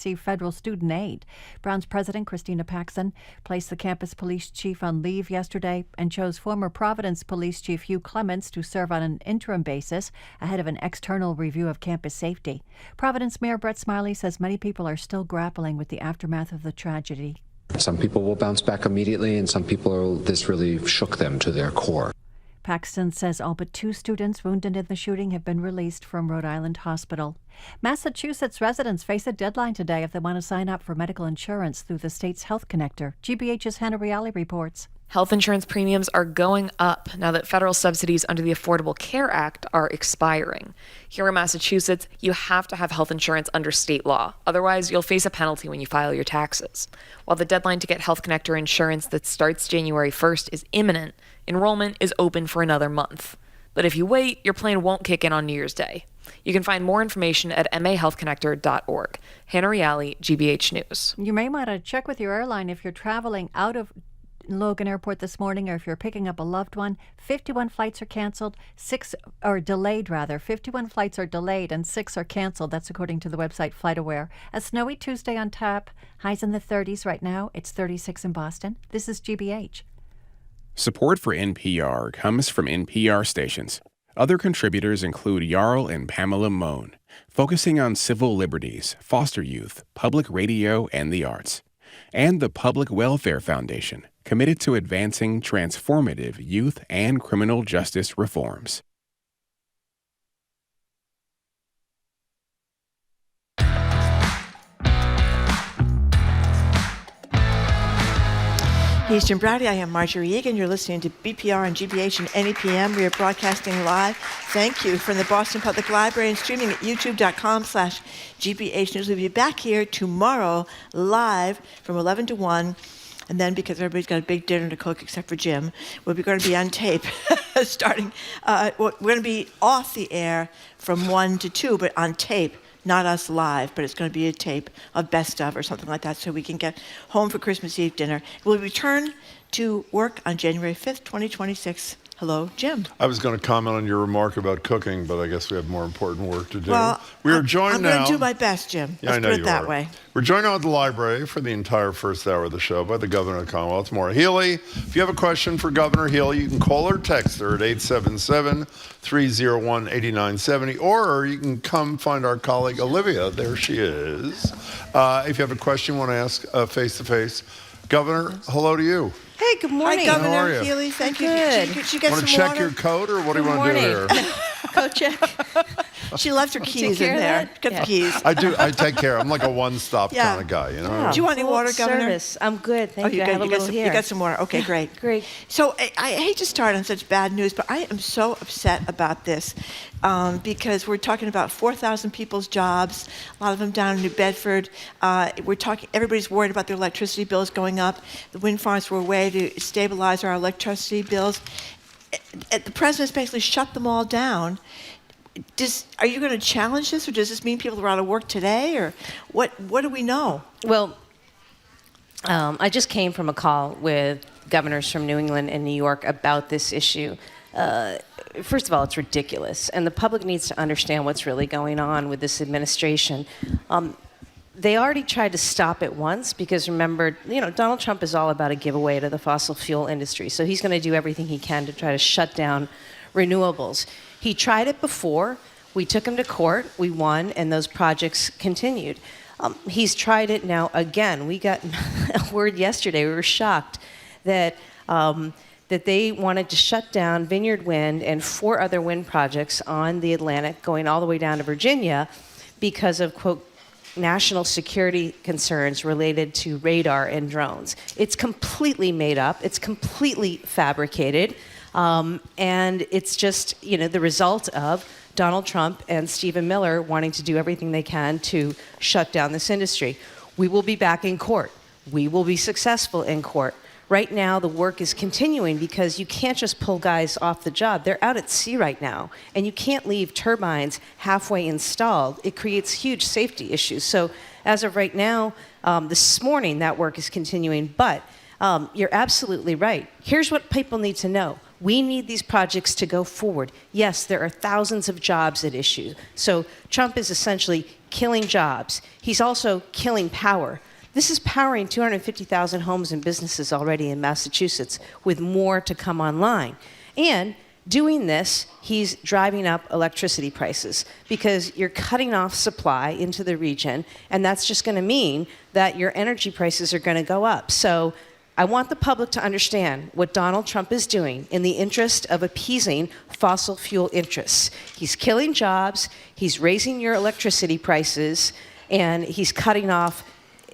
federal student aid. Brown's president, Christina Paxson, placed the campus police chief on leave yesterday and chose former Providence police chief Hugh Clements to serve on an interim basis ahead of an external review of campus safety. Providence Mayor Brett Smiley says many people are still grappling with the aftermath of the tragedy. Some people will bounce back immediately, and some people, this really shook them to their core. Paxton says all but 2 students wounded in the shooting have been released from Rhode Island Hospital. Massachusetts residents face a deadline today if they want to sign up for medical insurance through the state's Health Connector. GBH's Hannah Reale reports. Health insurance premiums are going up now that federal subsidies under the Affordable Care Act are expiring. Here in Massachusetts, you have to have health insurance under state law. Otherwise, you'll face a penalty when you file your taxes. While the deadline to get Health Connector insurance that starts January 1st is imminent, enrollment is open for another month. But if you wait, your plan won't kick in on New Year's Day. You can find more information at mahealthconnector.org. Hannah Reale, GBH News. You may want to check with your airline if you're traveling out of Logan Airport this morning, or if you're picking up a loved one. 51 flights are canceled, 51 flights are delayed and 6 are canceled. That's according to the website FlightAware. A snowy Tuesday on tap. Highs in the 30s right now. It's 36 in Boston. This is GBH. Support for NPR comes from NPR stations. Other contributors include Jarl and Pamela Mohn, focusing on civil liberties, foster youth, public radio, and the arts. And the Public Welfare Foundation, committed to advancing transformative youth and criminal justice reforms. Eastern Browdy, I am Marjorie Egan. You're listening to BPR and GBH and NEPM. We are broadcasting live. Thank you from the Boston Public Library and streaming at youtube.com/GBH News. We'll be back here tomorrow live from 11 to 1. And then, because everybody's got a big dinner to cook except for Jim, we're going to be on tape starting. We're going to be off the air from 1 to 2, but on tape. Not us live, but it's going to be a tape of best of or something like that so we can get home for Christmas Eve dinner. We'll return to work on January 5th, 2026. Hello, Jim. I was going to comment on your remark about cooking, but I guess we have more important work to do. Well, we are joined I'm now. I'm going to do my best, Jim. Yeah, Let's put it that way. We're joined now at the library for the entire first hour of the show by the Governor of the Commonwealth, Maura Healey. If you have a question for Governor Healey, you can call or text her at 877-301-8970, or you can come find our colleague Olivia. There she is. If you have a question you want to ask face-to-face, Governor, hello to you. Hey, good morning. Hi, Governor How are you? Healey. Thank you. Good. Did you get Want to some check water? your coat, or what do you want to do here? Coat check. She left her keys in there. Get the keys. I take care. I'm like a one-stop Yeah. kind of guy, you know? Do you want any water, Governor? Service. I'm good. Thank you. I good. have a little here. You got some water. Okay, great. Great. So I hate to start on such bad news, but I am so upset about this because we're talking about 4,000 people's jobs, a lot of them down in New Bedford. Everybody's worried about their electricity bills going up. The wind farms were a way to stabilize our electricity bills. The president's basically shut them all down. Are you going to challenge this, or does this mean people are out of work today, or what do we know? Well, I just came from a call with governors from New England and New York about this issue. First of all, it's ridiculous, and the public needs to understand what's really going on with this administration. They already tried to stop it once because, remember, Donald Trump is all about a giveaway to the fossil fuel industry, so he's going to do everything he can to try to shut down renewables. He tried it before. We took him to court. We won, and those projects continued. He's tried it now again. We got a word yesterday. We were shocked that they wanted to shut down Vineyard Wind and 4 other wind projects on the Atlantic going all the way down to Virginia because of, quote, national security concerns related to radar and drones. It's completely made up. It's completely fabricated. And it's just, the result of Donald Trump and Stephen Miller wanting to do everything they can to shut down this industry. We will be back in court. We will be successful in court. Right now, the work is continuing because you can't just pull guys off the job. They're out at sea right now, and you can't leave turbines halfway installed. It creates huge safety issues. So as of right now, this morning, that work is continuing, but you're absolutely right. Here's what people need to know. We need these projects to go forward. Yes, there are thousands of jobs at issue. So Trump is essentially killing jobs. He's also killing power. This is powering 250,000 homes and businesses already in Massachusetts, with more to come online. And doing this, he's driving up electricity prices because you're cutting off supply into the region, and that's just going to mean that your energy prices are going to go up. So I want the public to understand what Donald Trump is doing in the interest of appeasing fossil fuel interests. He's killing jobs, he's raising your electricity prices, and he's cutting off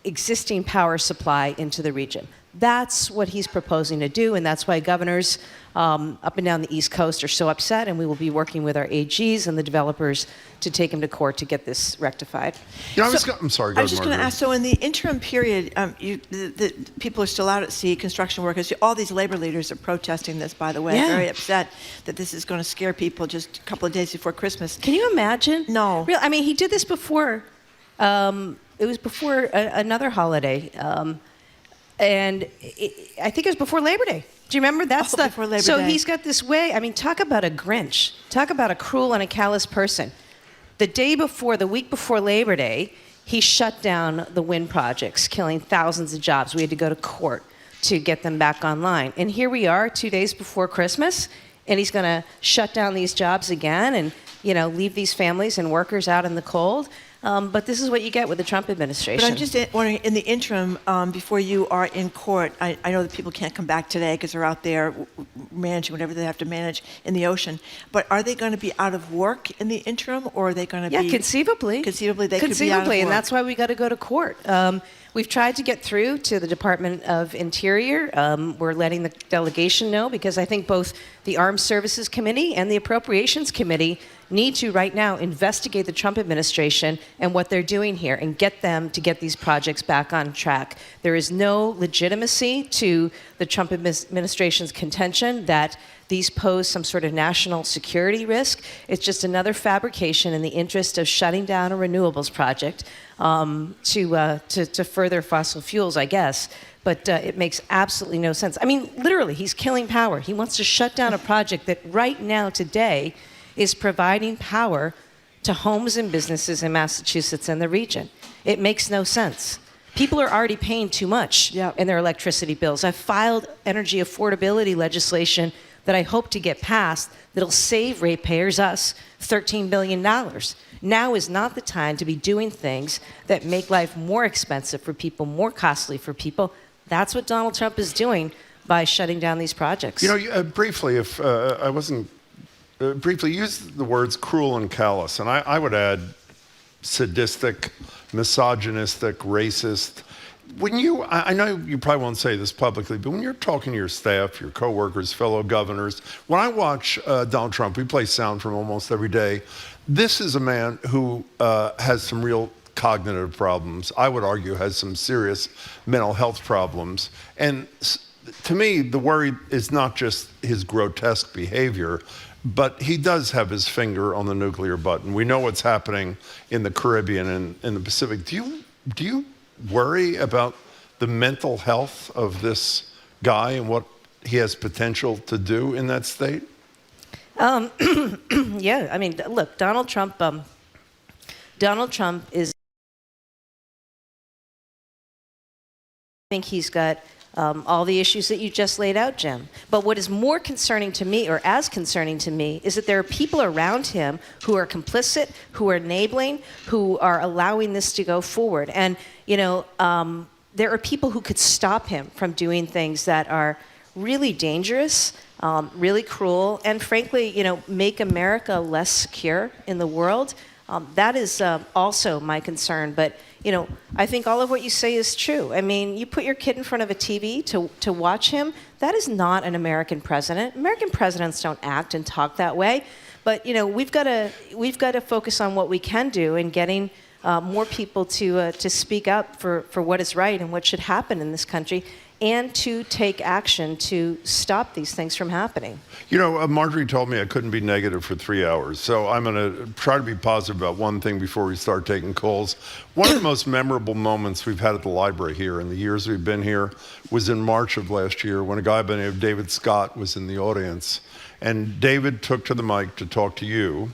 existing power supply into the region. That's what he's proposing to do, and that's why governors up and down the East Coast are so upset, and we will be working with our AGs and the developers to take him to court to get this rectified. You know, I'm sorry, I was just going to ask, so in the interim period, the people are still out at sea, construction workers, all these labor leaders are protesting this, by the way, very upset that this is going to scare people just a couple of days before Christmas. Can you imagine? No. I mean, he did this before. It was before another holiday. And I think it was before Labor Day. Do you remember? Before Labor so Day. He's got this way. I mean, talk about a Grinch. Talk about a cruel and a callous person. The week before Labor Day, he shut down the wind projects, killing thousands of jobs. We had to go to court to get them back online. And here we are 2 days before Christmas, and he's going to shut down these jobs again and, leave these families and workers out in the cold. But this is what you get with the Trump administration. But I'm just wondering, in the interim, before you are in court, I know that people can't come back today because they're out there managing whatever they have to manage in the ocean. But are they going to be out of work in the interim, or are they going to be... Yeah, conceivably. Conceivably, they could be out of work. And that's why we got to go to court. We've tried to get through to the Department of Interior. We're letting the delegation know because I think both the Armed Services Committee and the Appropriations Committee need to right now investigate the Trump administration and what they're doing here and get them to get these projects back on track. There is no legitimacy to the Trump administration's contention that these pose some sort of national security risk. It's just another fabrication in the interest of shutting down a renewables project to further fossil fuels, I guess. But it makes absolutely no sense. I mean, literally, he's killing power. He wants to shut down a project that right now, today, is providing power to homes and businesses in Massachusetts and the region. It makes no sense. People are already paying too much in their electricity bills. I've filed energy affordability legislation that I hope to get passed that'll save ratepayers, us, $13 billion. Now is not the time to be doing things that make life more expensive for people, more costly for people. That's what Donald Trump is doing by shutting down these projects. Briefly, if I wasn't... briefly, use the words cruel and callous, and I would add sadistic, misogynistic, racist. I know you probably won't say this publicly, but when you're talking to your staff, your coworkers, fellow governors, when I watch Donald Trump, we play sound from almost every day. This is a man who has some real cognitive problems. I would argue has some serious mental health problems. And to me, the worry is not just his grotesque behavior, but he does have his finger on the nuclear button. We know what's happening in the Caribbean and in the Pacific. Do you worry about the mental health of this guy and what he has potential to do in that state? Yeah, I mean, look, Donald Trump is... I think he's got all the issues that you just laid out, Jim. But what is more concerning to me, or as concerning to me, is that there are people around him who are complicit, who are enabling, who are allowing this to go forward. And, there are people who could stop him from doing things that are really dangerous, really cruel, and frankly, make America less secure in the world. That is also my concern. But, I think all of what you say is true. I mean, you put your kid in front of a TV to watch him, that is not an American president. American presidents don't act and talk that way. But, we've got to focus on what we can do in getting more people to speak up for what is right and what should happen in this country. and to take action to stop these things from happening. You know, Marjorie told me I couldn't be negative for 3 hours, so I'm going to try to be positive about one thing before we start taking calls. One of the most memorable moments we've had at the library here in the years we've been here was in March of last year when a guy by the name of David Scott was in the audience. And David took to the mic to talk to you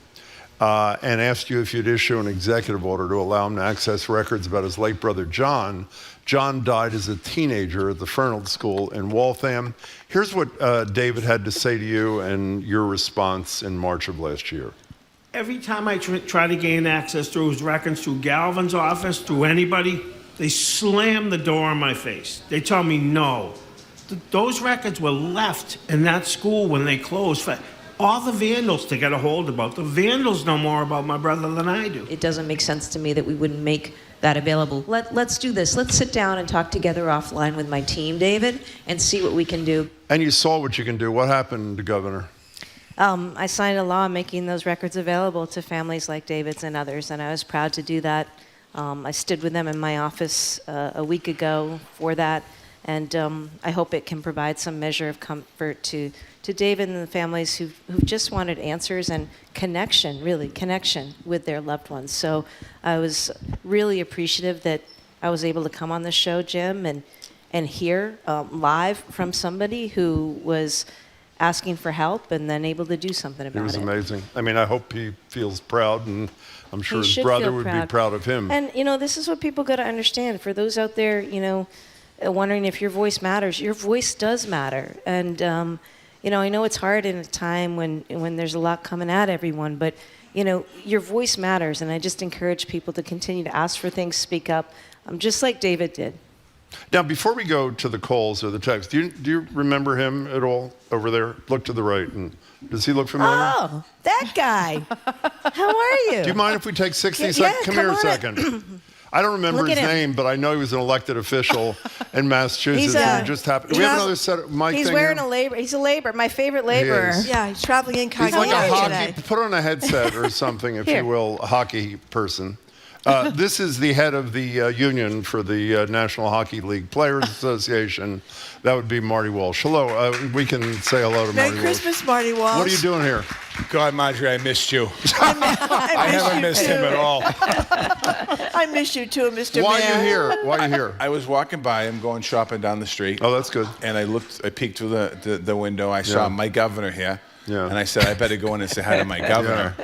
and asked you if you'd issue an executive order to allow him to access records about his late brother, John. John died as a teenager at the Fernald School in Waltham. Here's what David had to say to you and your response in March of last year. Every time I try to gain access through his records, through Galvin's office, through anybody, they slam the door in my face. They tell me no. Those records were left in that school when they closed for all the vandals to get a hold about. The vandals know more about my brother than I do. It doesn't make sense to me that we wouldn't make that available. Let's do this. Let's sit down and talk together offline with my team, David, and see what we can do. And you saw what you can do. What happened, Governor? I signed a law making those records available to families like David's and others, and I was proud to do that. I stood with them in my office a week ago for that, and I hope it can provide some measure of comfort to David and the families who've just wanted answers and connection with their loved ones. So I was really appreciative that I was able to come on the show, Jim, and hear live from somebody who was asking for help and then able to do something about it. It was amazing. I mean, I hope he feels proud, and I'm sure He his should brother feel would be proud. proud of him. And, this is what people got to understand. For those out there, wondering if your voice matters, your voice does matter. And, I know it's hard in a time when there's a lot coming at everyone, but, your voice matters. And I just encourage people to continue to ask for things, speak up, just like David did. Now, before we go to the calls or the text, do you remember him at all over there? Look to the right. And does he look familiar? Oh, that guy. How are you? Do you mind if we take 60 Yeah, seconds? Come here a on second. I don't remember Look his at him. name, but I know he was an elected official in Massachusetts. He's and it just happened. Do we have another set of mic He's thing wearing here? He's a laborer, my favorite laborer. is. Yeah, he's traveling He's incognito like a hockey. today. Put on a headset or something, if Here. you will, a hockey person. This is the head of the union for the National Hockey League Players Association. That would be Marty Walsh. Hello. We can say hello to Merry Marty Christmas, Walsh. Marty Walsh. What are you doing here? God, Marjorie, I missed you. I haven't missed him at all. I miss you too, Mr. Why Mayor. are you here? Why are you here? I was walking by him, going shopping down the street. Oh, that's good. And I peeked through the window. I saw my governor here. Yeah. And I said, I better go in and say hi to my governor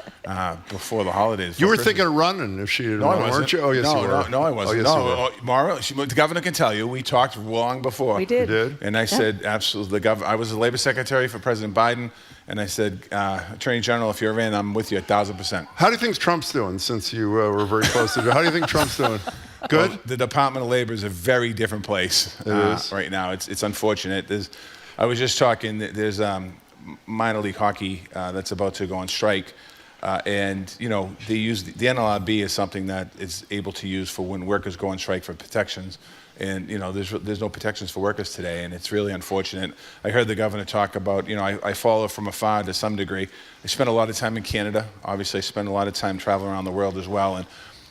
before the holidays. You were Christmas. thinking of running if she didn't No, I know, wasn't. weren't you? Oh, yes, no, you were. No, I wasn't. Oh, yes, you were. Maura, the governor can tell you, we talked long before. We did. You did? And I said, absolutely, I was the labor secretary for President Biden, and I said, Attorney General, if you're in, I'm with you 1,000%. How do you think Trump's doing, since you were very close to it? How do you think Trump's doing? Good? Well, the Department of Labor is a very different place is. right now. It's unfortunate. I was just talking, there's minor league hockey that's about to go on strike. And, they use the NLRB is something that is able to use for when workers go on strike for protections. And, there's no protections for workers today, and it's really unfortunate. I heard the governor talk about, I follow from afar to some degree. I spent a lot of time in Canada. Obviously, I spend a lot of time traveling around the world as well. And,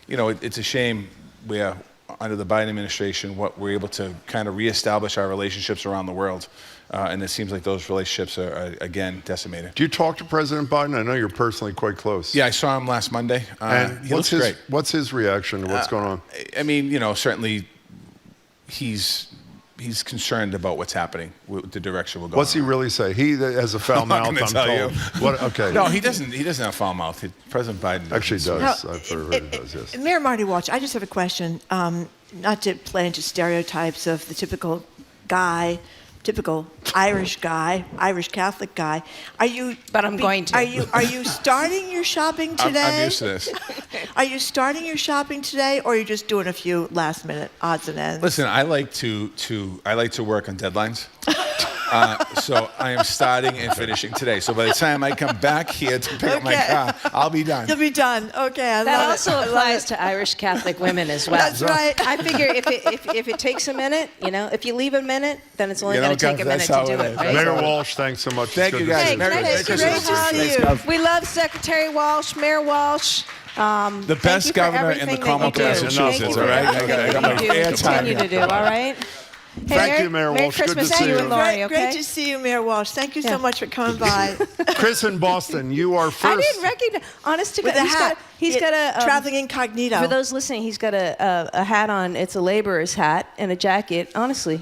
it's a shame where under the Biden administration, we're able to kind of reestablish our relationships around the world. And it seems like those relationships are again, decimated. Do you talk to President Biden? I know you're personally quite close. Yeah, I saw him last Monday. And He looks great. What's his reaction to what's going on? I mean, certainly he's concerned about what's happening, with the direction we're going. What's he really say? He has a foul mouth, I'm tell told. you. What, okay. No, he doesn't. He doesn't have foul mouth. President Biden Actually does. No, I've heard he does, yes. Mayor Marty Walsh, I just have a question. Not to play into stereotypes of the typical guy, typical Irish guy, Irish Catholic guy. Are you? But I'm going to. Are you starting your shopping today? I'm used to this. Are you starting your shopping today, or are you just doing a few last-minute odds and ends? Listen, I like to work on deadlines. So I am starting and finishing today. So by the time I come back here to pick up my car, I'll be done. You'll be done. Okay, I That love also it. I love applies it. to Irish Catholic women as well. That's right. I figure if it takes a minute, if you leave a minute, then it's only You know, going to take a minute guys, to that's do how it it, is. right? Mayor Walsh, thanks so much. Thank It's you, good to guys. see you. Merry Great Christmas. to see you. We love Secretary Walsh, Mayor Walsh. The best governor in the Commonwealth of Massachusetts, all right? I got my airtime Continue here. to do, all right? Thank you, Mayor Merry Walsh. Good to Christmas see to you you. and Lori, Great okay? to see you, Mayor Walsh. Thank you so much for coming by. Chris in Boston, you are first. I didn't recognize. Honest to With God, a hat. he's got a traveling incognito. For those listening, he's got a hat on. It's a laborer's hat and a jacket. Honestly.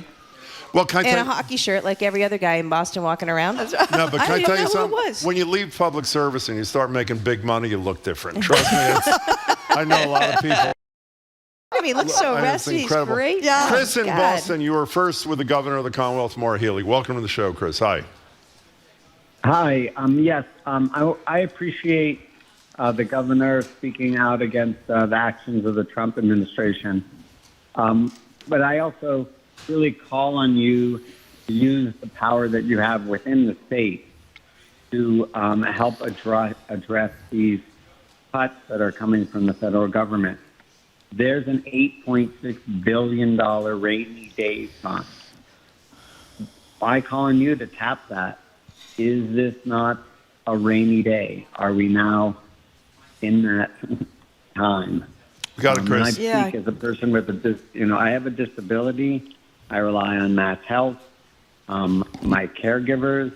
Well, can I And tell a hockey shirt, like every other guy in Boston walking around. That's right. No, but can I tell you who it something? was. When you leave public service and you start making big money, you look different. Trust me, I know a lot of people. I mean, he looks so I know, it's rested. He's incredible. great. Yeah. Chris in God. Boston, you were first with the Governor of the Commonwealth, Maura Healey. Welcome to the show, Chris. Hi. Hi. Yes, I appreciate the governor speaking out against the actions of the Trump administration. But I also really call on you to use the power that you have within the state to help address these cuts that are coming from the federal government. There's an $8.6 billion rainy day fund. By calling you to tap that, is this not a rainy day? Are we now in that time? Got it, Chris. And I speak as a person with I have a disability. I rely on Mass Health. My caregivers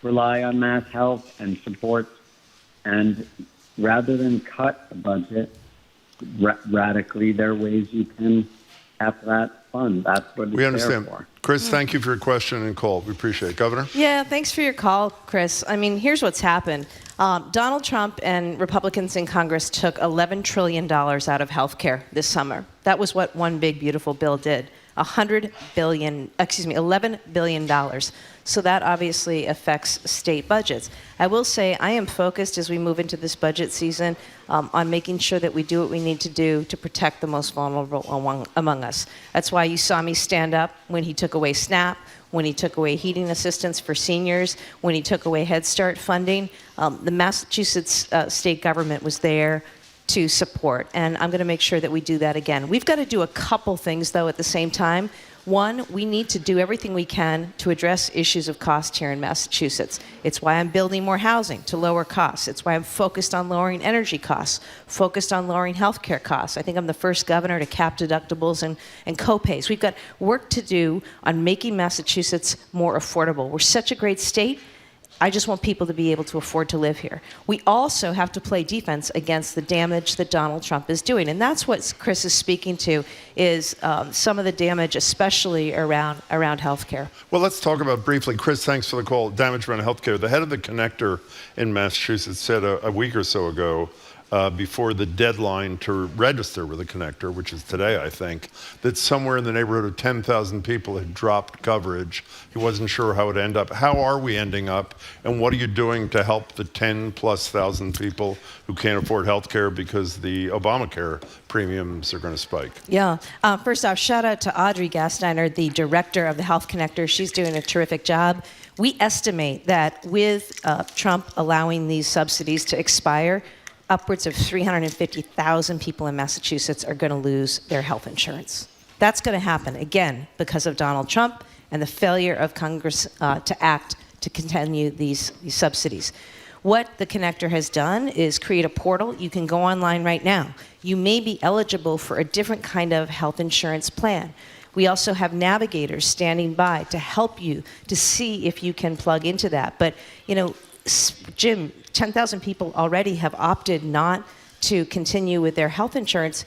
rely on Mass Health and support. And rather than cut the budget radically, there are ways you can tap that fund. That's what it's We understand. there for. Chris, thank you for your question and call. We appreciate it. Governor? Yeah, thanks for your call, Chris. I mean, here's what's happened. Donald Trump and Republicans in Congress took $11 trillion out of health care this summer. That was what one big, beautiful bill did. $11 billion. So that obviously affects state budgets. I will say I am focused as we move into this budget season on making sure that we do what we need to do to protect the most vulnerable among us. That's why you saw me stand up when he took away SNAP, when he took away heating assistance for seniors, when he took away Head Start funding. The Massachusetts state government was there to support, and I'm going to make sure that we do that again. We've got to do a couple things, though, at the same time. One, we need to do everything we can to address issues of cost here in Massachusetts. It's why I'm building more housing to lower costs. It's why I'm focused on lowering energy costs, focused on lowering healthcare costs. I think I'm the first governor to cap deductibles and co-pays. We've got work to do on making Massachusetts more affordable. We're such a great state. I just want people to be able to afford to live here. We also have to play defense against the damage that Donald Trump is doing. And that's what Chris is speaking to, is some of the damage, especially around healthcare. Well, let's talk about briefly. Chris, thanks for the call. Damage around healthcare. The head of the connector in Massachusetts said a week or so ago, before the deadline to register with the connector, which is today, I think, that somewhere in the neighborhood of 10,000 people had dropped coverage. He wasn't sure how it would end up. How are we ending up, and what are you doing to help the 10,000+ people who can't afford health care because the Obamacare premiums are going to spike? Yeah. First off, shout out to Audrey Gasteiner, the director of the Health Connector. She's doing a terrific job. We estimate that with Trump allowing these subsidies to expire, upwards of 350,000 people in Massachusetts are going to lose their health insurance. That's going to happen, again, because of Donald Trump and the failure of Congress to act to continue these subsidies. What the connector has done is create a portal. You can go online right now. You may be eligible for a different kind of health insurance plan. We also have navigators standing by to help you to see if you can plug into that. But, you know, Jim, 10,000 people already have opted not to continue with their health insurance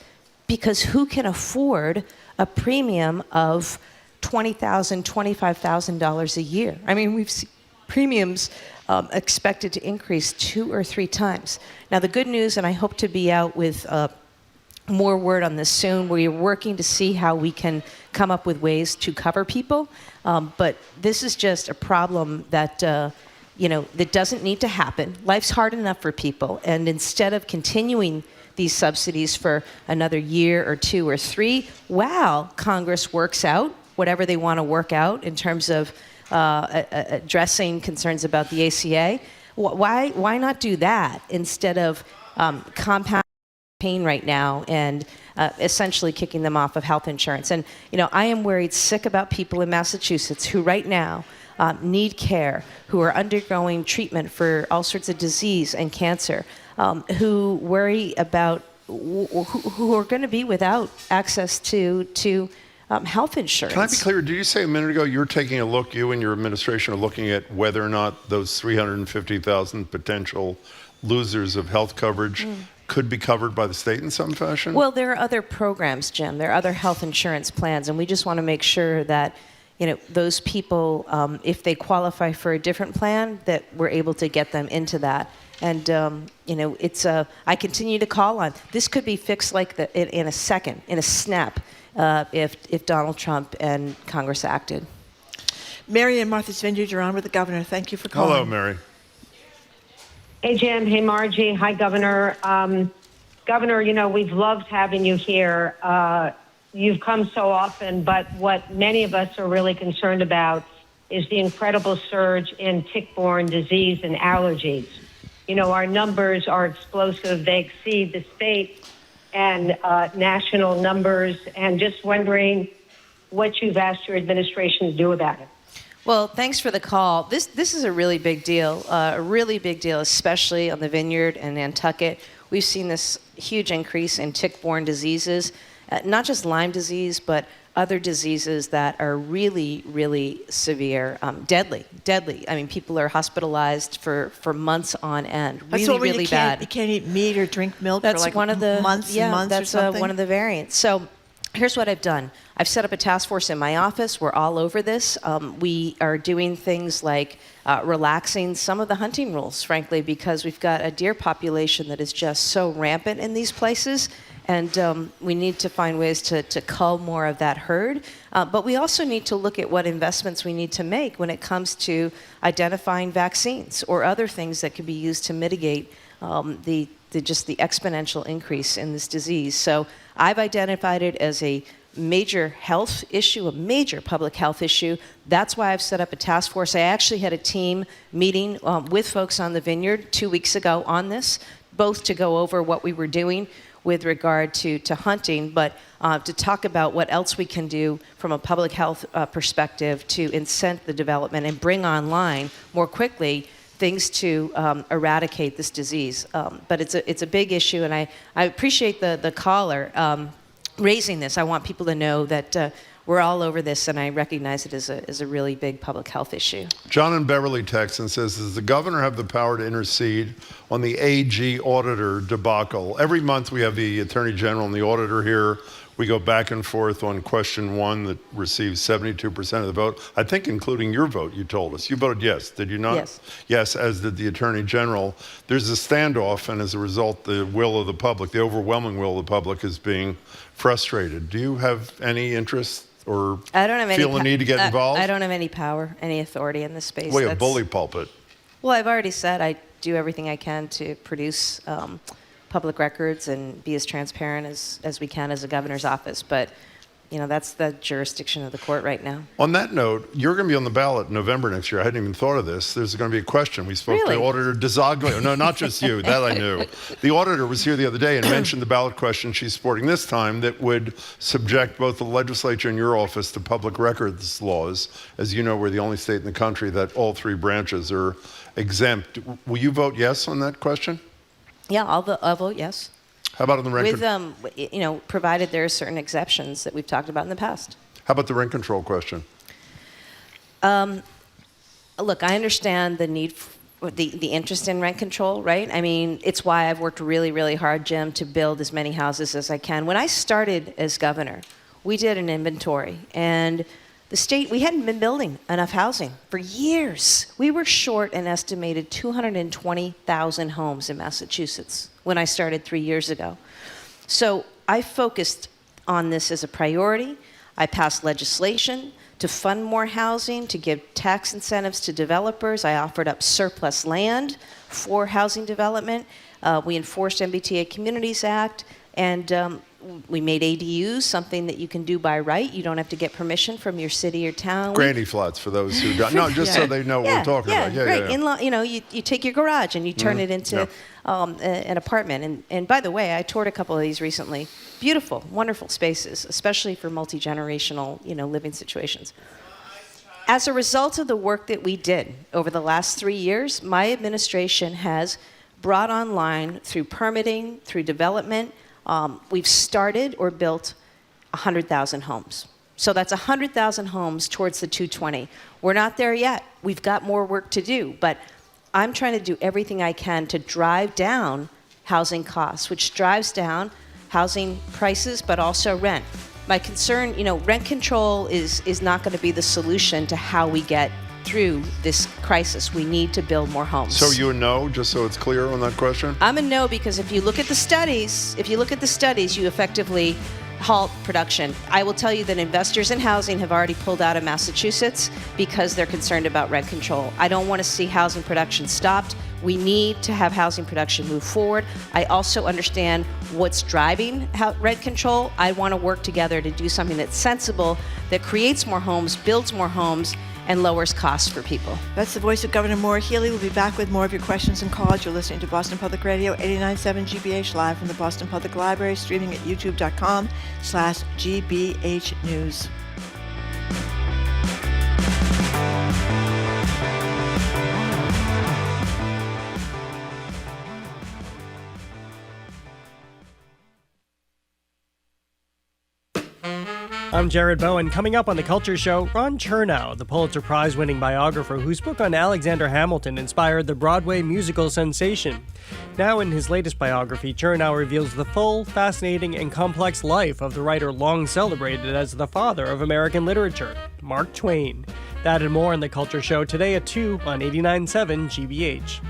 because who can afford a premium of $20,000, $25,000 a year? I mean, we've seen premiums expected to increase 2 or 3 times. Now, the good news, and I hope to be out with more word on this soon, we're working to see how we can come up with ways to cover people. But this is just a problem that that doesn't need to happen. Life's hard enough for people, and instead of continuing these subsidies for another year or 2 or 3, while Congress works out whatever they want to work out in terms of addressing concerns about the ACA, why not do that instead of compounding pain right now and essentially kicking them off of health insurance? And I am worried sick about people in Massachusetts who right now need care, who are undergoing treatment for all sorts of disease and cancer, who worry about, who are going to be without access to health insurance. Can I be clear? Did you say a minute ago you're taking a look, you and your administration are looking at whether or not those 350,000 potential losers of health coverage could be covered by the state in some fashion? Well, there are other programs, Jim. There are other health insurance plans, and we just want to make sure that those people, if they qualify for a different plan, that we're able to get them into that. And it's I continue to call on. This could be fixed in a second, in a snap, if Donald Trump and Congress acted. Mary and Martha's Vineyard, you're on with the governor. Thank you for calling. Hello, Mary. Hey, Jim. Hey, Margie. Hi, Governor. Governor, we've loved having you here. You've come so often, but what many of us are really concerned about is the incredible surge in tick-borne disease and allergies. Our numbers are explosive. They exceed the state and national numbers, and just wondering what you've asked your administration to do about it. Well, thanks for the call. This is a really big deal, especially on the Vineyard and Nantucket. We've seen this huge increase in tick-borne diseases, not just Lyme disease, but other diseases that are really, really severe, deadly. I mean, people are hospitalized for months on end. Really bad. You can't eat meat or drink milk for like one of the months and months or something? That's one of the variants. So here's what I've done. I've set up a task force in my office. We're all over this. We are doing things like relaxing some of the hunting rules, frankly, because we've got a deer population that is just so rampant in these places. And we need to find ways to cull more of that herd. But we also need to look at what investments we need to make when it comes to identifying vaccines or other things that could be used to mitigate the exponential increase in this disease. So I've identified it as a major health issue, a major public health issue. That's why I've set up a task force. I actually had a team meeting with folks on the Vineyard 2 weeks ago on this, both to go over what we were doing with regard to hunting, but to talk about what else we can do from a public health perspective to incent the development and bring online more quickly things to eradicate this disease. But it's a big issue, and I appreciate the caller raising this. I want people to know that we're all over this, and I recognize it as a really big public health issue. John in Beverly texts and says, does the governor have the power to intercede on the AG auditor debacle? Every month we have the attorney general and the auditor here. We go back and forth on question one that receives 72% of the vote. I think including your vote, you told us. You voted yes, did you not? Yes. Yes, as did the attorney general. There's a standoff, and as a result, the will of the public, the overwhelming will of the public is being frustrated. Do you have any interest or feel the need to get involved? I don't have any power, any authority in this space. Well, a bully pulpit. Well, I've already said I do everything I can to produce public records and be as transparent as we can as a governor's office. But, that's the jurisdiction of the court right now. On that note, you're going to be on the ballot in November next year. I hadn't even thought of this. There's going to be a question. We spoke to Auditor DeZaglio. No, not just you. That I knew. The auditor was here the other day and mentioned the ballot question she's supporting this time that would subject both the legislature and your office to public records laws. As you know, we're the only state in the country that all three branches are exempt. Will you vote yes on that question? Yeah, I'll vote yes. How about on the rent control? Provided there are certain exceptions that we've talked about in the past. How about the rent control question? Look, I understand the need, the interest in rent control, right? I mean, it's why I've worked really, really hard, Jim, to build as many houses as I can. When I started as governor, we did an inventory, and the state, we hadn't been building enough housing for years. We were short an estimated 220,000 homes in Massachusetts when I started 3 years ago. So I focused on this as a priority. I passed legislation to fund more housing, to give tax incentives to developers. I offered up surplus land for housing development. We enforced MBTA Communities Act, and we made ADUs something that you can do by right. You don't have to get permission from your city or town. Granny flats for those who don't. No, just so they know what we're talking about. Yeah, right. In-law, you take your garage and you turn it into an apartment. And by the way, I toured a couple of these recently. Beautiful, wonderful spaces, especially for multi-generational, living situations. As a result of the work that we did over the last 3 years, my administration has brought online through permitting, through development, we've started or built 100,000 homes. So that's 100,000 homes towards the 220. We're not there yet. We've got more work to do, but I'm trying to do everything I can to drive down housing costs, which drives down housing prices, but also rent. My concern, rent control is not going to be the solution to how we get through this crisis. We need to build more homes. So you know, just so it's clear on that question? I'm a no, because if you look at the studies, you effectively halt production. I will tell you that investors in housing have already pulled out of Massachusetts because they're concerned about rent control. I don't want to see housing production stopped. We need to have housing production move forward. I also understand what's driving rent control. I want to work together to do something that's sensible, that creates more homes, builds more homes, and lowers costs for people. That's the voice of Governor Maura Healey. We'll be back with more of your questions and calls. You're listening to Boston Public Radio, 89.7 GBH, live from the Boston Public Library, streaming at youtube.com/GBH News. I'm Jared Bowen. Coming up on The Culture Show, Ron Chernow, the Pulitzer Prize-winning biographer whose book on Alexander Hamilton inspired the Broadway musical sensation. Now in his latest biography, Chernow reveals the full, fascinating, and complex life of the writer long celebrated as the father of American literature, Mark Twain. That and more on The Culture Show today at 2 on 89.7 GBH.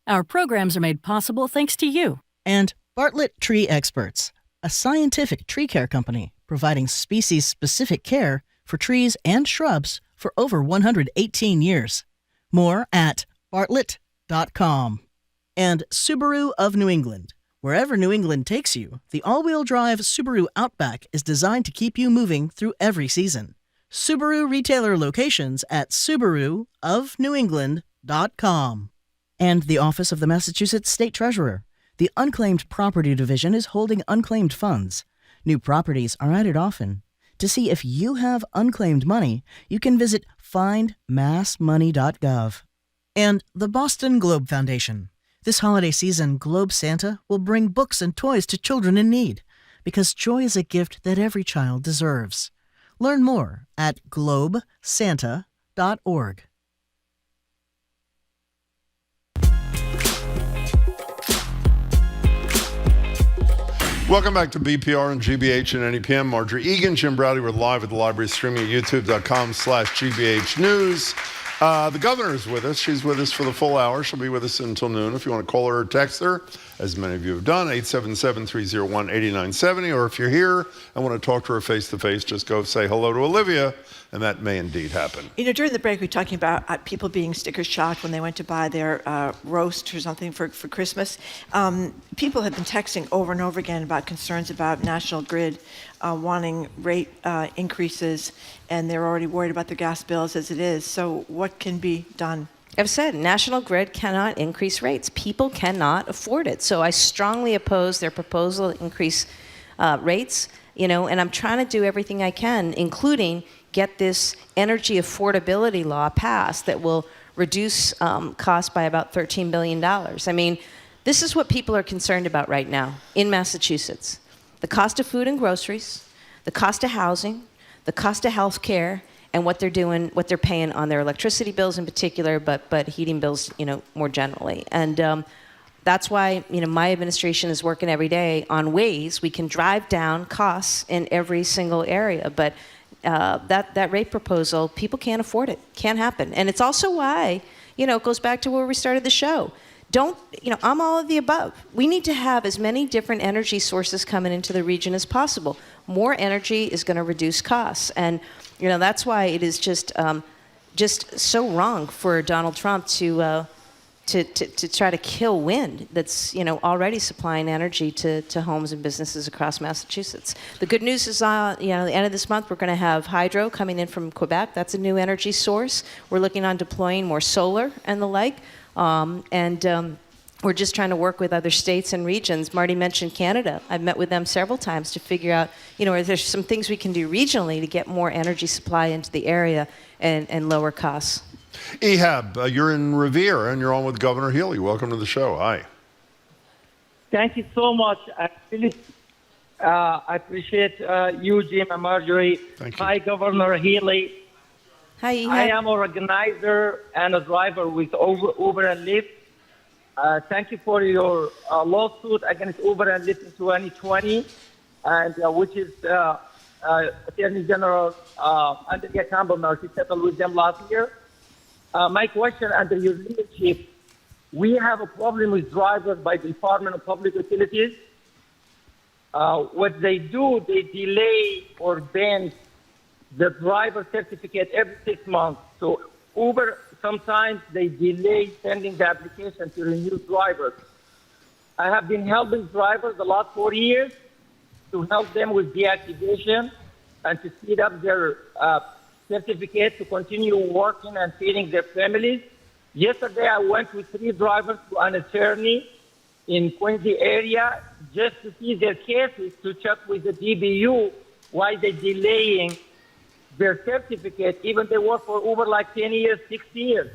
Our programs are made possible thanks to you. And Bartlett Tree Experts, a scientific tree care company providing species-specific care for trees and shrubs for over 118 years. More at bartlett.com. And Subaru of New England. Wherever New England takes you, the all-wheel drive Subaru Outback is designed to keep you moving through every season. Subaru retailer locations at subaruofnewengland.com. And the Office of the Massachusetts State Treasurer. The Unclaimed Property Division is holding unclaimed funds. New properties are added often. To see if you have unclaimed money, you can visit findmassmoney.gov. And the Boston Globe Foundation. This holiday season, Globe Santa will bring books and toys to children in need, because joy is a gift that every child deserves. Learn more at globesanta.org. Welcome back to BPR and GBH and NEPM. Marjorie Egan, Jim Bradley. We're live at the library, streaming at youtube.com/GBH News. The governor is with us. She's with us for the full hour. She'll be with us until noon. If you want to call her or text her, as many of you have done, 877-301-8970. Or if you're here and want to talk to her face-to-face, just go say hello to Olivia, and that may indeed happen. During the break, we were talking about people being sticker shocked when they went to buy their roast or something for Christmas. People have been texting over and over again about concerns about National Grid wanting rate increases, and they're already worried about their gas bills as it is. So what can be done? I've said National Grid cannot increase rates. People cannot afford it. So I strongly oppose their proposal to increase rates, and I'm trying to do everything I can, including get this energy affordability law passed that will reduce costs by about $13 billion. I mean, this is what people are concerned about right now in Massachusetts. The cost of food and groceries, the cost of housing, the cost of health care, and what they're paying on their electricity bills in particular, but heating bills, more generally. And that's why, my administration is working every day on ways we can drive down costs in every single area. But that rate proposal, people can't afford it. Can't happen. And it's also why, it goes back to where we started the show. I'm all of the above. We need to have as many different energy sources coming into the region as possible. More energy is going to reduce costs. And, that's why it is just so wrong for Donald Trump to try to kill wind that's, already supplying energy to homes and businesses across Massachusetts. The good news is, the end of this month, we're going to have hydro coming in from Quebec. That's a new energy source. We're looking on deploying more solar and the like. We're just trying to work with other states and regions. Marty mentioned Canada. I've met with them several times to figure out, if there's some things we can do regionally to get more energy supply into the area and lower costs. Ehab, you're in Revere, and you're on with Governor Healey. Welcome to the show. Hi. Thank you so much. I really appreciate you, Jim and Marjorie. Thank you. Hi, Governor Healey. Hi, Ehab. I am an organizer and a driver with Uber and Lyft. Thank you for your lawsuit against Uber and Lyft in 2020, and which is Attorney General Andrea Campbell Mercy settled with them last year. My question under your leadership, we have a problem with drivers by the Department of Public Utilities. What they do, they delay or ban the driver certificate every 6 months. So Uber, sometimes they delay sending the application to renew drivers. I have been helping drivers the last 4 years to help them with deactivation and to speed up their certificate to continue working and feeding their families. Yesterday, I went with 3 drivers to an attorney in Quincy area just to see their cases, to check with the DBU why they're delaying their certificate, even they work for Uber like 10 years, 6 years.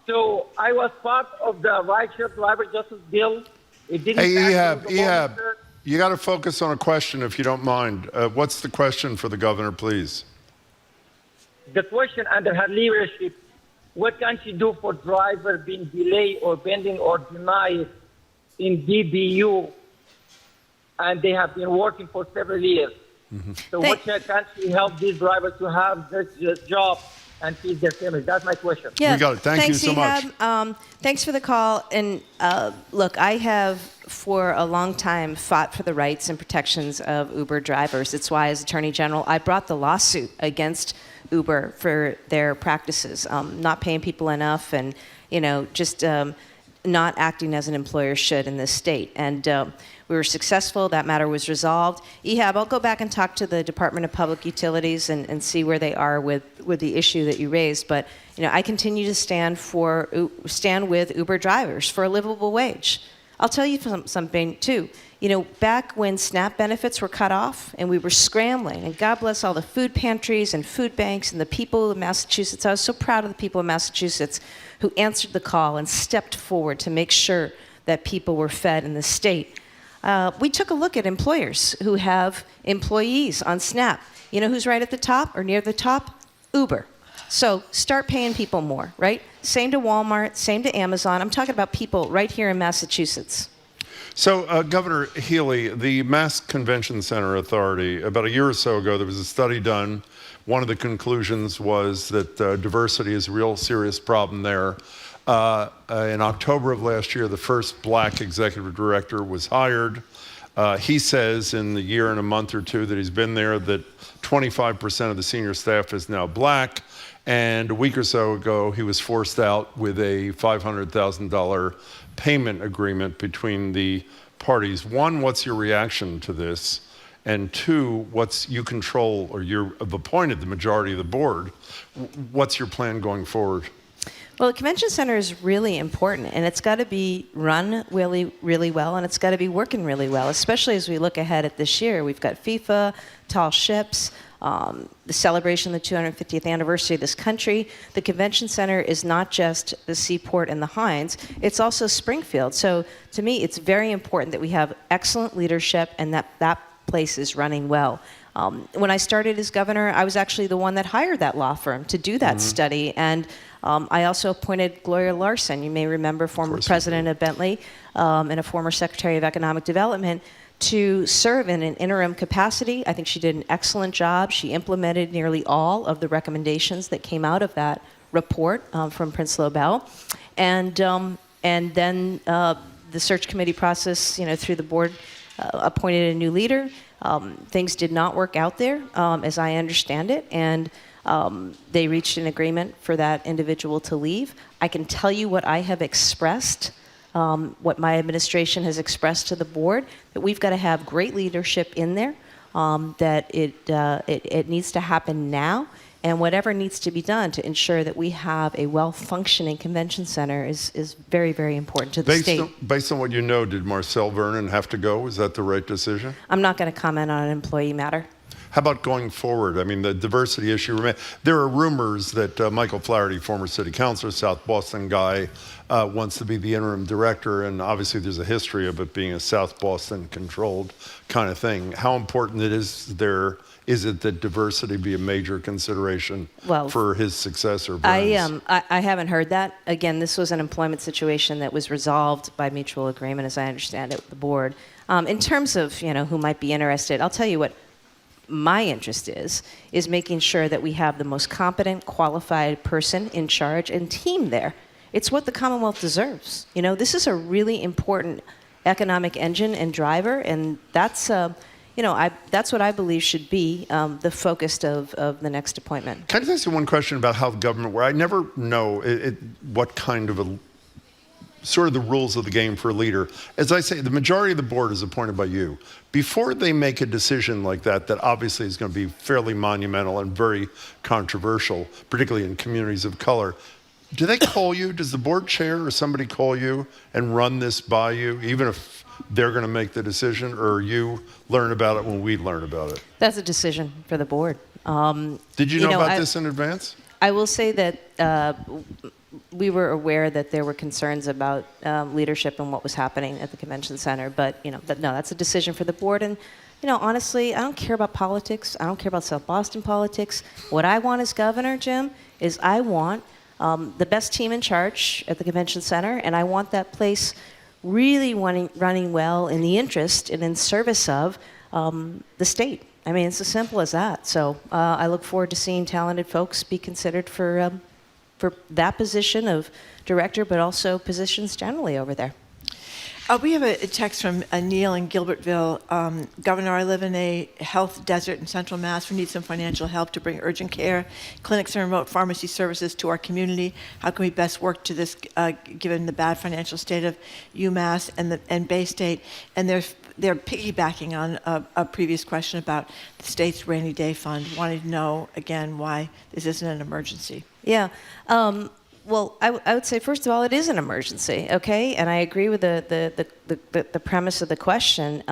So I was part of the rideshare driver justice bill. It didn't Hey, pass through the Ehab, legislature. you got to focus on a question if you don't mind. What's the question for the governor, please? The question under her leadership, what can she do for drivers being delayed or pending or denied in DBU, and they have been working for several years? So what can she help these drivers to have this job and feed their families? That's my question. Yeah. We got it. Thank you Thanks, so much. Ehab. Thanks for the call. And look, I have for a long time fought for the rights and protections of Uber drivers. It's why, as Attorney General, I brought the lawsuit against Uber for their practices, not paying people enough, and just not acting as an employer should in this state. And we were successful. That matter was resolved. Ehab, I'll go back and talk to the Department of Public Utilities and see where they are with the issue that you raised. But I continue to stand with Uber drivers for a livable wage. I'll tell you something too. Back when SNAP benefits were cut off and we were scrambling, and God bless all the food pantries and food banks and the people of Massachusetts. I was so proud of the people of Massachusetts who answered the call and stepped forward to make sure that people were fed in the state. We took a look at employers who have employees on SNAP. You know who's right at the top or near the top? Uber. So start paying people more, right? Same to Walmart, same to Amazon. I'm talking about people right here in Massachusetts. So, Governor Healey, the Mass Convention Center Authority, about a year or so ago, there was a study done. One of the conclusions was that diversity is a real serious problem there. In October of last year, the first black executive director was hired. He says in the year and a month or two that he's been there that 25% of the senior staff is now black. And a week or so ago, he was forced out with a $500,000 payment agreement between the parties. One, what's your reaction to this? And two, you control, or you've appointed the majority of the board. What's your plan going forward? Well, the convention center is really important, and it's got to be run really, really well, and it's got to be working really well, especially as we look ahead at this year. We've got FIFA, tall ships, the celebration of the 250th anniversary of this country. The convention center is not just the Seaport and the Hines, it's also Springfield. So to me, it's very important that we have excellent leadership and that place is running well. When I started as governor, I was actually the one that hired that law firm to do that study. And I also appointed Gloria Larson, you may remember, former president of Bentley and a former secretary of economic development, to serve in an interim capacity. I think she did an excellent job. She implemented nearly all of the recommendations that came out of that report from Prince Lobel. And then the search committee process, through the board, appointed a new leader. Things did not work out there, as I understand it, and they reached an agreement for that individual to leave. I can tell you what I have expressed, what my administration has expressed to the board, that we've got to have great leadership in there, that it needs to happen now, and whatever needs to be done to ensure that we have a well-functioning convention center is very, very important to the state. Based on what you know, did Marcel Vernon have to go? Was that the right decision? I'm not going to comment on an employee matter. how about going forward? I mean, the diversity issue, there are rumors that Michael Flaherty, former city councilor, South Boston guy, wants to be the interim director, and obviously there's a history of it being a South Boston controlled kind of thing. How important is it that diversity be a major consideration for his successor? I haven't heard that. Again, this was an employment situation that was resolved by mutual agreement, as I understand it, with the board. In terms of who might be interested, I'll tell you what my interest is making sure that we have the most competent, qualified person in charge and team there. It's what the Commonwealth deserves. This is a really important economic engine and driver, and that's that's what I believe should be the focus of the next appointment. Can I just ask you one question about how the government, where I never know what kind of sort of the rules of the game for a leader. As I say, the majority of the board is appointed by you. Before they make a decision like that obviously is going to be fairly monumental and very controversial, particularly in communities of color, do they call you? Does the board chair or somebody call you and run this by you, even if they're going to make the decision, or you learn about it when we learn about it? That's a decision for the board. Did you know about this in advance? I will say that we were aware that there were concerns about leadership and what was happening at the convention center, but no, that's a decision for the board. And honestly, I don't care about politics. I don't care about South Boston politics. What I want as governor, Jim, is I want the best team in charge at the convention center, and I want that place really running well in the interest and in service of the state. I mean, it's as simple as that. So I look forward to seeing talented folks be considered for that position of director, but also positions generally over there. We have a text from Neil in Gilbertville. Governor, I live in a health desert in Central Mass. We need some financial help to bring urgent care, clinics, and remote pharmacy services to our community. How can we best work to this, given the bad financial state of UMass and Bay State? And they're piggybacking on a previous question about the state's rainy day fund, wanting to know, again, why this isn't an emergency. Yeah. Well, I would say, first of all, it is an emergency, okay? And I agree with the premise of the question.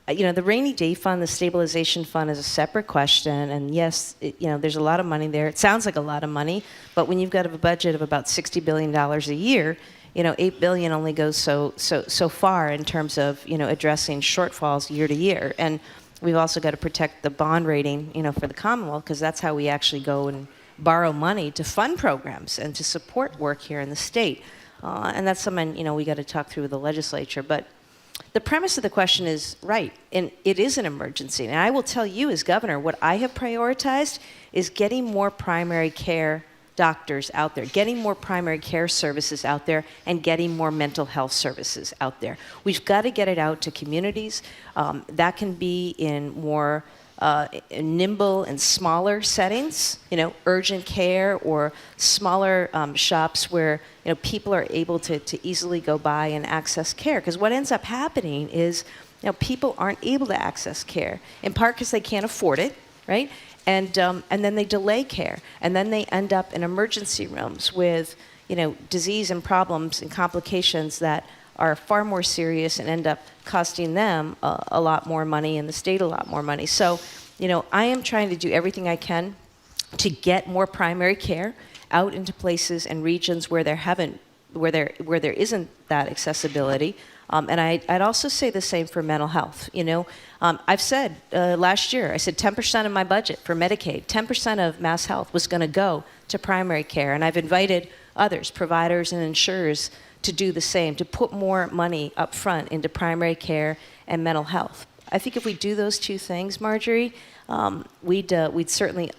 The rainy day fund, the stabilization fund is a separate question. And yes, there's a lot of money there. It sounds like a lot of money, but when you've got a budget of about $60 billion a year, $8 billion only goes so far in terms of, addressing shortfalls year to year. And we've also got to protect the bond rating, for the Commonwealth, because that's how we actually go and borrow money to fund programs and to support work here in the state. And that's something, we got to talk through with the legislature. But the premise of the question is right, and it is an emergency. And I will tell you as governor, what I have prioritized is getting more primary care doctors out there, getting more primary care services out there, and getting more mental health services out there. We've got to get it out to communities. That can be in more nimble and smaller settings, urgent care or smaller shops where people are able to easily go by and access care. Because what ends up happening is people aren't able to access care, in part because they can't afford it, right? And then they delay care, and then they end up in emergency rooms with disease and problems and complications that are far more serious and end up costing them a lot more money and the state a lot more money. So, I am trying to do everything I can to get more primary care out into places and regions where there isn't that accessibility. And I'd also say the same for mental health. I've said last year, I said 10% of my budget for Medicaid, 10% of Mass Health was going to go to primary care. And I've invited others, providers and insurers, to do the same, to put more money up front into primary care and mental health. I think if we do those two things, Marjorie, we'd certainly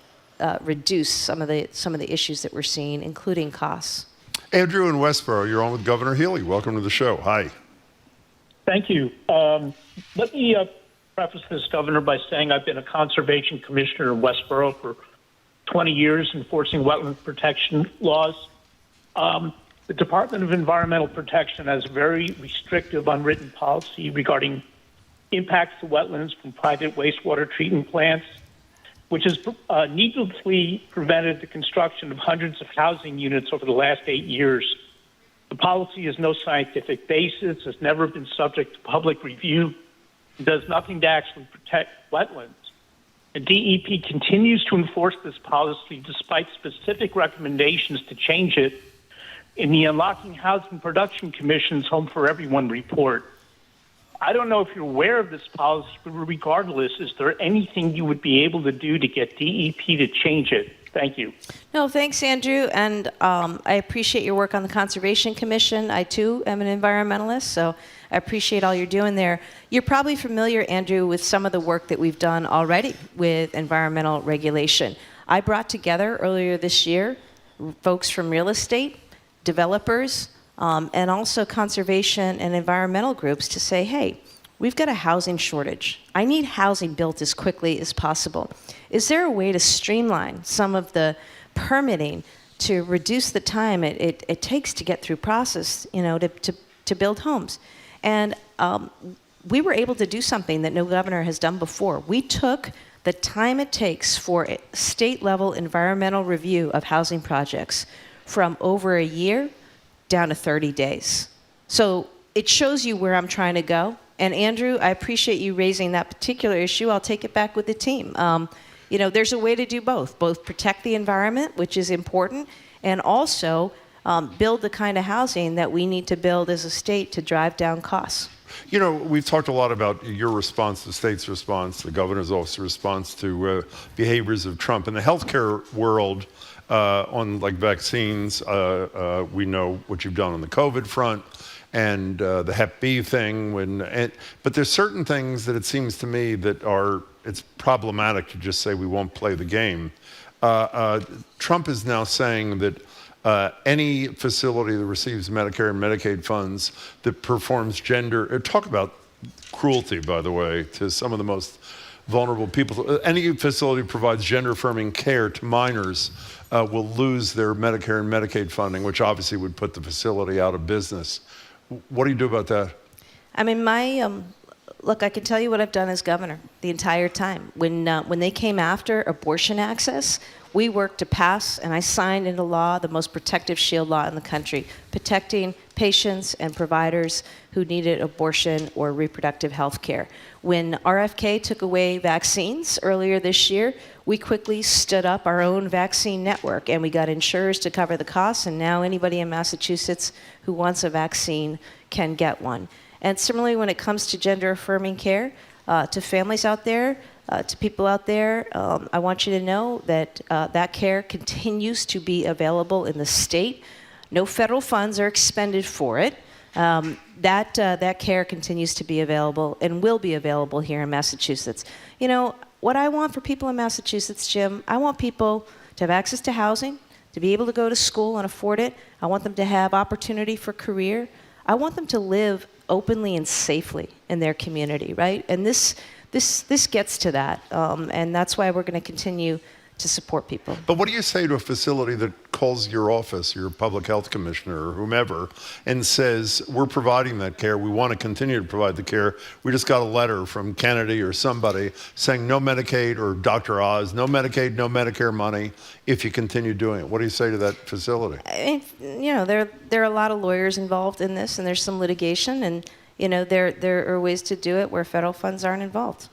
reduce some of the issues that we're seeing, including costs. Andrew in Westboro, you're on with Governor Healey. Welcome to the show. Hi. Thank you. Let me preface this, Governor, by saying I've been a conservation commissioner in Westboro for 20 years, enforcing wetland protection laws. The Department of Environmental Protection has a very restrictive, unwritten policy regarding impacts to wetlands from private wastewater treatment plants, which has needlessly prevented the construction of hundreds of housing units over the last 8 years. The policy has no scientific basis, has never been subject to public review, and does nothing to actually protect wetlands. The DEP continues to enforce this policy despite specific recommendations to change it in the Unlocking Housing Production Commission's Home for Everyone report. I don't know if you're aware of this policy, but regardless, is there anything you would be able to do to get DEP to change it? Thank you. No, thanks, Andrew. And I appreciate your work on the Conservation Commission. I, too, am an environmentalist, so I appreciate all you're doing there. You're probably familiar, Andrew, with some of the work that we've done already with environmental regulation. I brought together earlier this year folks from real estate, developers, and also conservation and environmental groups to say, hey, we've got a housing shortage. I need housing built as quickly as possible. Is there a way to streamline some of the permitting to reduce the time it takes to get through process, to build homes? And we were able to do something that no governor has done before. We took the time it takes for a state-level environmental review of housing projects from over a year down to 30 days. So it shows you where I'm trying to go. And Andrew, I appreciate you raising that particular issue. I'll take it back with the team. There's a way to do both protect the environment, which is important, and also build the kind of housing that we need to build as a state to drive down costs. We've talked a lot about your response, the state's response, the governor's office response to behaviors of Trump. In the healthcare world, on vaccines, we know what you've done on the COVID front and the Hep B thing. But there's certain things that it seems to me that it's problematic to just say we won't play the game. Trump is now saying that any facility that receives Medicare and Medicaid funds that performs talk about cruelty, by the way, to some of the most vulnerable people. Any facility that provides gender-affirming care to minors will lose their Medicare and Medicaid funding, which obviously would put the facility out of business. What do you do about that? I mean, look, I can tell you what I've done as governor the entire time. When they came after abortion access, we worked to pass, and I signed into law the most protective shield law in the country, protecting patients and providers who needed abortion or reproductive health care. When RFK took away vaccines earlier this year, we quickly stood up our own vaccine network, and we got insurers to cover the costs, and now anybody in Massachusetts who wants a vaccine can get one. And similarly, when it comes to gender-affirming care, to families out there, to people out there, I want you to know that that care continues to be available in the state. No federal funds are expended for it. That care continues to be available and will be available here in Massachusetts. What I want for people in Massachusetts, Jim, I want people to have access to housing, to be able to go to school and afford it. I want them to have opportunity for career. I want them to live openly and safely in their community, right? And this gets to that, and that's why we're going to continue to support people. But what do you say to a facility that calls your office, your public health commissioner or whomever, and says, we're providing that care, we want to continue to provide the care, we just got a letter from Kennedy or somebody saying no Medicaid, or Dr. Oz, no Medicaid, no Medicare money if you continue doing it? What do you say to that facility? There are a lot of lawyers involved in this, and there's some litigation, and there are ways to do it where federal funds aren't involved.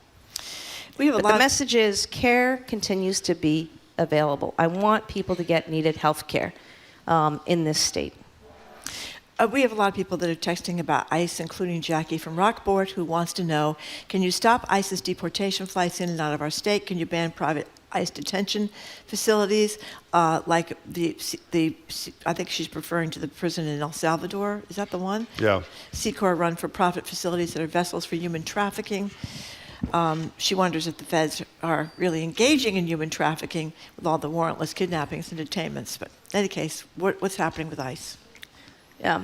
But the message is care continues to be available. I want people to get needed health care in this state. We have a lot of people that are texting about ICE, including Jackie from Rockport, who wants to know, can you stop ICE's deportation flights in and out of our state? Can you ban private ICE detention facilities, like I think she's referring to the prison in El Salvador. Is that the one? Yeah. Secor run for-profit facilities that are vessels for human trafficking. She wonders if the feds are really engaging in human trafficking with all the warrantless kidnappings and detainments. But in any case, what's happening with ICE? Yeah,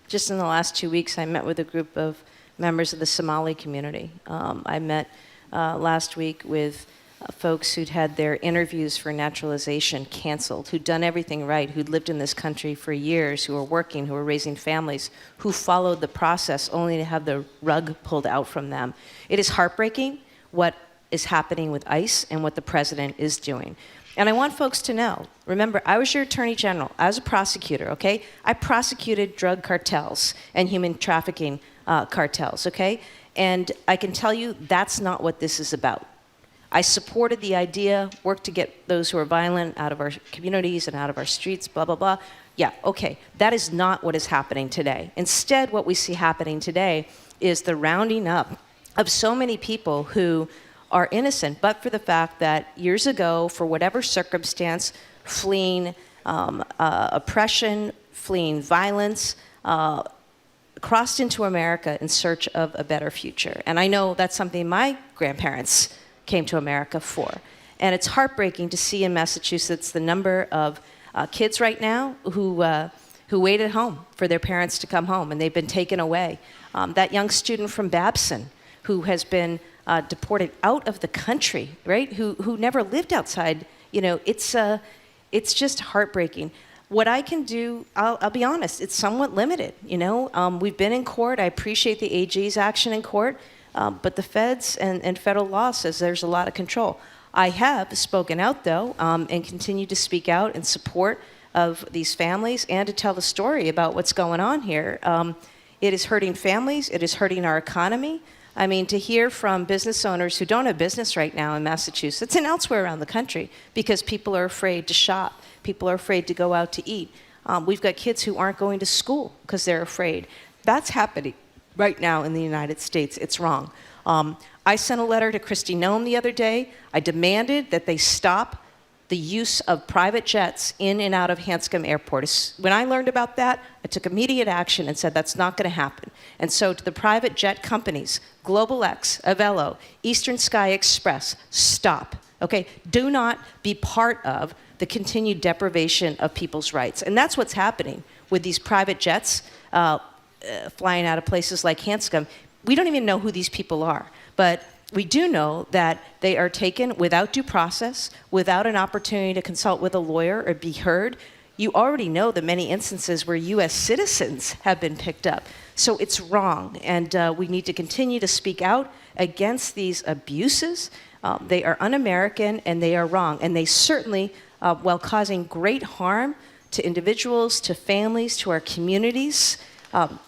just in the last 2 weeks, I met with a group of members of the Somali community. I met last week with folks who'd had their interviews for naturalization canceled, who'd done everything right, who'd lived in this country for years, who were working, who were raising families, who followed the process only to have the rug pulled out from them. It is heartbreaking what is happening with ICE and what the president is doing. And I want folks to know, remember, I was your attorney general. I was a prosecutor, okay? I prosecuted drug cartels and human trafficking cartels, okay? And I can tell you that's not what this is about. I supported the idea, work to get those who are violent out of our communities and out of our streets, blah, blah, blah. Yeah, okay, that is not what is happening today. Instead, what we see happening today is the rounding up of so many people who are innocent, but for the fact that years ago, for whatever circumstance, fleeing oppression, fleeing violence, crossed into America in search of a better future. And I know that's something my grandparents came to America for. And it's heartbreaking to see in Massachusetts the number of kids right now who wait at home for their parents to come home, and they've been taken away. That young student from Babson who has been deported out of the country, right? Who never lived outside. You know, it's just heartbreaking. What I can do, I'll be honest, it's somewhat limited. You know, we've been in court. I appreciate the AG's action in court, but the feds and federal law says there's a lot of control. I have spoken out, though, and continue to speak out in support of these families and to tell the story about what's going on here. It is hurting families. It is hurting our economy. I mean, to hear from business owners who don't have business right now in Massachusetts and elsewhere around the country because people are afraid to shop. People are afraid to go out to eat. We've got kids who aren't going to school because they're afraid. That's happening right now in the United States. It's wrong. I sent a letter to Kristi Noem the other day. I demanded that they stop the use of private jets in and out of Hanscom Airport. When I learned about that, I took immediate action and said that's not going to happen. And so to the private jet companies, Global X, Avello, Eastern Sky Express, stop. Okay? Do not be part of the continued deprivation of people's rights. And that's what's happening with these private jets flying out of places like Hanscom. We don't even know who these people are, but we do know that they are taken without due process, without an opportunity to consult with a lawyer or be heard. You already know the many instances where U.S. citizens have been picked up. So it's wrong, and we need to continue to speak out against these abuses. They are un-American, and they are wrong, and they certainly, while causing great harm to individuals, to families, to our communities,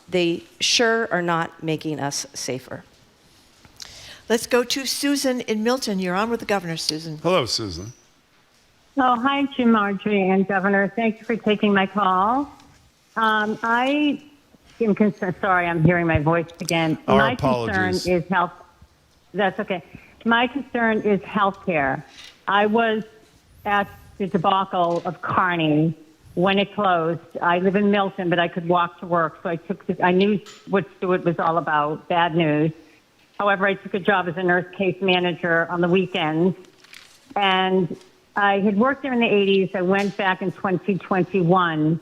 they sure are not making us safer. Let's go to Susan in Milton. You're on with the governor, Susan. Hello, Susan. Oh, hi, Jim, Marjorie, and Governor. Thank you for taking my call. I am concerned. Sorry, I'm hearing my voice again. Our apologies. Concern is health. That's okay. My concern is health care. I was at the debacle of Kearney when it closed. I live in Milton, but I could walk to work, so I knew what Stewart was all about, bad news. However, I took a job as a nurse case manager on the weekends, and I had worked there in the 80s. I went back in 2021,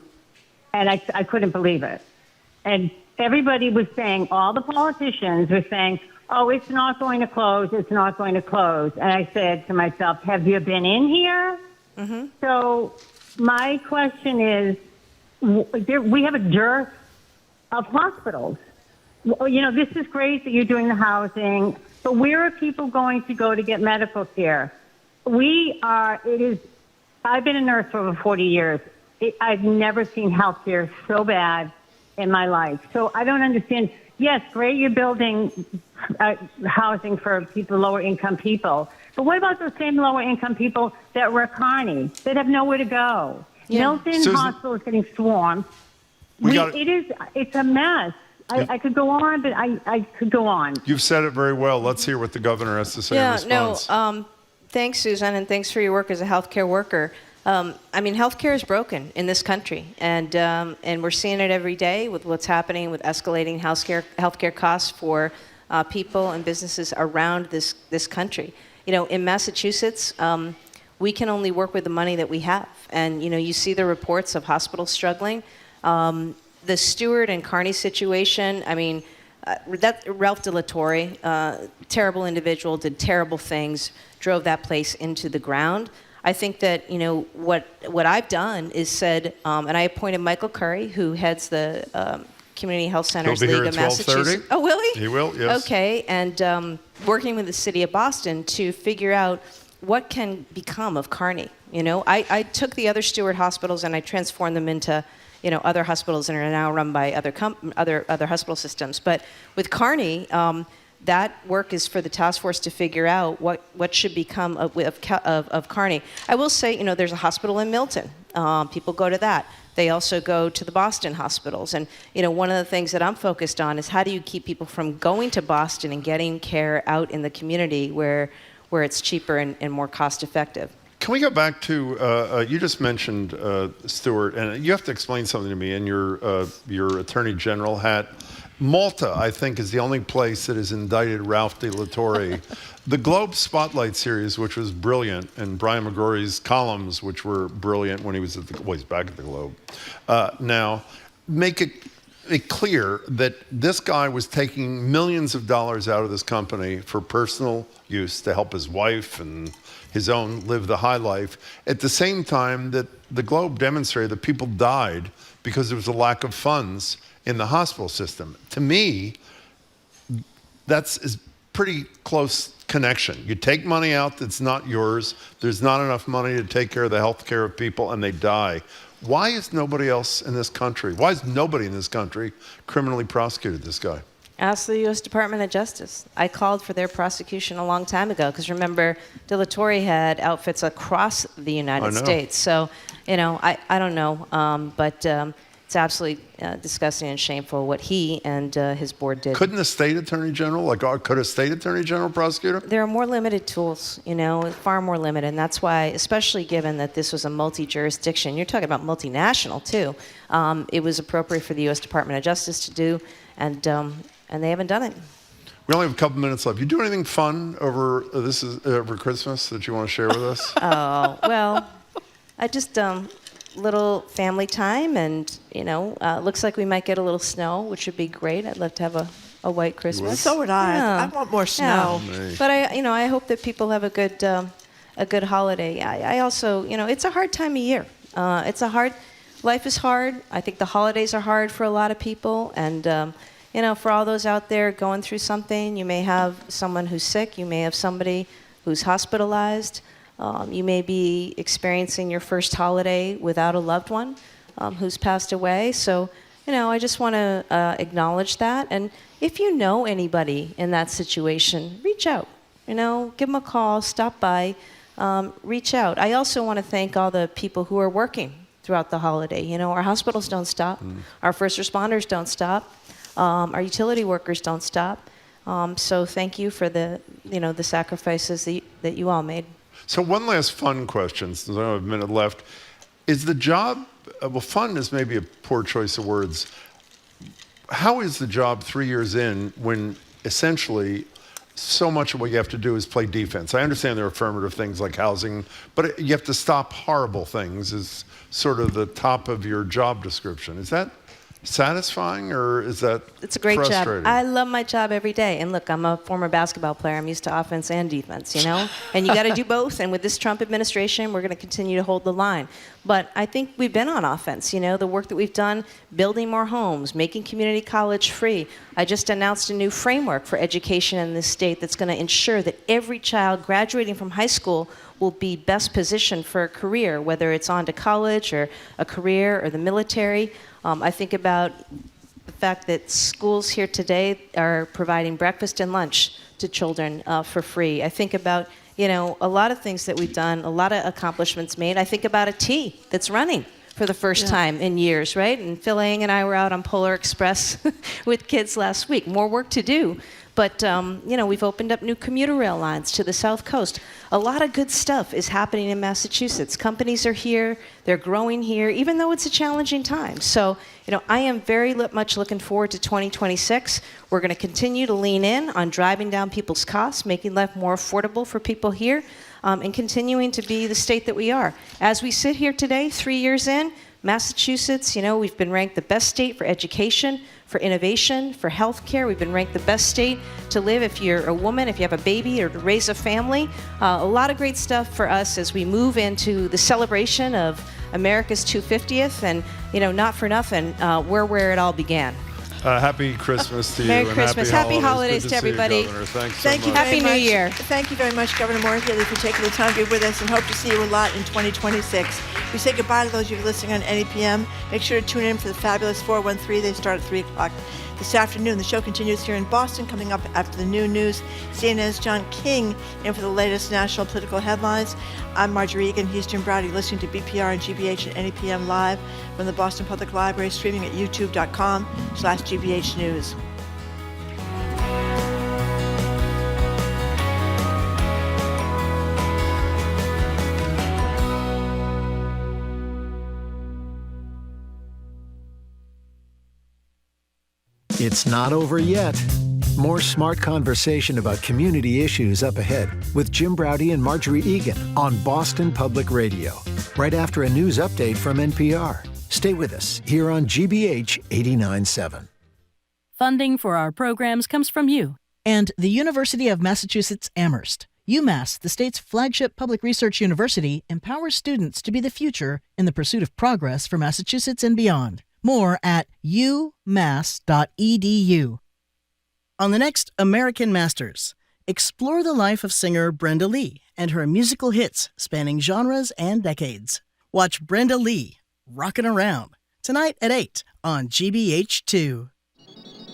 and I couldn't believe it. And everybody was saying, all the politicians were saying, oh, it's not going to close, it's not going to close. And I said to myself, have you been in here? Mm-hmm. So my question is, we have a dearth of hospitals. You know, this is great that you're doing the housing, but where are people going to go to get medical care? I've been a nurse for over 40 years. I've never seen health care so bad in my life. So I don't understand. Yes, great, you're building housing for people, lower income people. But what about those same lower income people that were at Kearney, that have nowhere to go? Yeah. Milton Susan, Hospital is getting swarmed. It's a mess. I could go on, but I could go on. You've said it very well. Let's hear what the governor has to say in response. Thanks, Susan, and thanks for your work as a healthcare worker. I mean, healthcare is broken in this country, and we're seeing it every day with what's happening with escalating healthcare costs for people and businesses around this country. You know, in Massachusetts, we can only work with the money that we have, and you know, you see the reports of hospitals struggling. The Stewart and Kearney situation, I mean, Ralph De La Torre, terrible individual, did terrible things, drove that place into the ground. I think that, you know, what I've done is said, and I appointed Michael Curry, who heads the Community Health Centers League of Massachusetts. Oh, will he? He will, yes. Okay, and working with the city of Boston to figure out what can become of Kearney. You know, I took the other Stewart hospitals and I transformed them into, you know, other hospitals that are now run by other hospital systems. But with Kearney, that work is for the task force to figure out what should become of Kearney. I will say, there's a hospital in Milton. People go to that. They also go to the Boston hospitals. And, one of the things that I'm focused on is how do you keep people from going to Boston and getting care out in the community where it's cheaper and more cost effective. Can we go back to, you just mentioned, Stuart, and you have to explain something to me in your Attorney General hat. Malta, I think, is the only place that has indicted Ralph De La Torre. The Globe Spotlight series, which was brilliant, and Brian McGrory's columns, which were brilliant when he was he's back at the Globe. Now, make it clear that this guy was taking millions of dollars out of this company for personal use to help his wife and his own live the high life. At the same time that the Globe demonstrated that people died because there was a lack of funds in the hospital system. To me, that's a pretty close connection. You take money out that's not yours, there's not enough money to take care of the health care of people, and they die. Why is nobody else in this country, why is nobody in this country criminally prosecuted this guy? Ask the U.S. Department of Justice. I called for their prosecution a long time ago because remember, De La Torre had outfits across the United States. So, I don't know, but it's absolutely disgusting and shameful what he and his board did. Couldn't the state attorney general, could a state attorney general prosecute him? There are more limited tools, far more limited. And that's why, especially given that this was a multi-jurisdiction, you're talking about multinational too, it was appropriate for the U.S. Department of Justice to do, and they haven't done it. We only have a couple minutes left. You do anything fun over Christmas that you want to share with us? Oh, well, I just... little family time, and looks like we might get a little snow, which would be great. I'd love to have a white Christmas. So would I. Yeah. I want more snow. Yeah. But I hope that people have a good holiday. I also, it's a hard time of year. Life is hard. I think the holidays are hard for a lot of people, and for all those out there going through something, you may have someone who's sick, you may have somebody who's hospitalized. You may be experiencing your first holiday without a loved one who's passed away. So, I just want to acknowledge that. And if you know anybody in that situation, reach out. Give them a call, stop by, reach out. I also want to thank all the people who are working throughout the holiday. Our hospitals don't stop. Our first responders don't stop. Our utility workers don't stop. So thank you for the sacrifices that you all made. So one last fun question, since I have a minute left. Is the job, fun is maybe a poor choice of words. How is the job 3 years in when essentially so much of what you have to do is play defense? I understand there are affirmative things like housing, but you have to stop horrible things is sort of the top of your job description. Is that satisfying, or is that It's a great frustrating? job. I love my job every day. And look, I'm a former basketball player. I'm used to offense and defense, And you got to do both. And with this Trump administration, we're going to continue to hold the line. But I think we've been on offense, the work that we've done, building more homes, making community college free. I just announced a new framework for education in this state that's going to ensure that every child graduating from high school will be best positioned for a career, whether it's on to college or a career or the military. I think about the fact that schools here today are providing breakfast and lunch to children for free. I think about, a lot of things that we've done, a lot of accomplishments made. I think about a T that's running for the first time in years, right? And Phil Ang and I were out on Polar Express with kids last week. More work to do. But, we've opened up new commuter rail lines to the South Coast. A lot of good stuff is happening in Massachusetts. Companies are here. They're growing here, even though it's a challenging time. So, I am very much looking forward to 2026. We're going to continue to lean in on driving down people's costs, making life more affordable for people here, and continuing to be the state that we are. As we sit here today, 3 years in, Massachusetts, we've been ranked the best state for education, for innovation, for healthcare. We've been ranked the best state to live if you're a woman, if you have a baby, or to raise a family. A lot of great stuff for us as we move into the celebration of America's 250th, and not for nothing, we're where it all began. Happy Christmas to you. Merry and Christmas. Happy holidays to everybody. Thank you. Happy New Year. Thank you very much, Governor Maura Healey, for taking the time to be with us, and hope to see you a lot in 2026. We say goodbye to those of you listening on NAPM. Make sure to tune in for the fabulous 413. They start at 3 o'clock this afternoon. The show continues here in Boston. Coming up after the noon news, CNN's John King in for the latest national political headlines. I'm Marjorie Egan. He's Jim Browdy, listening to BPR and GBH and NAPM live from the Boston Public Library, streaming at youtube.com/GBH News. It's not over yet. More smart conversation about community issues up ahead with Jim Browdy and Marjorie Egan on Boston Public Radio, right after a news update from NPR. Stay with us here on GBH 89.7. Funding for our programs comes from you. And the University of Massachusetts Amherst. UMass, the state's flagship public research university, empowers students to be the future in the pursuit of progress for Massachusetts and beyond. More at umass.edu. On the next American Masters, explore the life of singer Brenda Lee and her musical hits spanning genres and decades. Watch Brenda Lee, Rockin' Around, tonight at 8 on GBH2.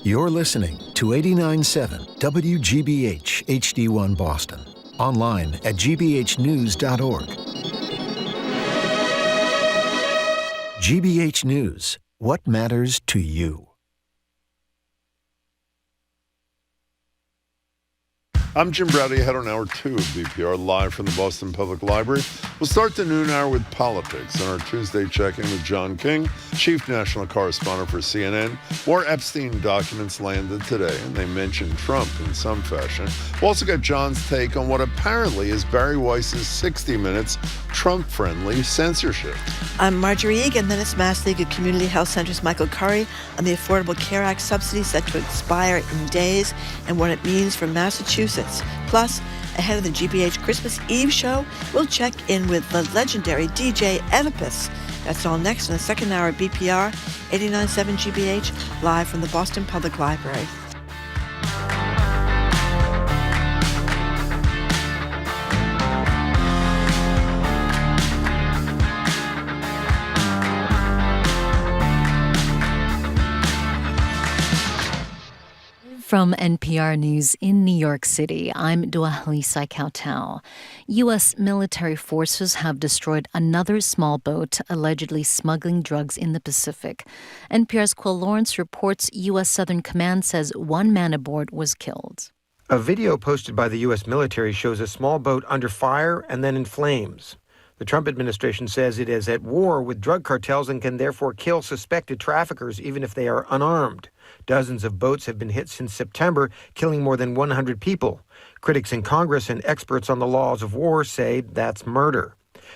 You're listening to 89.7 WGBH HD1 Boston. Online at gbhnews.org. GBH News. What matters to you? I'm Jim Browdy, ahead on Hour 2 of BPR, live from the Boston Public Library. We'll start the noon hour with politics on our Tuesday check-in with John King, chief national correspondent for CNN. More Epstein documents landed today, and they mention Trump in some fashion. We'll also get John's take on what apparently is Barry Weiss's 60 Minutes Trump-friendly censorship. I'm Marjorie Egan. Then it's Mass League of Community Health Centers' Michael Curry on the Affordable Care Act subsidy set to expire in days and what it means for Massachusetts. Plus, ahead of the GBH Christmas Eve show, we'll check in with the legendary DJ Oedipus. That's all next in the second hour of BPR, 89.7 GBH, live from the Boston Public Library. From NPR News in New York City, I'm Duahlisa Kautal. U.S. military forces have destroyed another small boat allegedly smuggling drugs in the Pacific. NPR's Quill Lawrence reports U.S. Southern Command says one man aboard was killed. A video posted by the U.S. military shows a small boat under fire and then in flames. The Trump administration says it is at war with drug cartels and can therefore kill suspected traffickers even if they are unarmed. Dozens of boats have been hit since September, killing more than 100 people. Critics in Congress and experts on the laws of war say that's murder.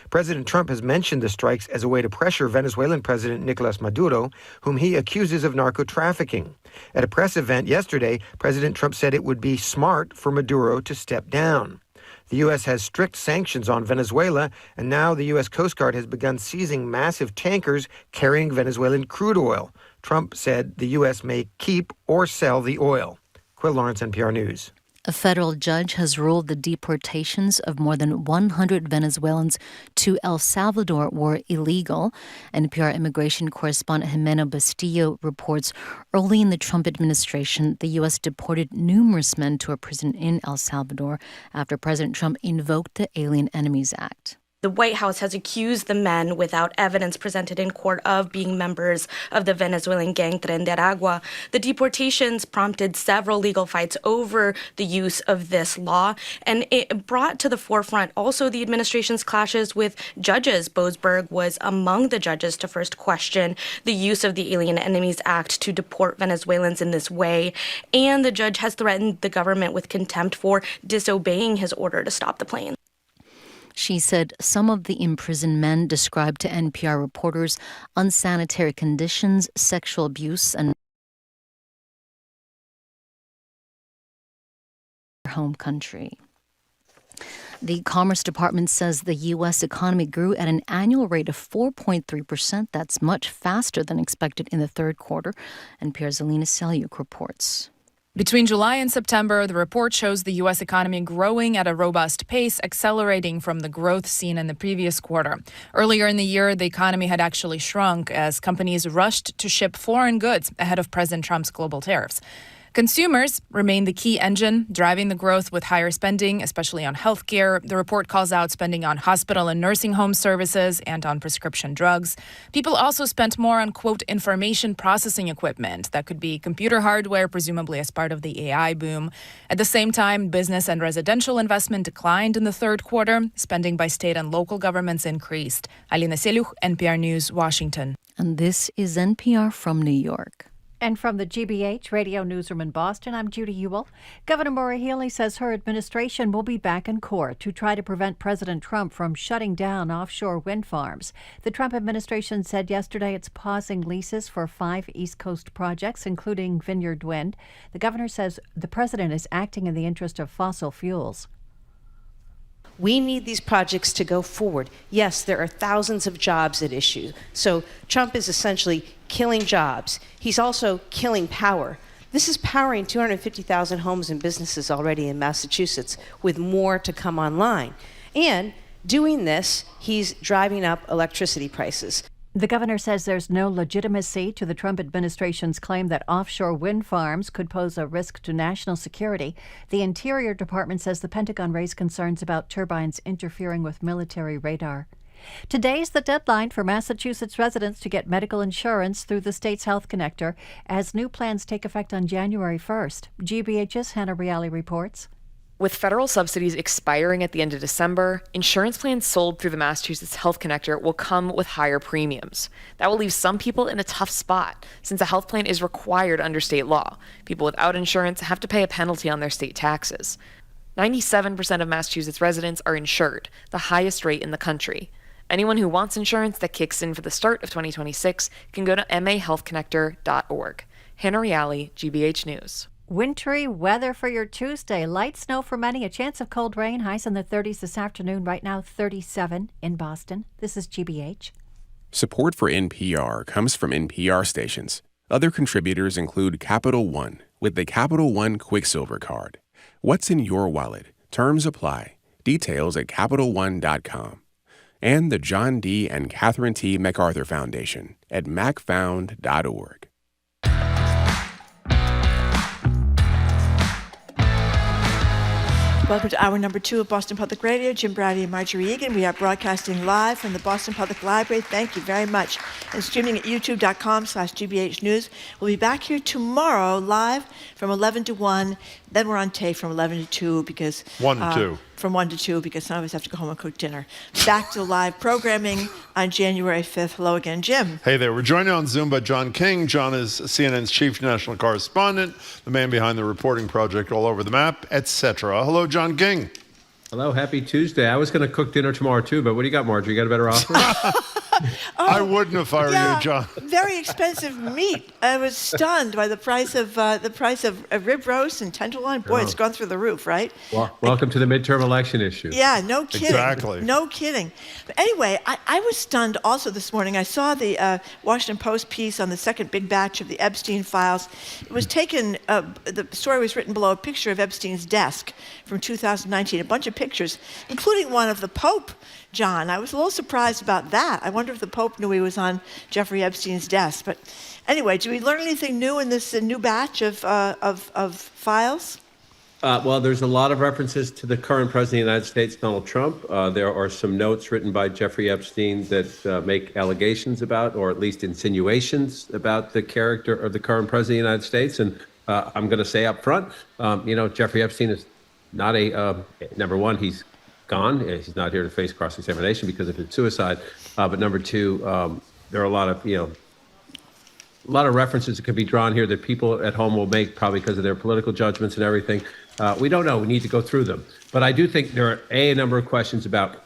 President Trump has mentioned the strikes as a way to pressure Venezuelan President Nicolas Maduro, whom he accuses of narco-trafficking. At a press event yesterday, President Trump said it would be smart for Maduro to step down. The U.S. has strict sanctions on Venezuela, and now the U.S. Coast Guard has begun seizing massive tankers carrying Venezuelan crude oil. Trump said the U.S. may keep or sell the oil. Quill Lawrence, NPR News. A federal judge has ruled the deportations of more than 100 Venezuelans to El Salvador were illegal. NPR immigration correspondent Jimeno Bastillo reports early in the Trump administration, the U.S. deported numerous men to a prison in El Salvador after President Trump invoked the Alien Enemies Act. The White House has accused the men without evidence presented in court of being members of the Venezuelan gang Tren de Aragua. The deportations prompted several legal fights over the use of this law, and it brought to the forefront also the administration's clashes with judges. Boasberg was among the judges to first question the use of the Alien Enemies Act to deport Venezuelans in this way, and the judge has threatened the government with contempt for disobeying his order to stop the plane. She said some of the imprisoned men described to NPR reporters unsanitary conditions, sexual abuse, and home country. The Commerce Department says the U.S. economy grew at an annual rate of 4.3%. That's much faster than expected in the third quarter. NPR's Alina Selyuk reports. Between July and September, the report shows the U.S. economy growing at a robust pace, accelerating from the growth seen in the previous quarter. Earlier in the year, the economy had actually shrunk as companies rushed to ship foreign goods ahead of President Trump's global tariffs. Consumers remain the key engine, driving the growth with higher spending, especially on healthcare. The report calls out spending on hospital and nursing home services and on prescription drugs. People also spent more on, quote, information processing equipment. That could be computer hardware, presumably as part of the AI boom. At the same time, business and residential investment declined in the third quarter. Spending by state and local governments increased. Alina Seluch, NPR News, Washington. And this is NPR from New York. And from the GBH Radio Newsroom in Boston, I'm Judy Ewell. Governor Maura Healey says her administration will be back in court to try to prevent President Trump from shutting down offshore wind farms. The Trump administration said yesterday it's pausing leases for 5 East Coast projects, including Vineyard Wind. The governor says the president is acting in the interest of fossil fuels. We need these projects to go forward. Yes, there are thousands of jobs at issue. So Trump is essentially killing jobs. He's also killing power. This is powering 250,000 homes and businesses already in Massachusetts, with more to come online. And doing this, he's driving up electricity prices. The governor says there's no legitimacy to the Trump administration's claim that offshore wind farms could pose a risk to national security. The Interior Department says the Pentagon raised concerns about turbines interfering with military radar. Today's the deadline for Massachusetts residents to get medical insurance through the state's Health Connector as new plans take effect on January 1st. GBH's Hannah Reale reports. With federal subsidies expiring at the end of December, insurance plans sold through the Massachusetts Health Connector will come with higher premiums. That will leave some people in a tough spot, since a health plan is required under state law. People without insurance have to pay a penalty on their state taxes. 97% of Massachusetts residents are insured, the highest rate in the country. Anyone who wants insurance that kicks in for the start of 2026 can go to mahealthconnector.org. Hannah Reale, GBH News. Wintry weather for your Tuesday. Light snow for many, a chance of cold rain. Highs in the 30s this afternoon. Right now, 37 in Boston. This is GBH. Support for NPR comes from NPR stations. Other contributors include Capital One with the Capital One Quicksilver Card. What's in your wallet? Terms apply. Details at CapitalOne.com. And the John D. and Catherine T. MacArthur Foundation at macfound.org. Welcome to hour number 2 of Boston Public Radio. Jim Brady and Marjorie Egan. We are broadcasting live from the Boston Public Library. Thank you very much. And streaming at youtube.com/GBH News. We'll be back here tomorrow live from 11 to 1. Then we're on tape from 11 to 2 because... 1 to 2. From 1 to 2 because some of us have to go home and cook dinner. Back to live programming on January 5th. Hello again, Jim. Hey there. We're joined on Zoom by John King. John is CNN's chief national correspondent, the man behind the reporting project All Over the Map, etc. Hello, John King. Hello, happy Tuesday. I was going to cook dinner tomorrow too, but what do you got, Marjorie? You got a better offer? I wouldn't if I were you, John. Very expensive meat. I was stunned by the price of rib roast and tenderloin. Boy, it's gone through the roof, right? Well, welcome to the midterm election issue. Yeah, no kidding. Exactly. No kidding. But anyway, I was stunned also this morning. I saw the Washington Post piece on the second big batch of the Epstein files. It was taken, the story was written below a picture of Epstein's desk from 2019, a bunch of pictures, including one of the Pope, John. I was a little surprised about that. I wonder if the Pope knew he was on Jeffrey Epstein's desk. But anyway, did we learn anything new in this new batch of files? Well, there's a lot of references to the current president of the United States, Donald Trump. There are some notes written by Jeffrey Epstein that make allegations about, or at least insinuations about, the character of the current president of the United States. And I'm going to say up front, Jeffrey Epstein is not number one, he's gone. He's not here to face cross-examination because of his suicide. But number two, there are a lot of references that can be drawn here that people at home will make probably because of their political judgments and everything. We don't know. We need to go through them. But I do think there are a number of questions about.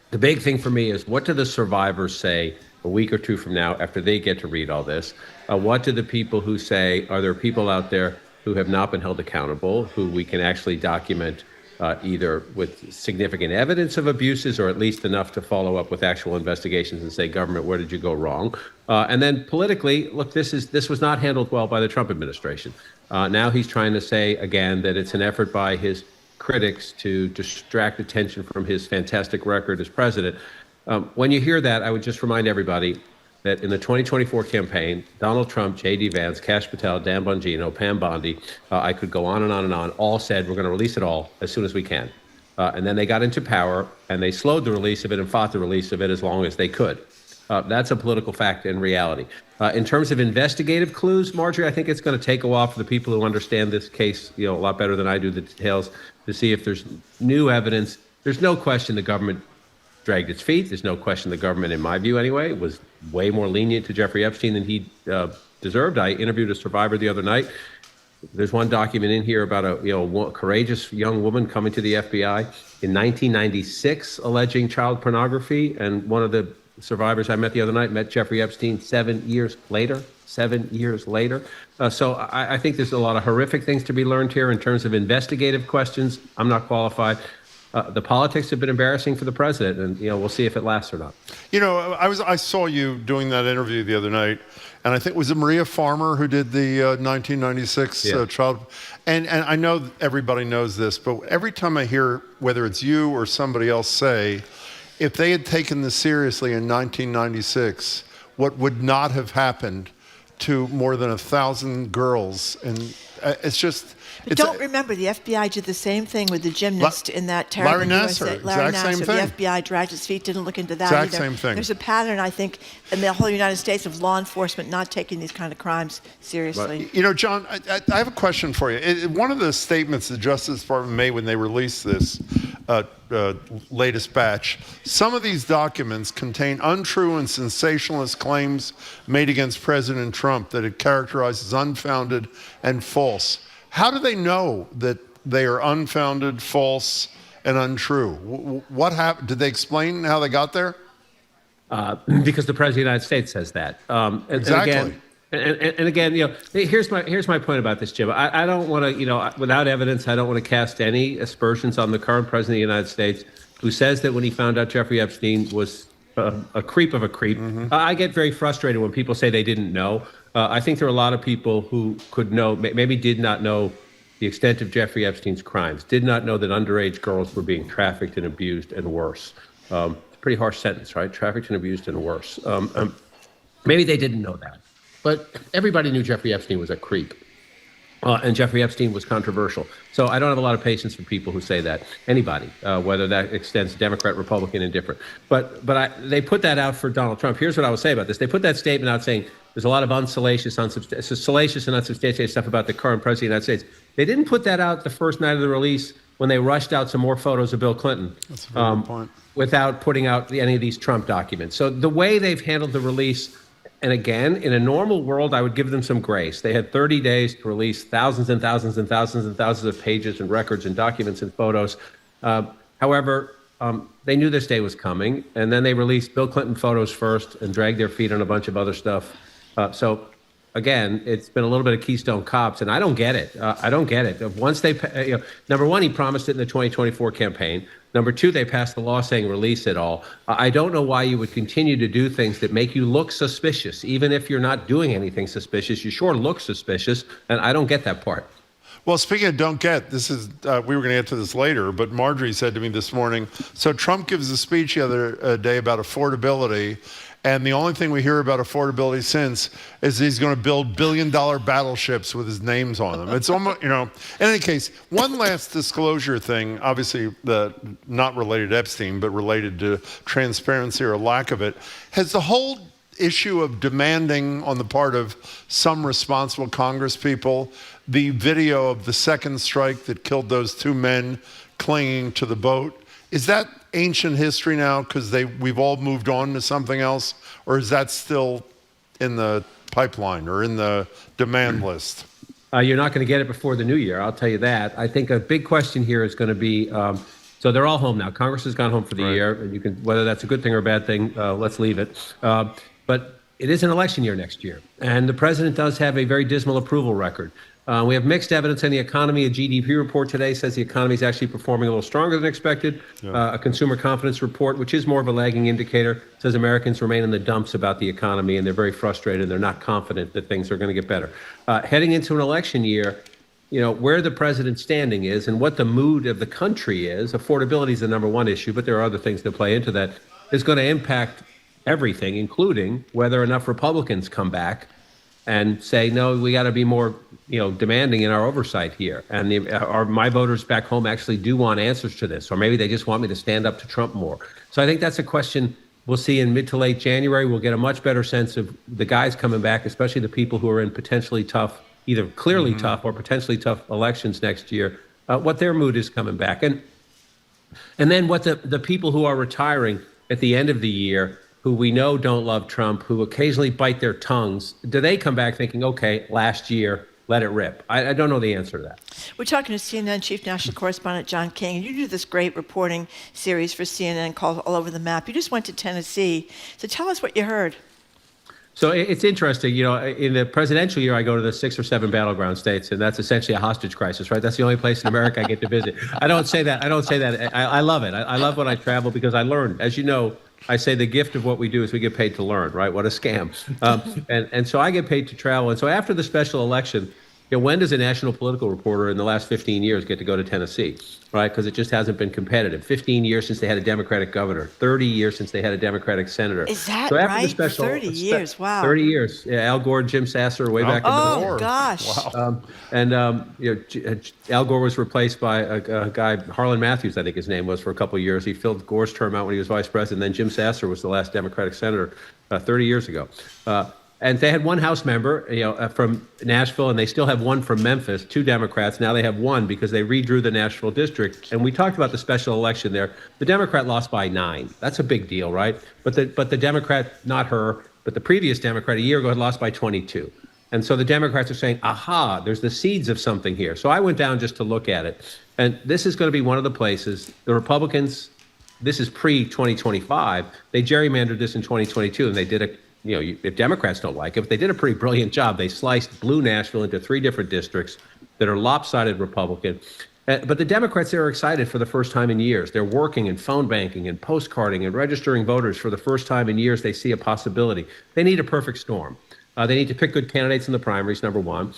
The big thing for me is, what do the survivors say a week or two from now after they get to read all this? What do the people who say, are there people out there who have not been held accountable, who we can actually document either with significant evidence of abuses or at least enough to follow up with actual investigations and say, government, where did you go wrong? And then politically, look, this was not handled well by the Trump administration. Now he's trying to say, again, that it's an effort by his critics to distract attention from his fantastic record as president. When you hear that, I would just remind everybody that in the 2024 campaign, Donald Trump, J.D. Vance, Kash Patel, Dan Bongino, Pam Bondi, I could go on and on and on, all said we're going to release it all as soon as we can. And then they got into power and they slowed the release of it and fought the release of it as long as they could. That's a political fact and reality. In terms of investigative clues, Marjorie, I think it's going to take a while for the people who understand this case, a lot better than I do, the details, to see if there's new evidence. There's no question the government dragged its feet. There's no question the government, in my view anyway, was way more lenient to Jeffrey Epstein than he deserved. I interviewed a survivor the other night. There's one document in here about a courageous young woman coming to the FBI in 1996 alleging child pornography, and one of the survivors I met the other night met Jeffrey Epstein 7 years later. 7 years later. So I think there's a lot of horrific things to be learned here in terms of investigative questions. I'm not qualified. The politics have been embarrassing for the president, and we'll see if it lasts or not. I saw you doing that interview the other night, and I think was it Maria Farmer who did the 1996 child. And I know everybody knows this, but every time I hear whether it's you or somebody else say, if they had taken this seriously in 1996, what would not have happened to more than 1,000 girls? And it's just. But don't remember, the FBI did the same thing with the gymnast in that terrible Larry Nassar, Larry exact same Nassar. thing. The FBI dragged his feet, didn't look into that Exact either. same thing. There's a pattern, I think, in the whole United States of law enforcement not taking these kind of crimes seriously. But, John, I have a question for you. One of the statements the Justice Department made when they released this latest batch, some of these documents contain untrue and sensationalist claims made against President Trump that it characterized as unfounded and false. How do they know that they are unfounded, false, and untrue? What happened? Did they explain how they got there? Because the President of the United States says that. Exactly. And again, here's my point about this, Jim. I don't want to, without evidence, I don't want to cast any aspersions on the current President of the United States, who says that when he found out Jeffrey Epstein was a creep of a creep. Mm-hmm. I get very frustrated when people say they didn't know. I think there are a lot of people who could know, maybe did not know the extent of Jeffrey Epstein's crimes, did not know that underage girls were being trafficked and abused and worse. It's a pretty harsh sentence, right? Trafficked and abused and worse. Maybe they didn't know that. But everybody knew Jeffrey Epstein was a creep. And Jeffrey Epstein was controversial. So I don't have a lot of patience for people who say that. Anybody, whether that extends Democrat, Republican, indifferent. But they put that out for Donald Trump. Here's what I would say about this. They put that statement out saying there's a lot of salacious and unsubstantiated stuff about the current president of the United States. They didn't put that out the first night of the release when they rushed out some more photos of Bill Clinton. That's a very good point. Without putting out any of these Trump documents. So the way they've handled the release, and again, in a normal world, I would give them some grace. They had 30 days to release thousands and thousands and thousands and thousands of pages and records and documents and photos. However, they knew this day was coming, and then they released Bill Clinton photos first and dragged their feet on a bunch of other stuff. So, again, it's been a little bit of Keystone Cops, and I don't get it. I don't get it. Once they, number one, he promised it in the 2024 campaign. Number two, they passed the law saying release it all. I don't know why you would continue to do things that make you look suspicious. Even if you're not doing anything suspicious, you sure look suspicious, and I don't get that part. Well, speaking of don't get, this is, we were going to get to this later, but Marjorie said to me this morning, so Trump gives a speech the other day about affordability, and the only thing we hear about affordability since is he's going to build billion-dollar battleships with his names on them. It's almost, in any case, one last disclosure thing, obviously not related to Epstein, but related to transparency or lack of it. Has the whole issue of demanding on the part of some responsible Congress people the video of the second strike that killed those two men clinging to the boat, is that ancient history now because we've all moved on to something else, or is that still in the pipeline or in the demand list? You're not going to get it before the new year, I'll tell you that. I think a big question here is going to be, so they're all home now. Congress has gone home for the year, and you can, whether that's a good thing or a bad thing, let's leave it. But it is an election year next year, and the president does have a very dismal approval record. We have mixed evidence in the economy. A GDP report today says the economy is actually performing a little stronger than expected. A consumer confidence report, which is more of a lagging indicator, says Americans remain in the dumps about the economy, and they're very frustrated. They're not confident that things are going to get better. Heading into an election year, where the president's standing is and what the mood of the country is, affordability is the number one issue, but there are other things that play into that, is going to impact everything, including whether enough Republicans come back and say, no, we got to be more, demanding in our oversight here. And my voters back home actually do want answers to this, or maybe they just want me to stand up to Trump more. So I think that's a question we'll see in mid to late January. We'll get a much better sense of the guys coming back, especially the people who are in potentially tough, either clearly tough or potentially tough elections next year, what their mood is coming back. And then what the people who are retiring at the end of the year, who we know don't love Trump, who occasionally bite their tongues, do they come back thinking, okay, last year, let it rip? I don't know the answer to that. We're talking to CNN Chief National Correspondent John King, and you do this great reporting series for CNN called All Over the Map. You just went to Tennessee, so tell us what you heard. So it's interesting, in the presidential year, I go to the 6 or 7 battleground states, and that's essentially a hostage crisis, right? That's the only place in America I get to visit. I don't say that. I love it. I love when I travel because I learn. As you know, I say the gift of what we do is we get paid to learn, right? What a scam. And so I get paid to travel. And so after the special election, when does a national political reporter in the last 15 years get to go to Tennessee, right? Because it just hasn't been competitive. 15 years since they had a Democratic governor, 30 years since they had a Democratic senator. Is that so after right? The special, 30 years, wow. 30 years. Yeah, Al Gore and Jim Sasser way back in the Oh, gosh. Wow. Al Gore was replaced by a guy, Harlan Matthews, I think his name was, for a couple of years. He filled Gore's term out when he was vice president. Then Jim Sasser was the last Democratic senator 30 years ago. And they had one House member, from Nashville, and they still have one from Memphis, 2 Democrats. Now they have one because they redrew the Nashville district. And we talked about the special election there. The Democrat lost by 9. That's a big deal, right? But the Democrat, not her, but the previous Democrat a year ago had lost by 22. And so the Democrats are saying, aha, there's the seeds of something here. So I went down just to look at it. And this is going to be one of the places the Republicans, this is pre-2025, they gerrymandered this in 2022, and they did if Democrats don't like it, but they did a pretty brilliant job. They sliced blue Nashville into 3 different districts that are lopsided Republican. But the Democrats, they're excited for the first time in years. They're working in phone banking and postcarding and registering voters for the first time in years. They see a possibility. They need a perfect storm. They need to pick good candidates in the primaries, number one.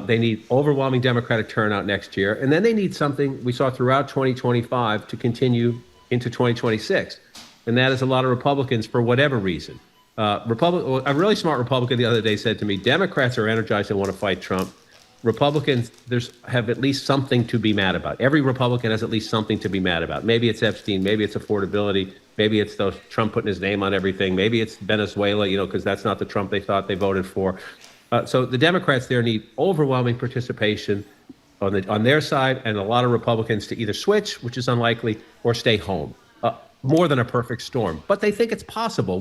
They need overwhelming Democratic turnout next year. And then they need something we saw throughout 2025 to continue into 2026. And that is a lot of Republicans, for whatever reason. A really smart Republican the other day said to me, Democrats are energized and want to fight Trump. Republicans have at least something to be mad about. Every Republican has at least something to be mad about. Maybe it's Epstein, maybe it's affordability, maybe it's Trump putting his name on everything, maybe it's Venezuela, because that's not the Trump they thought they voted for. So the Democrats there need overwhelming participation on their side, and a lot of Republicans to either switch, which is unlikely, or stay home. More than a perfect storm, but they think it's possible.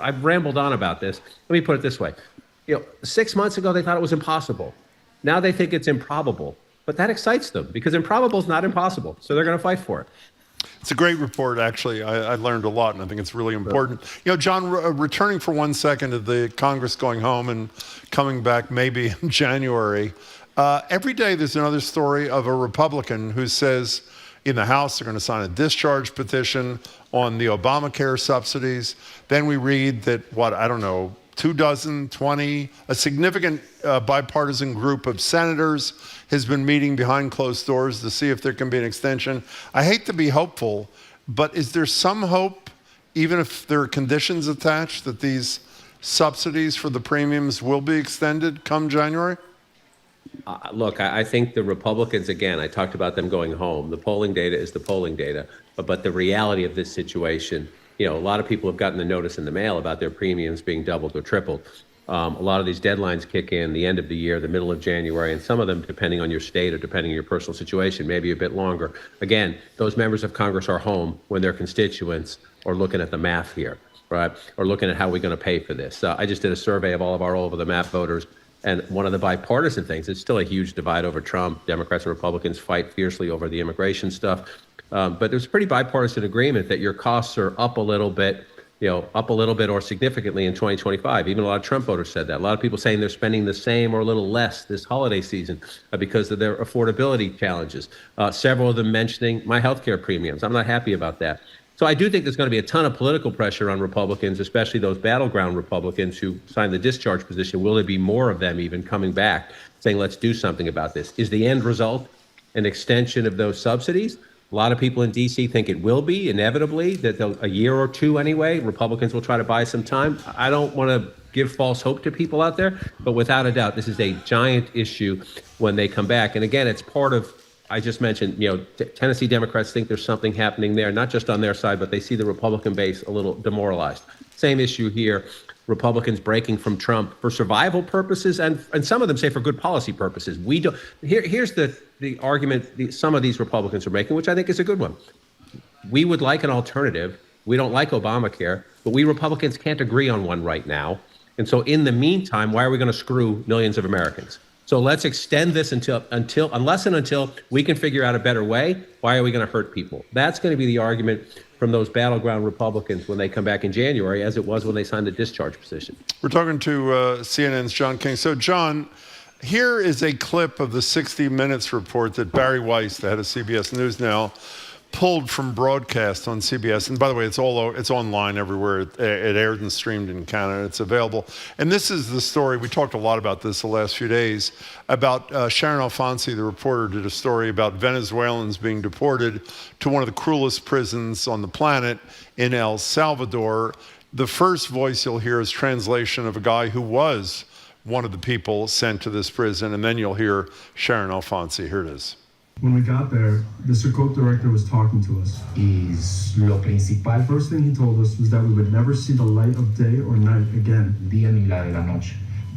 I've rambled on about this. Let me put it this way. 6 months ago, they thought it was impossible. Now they think it's improbable, but that excites them because improbable is not impossible. So they're going to fight for it. It's a great report, actually. I learned a lot, and I think it's really important. John, returning for 1 second to the Congress going home and coming back maybe in January, every day there's another story of a Republican who says, in the House, they're going to sign a discharge petition on the Obamacare subsidies. Then we read that, 20, a significant bipartisan group of senators has been meeting behind closed doors to see if there can be an extension. I hate to be hopeful, but is there some hope, even if there are conditions attached, that these subsidies for the premiums will be extended come January? Look, I think the Republicans, again, I talked about them going home. The polling data is the polling data. But the reality of this situation, a lot of people have gotten the notice in the mail about their premiums being doubled or tripled. A lot of these deadlines kick in the end of the year, the middle of January, and some of them, depending on your state or depending on your personal situation, maybe a bit longer. Again, those members of Congress are home when their constituents are looking at the math here, right? Or looking at how we're going to pay for this. I just did a survey of all of our all-over-the-map voters. And one of the bipartisan things, it's still a huge divide over Trump. Democrats and Republicans fight fiercely over the immigration stuff. But there's a pretty bipartisan agreement that your costs are up a little bit. up a little bit or significantly in 2025. Even a lot of Trump voters said that. A lot of people saying they're spending the same or a little less this holiday season because of their affordability challenges. Several of them mentioning my healthcare premiums. I'm not happy about that. So I do think there's going to be a ton of political pressure on Republicans, especially those battleground Republicans who signed the discharge position. Will there be more of them even coming back saying, let's do something about this? Is the end result an extension of those subsidies? A lot of people in D.C. think it will be, inevitably, that a year or two anyway. Republicans will try to buy some time. I don't want to give false hope to people out there, but without a doubt, this is a giant issue when they come back. And again, it's part of, I just mentioned, Tennessee Democrats think there's something happening there, not just on their side, but they see the Republican base a little demoralized. Same issue here. Republicans breaking from Trump for survival purposes, and some of them say for good policy purposes. We don't. Here's the argument some of these Republicans are making, which I think is a good one. We would like an alternative. We don't like Obamacare, but we Republicans can't agree on one right now. And so in the meantime, why are we going to screw millions of Americans? So let's extend this until we can figure out a better way. Why are we going to hurt people? That's going to be the argument from those battleground Republicans when they come back in January, as it was when they signed the discharge position. We're talking to CNN's John King. So, John, here is a clip of the 60 Minutes report that Barry Weiss, the head of CBS News now, pulled from broadcast on CBS. And by the way, it's online everywhere. It aired and streamed in Canada. It's available. And this is the story. We talked a lot about this the last few days, about Sharon Alfonsi, the reporter, did a story about Venezuelans being deported to one of the cruelest prisons on the planet in El Salvador. The first voice you'll hear is translation of a guy who was one of the people sent to this prison. And then you'll hear Sharon Alfonsi. Here it is. When we got there, the Sukkot director was talking to us. The first thing he told us was that we would never see the light of day or night again.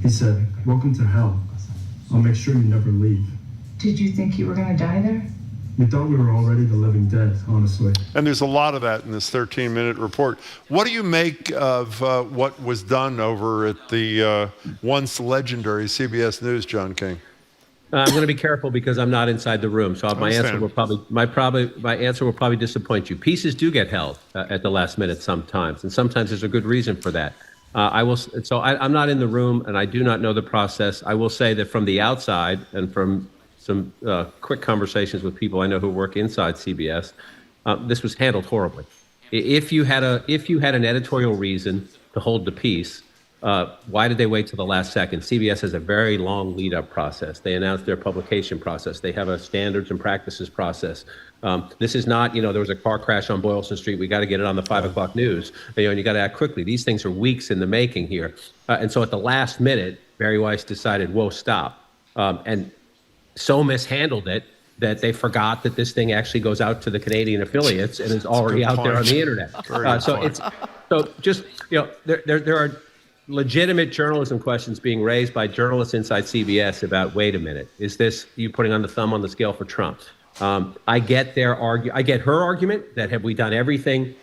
He said, "Welcome to hell. I'll make sure you never leave." Did you think you were going to die there? We thought we were already the living dead, honestly. And there's a lot of that in this 13-minute report. What do you make of what was done over at the once legendary CBS News, John King? I'm going to be careful because I'm not inside the room, so my answer will probably disappoint you. Pieces do get held at the last minute sometimes, and sometimes there's a good reason for that. I'm not in the room, and I do not know the process. I will say that from the outside and from some quick conversations with people I know who work inside CBS, this was handled horribly. If you had an editorial reason to hold the piece, why did they wait till the last second? CBS has a very long lead-up process. They announce their publication process. They have a standards and practices process. This is not, there was a car crash on Boylston Street. We got to get it on the 5 o'clock news. And you got to act quickly. These things are weeks in the making here. And so at the last minute, Barry Weiss decided, whoa, stop. And so mishandled it that they forgot that this thing actually goes out to the Canadian affiliates and is already out there on the internet. There are legitimate journalism questions being raised by journalists inside CBS about, wait a minute, is this you putting on the thumb on the scale for Trump? I get her argument that have we done everything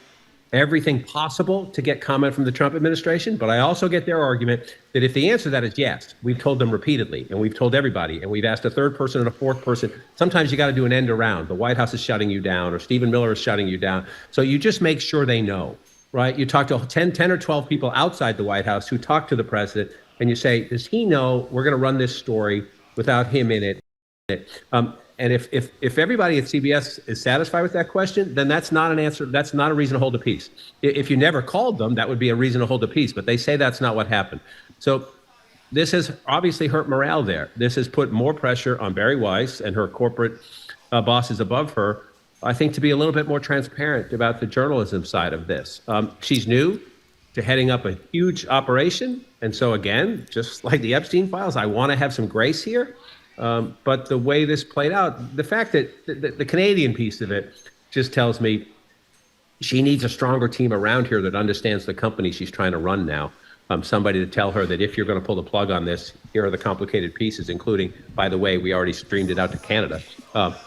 possible to get comment from the Trump administration, but I also get their argument that if the answer to that is yes, we've told them repeatedly, and we've told everybody, and we've asked a third person and a fourth person, sometimes you got to do an end around. The White House is shutting you down, or Stephen Miller is shutting you down. So you just make sure they know. Right? You talk to 10 or 12 people outside the White House who talk to the president, and you say, does he know we're going to run this story without him in it? And if everybody at CBS is satisfied with that question, then that's not an answer. That's not a reason to hold a peace. If you never called them, that would be a reason to hold a peace. But they say that's not what happened. So this has obviously hurt morale there. This has put more pressure on Barry Weiss and her corporate bosses above her, I think, to be a little bit more transparent about the journalism side of this. She's new to heading up a huge operation. And so again, just like the Epstein files, I want to have some grace here. But the way this played out, the fact that the Canadian piece of it just tells me she needs a stronger team around here that understands the company she's trying to run now. Somebody to tell her that if you're going to pull the plug on this, here are the complicated pieces, including, by the way, we already streamed it out to Canada.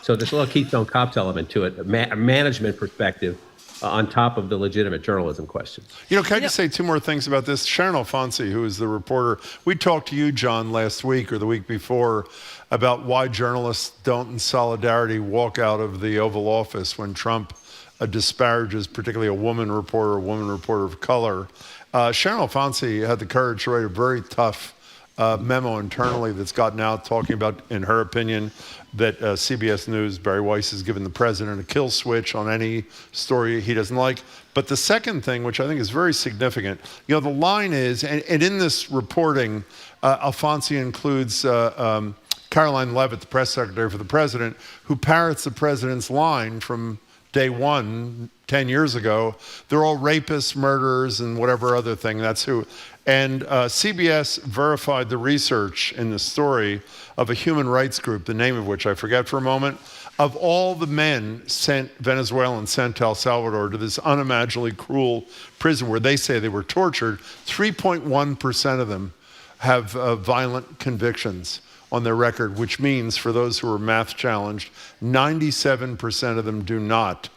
So there's a little Keystone Cops element to it, a management perspective on top of the legitimate journalism question. Can I just say two more things about this? Sharon Alfonsi, who is the reporter, we talked to you, John, last week or the week before about why journalists don't, in solidarity, walk out of the Oval Office when Trump disparages, particularly a woman reporter of color. Sharon Alfonsi had the courage to write a very tough memo internally that's gotten out talking about, in her opinion, that CBS News, Barry Weiss, has given the president a kill switch on any story he doesn't like. But the second thing, which I think is very significant, the line is, and in this reporting, Alfonsi includes Caroline Leavitt, the press secretary for the president, who parrots the president's line from day one, 10 years ago. They're all rapists, murderers, and whatever other thing. That's who. And CBS verified the research in the story of a human rights group, the name of which I forget for a moment. Of all the men Venezuelans sent to El Salvador to this unimaginably cruel prison where they say they were tortured, 3.1% of them have violent convictions on their record, which means, for those who are math challenged, 97% of them do not.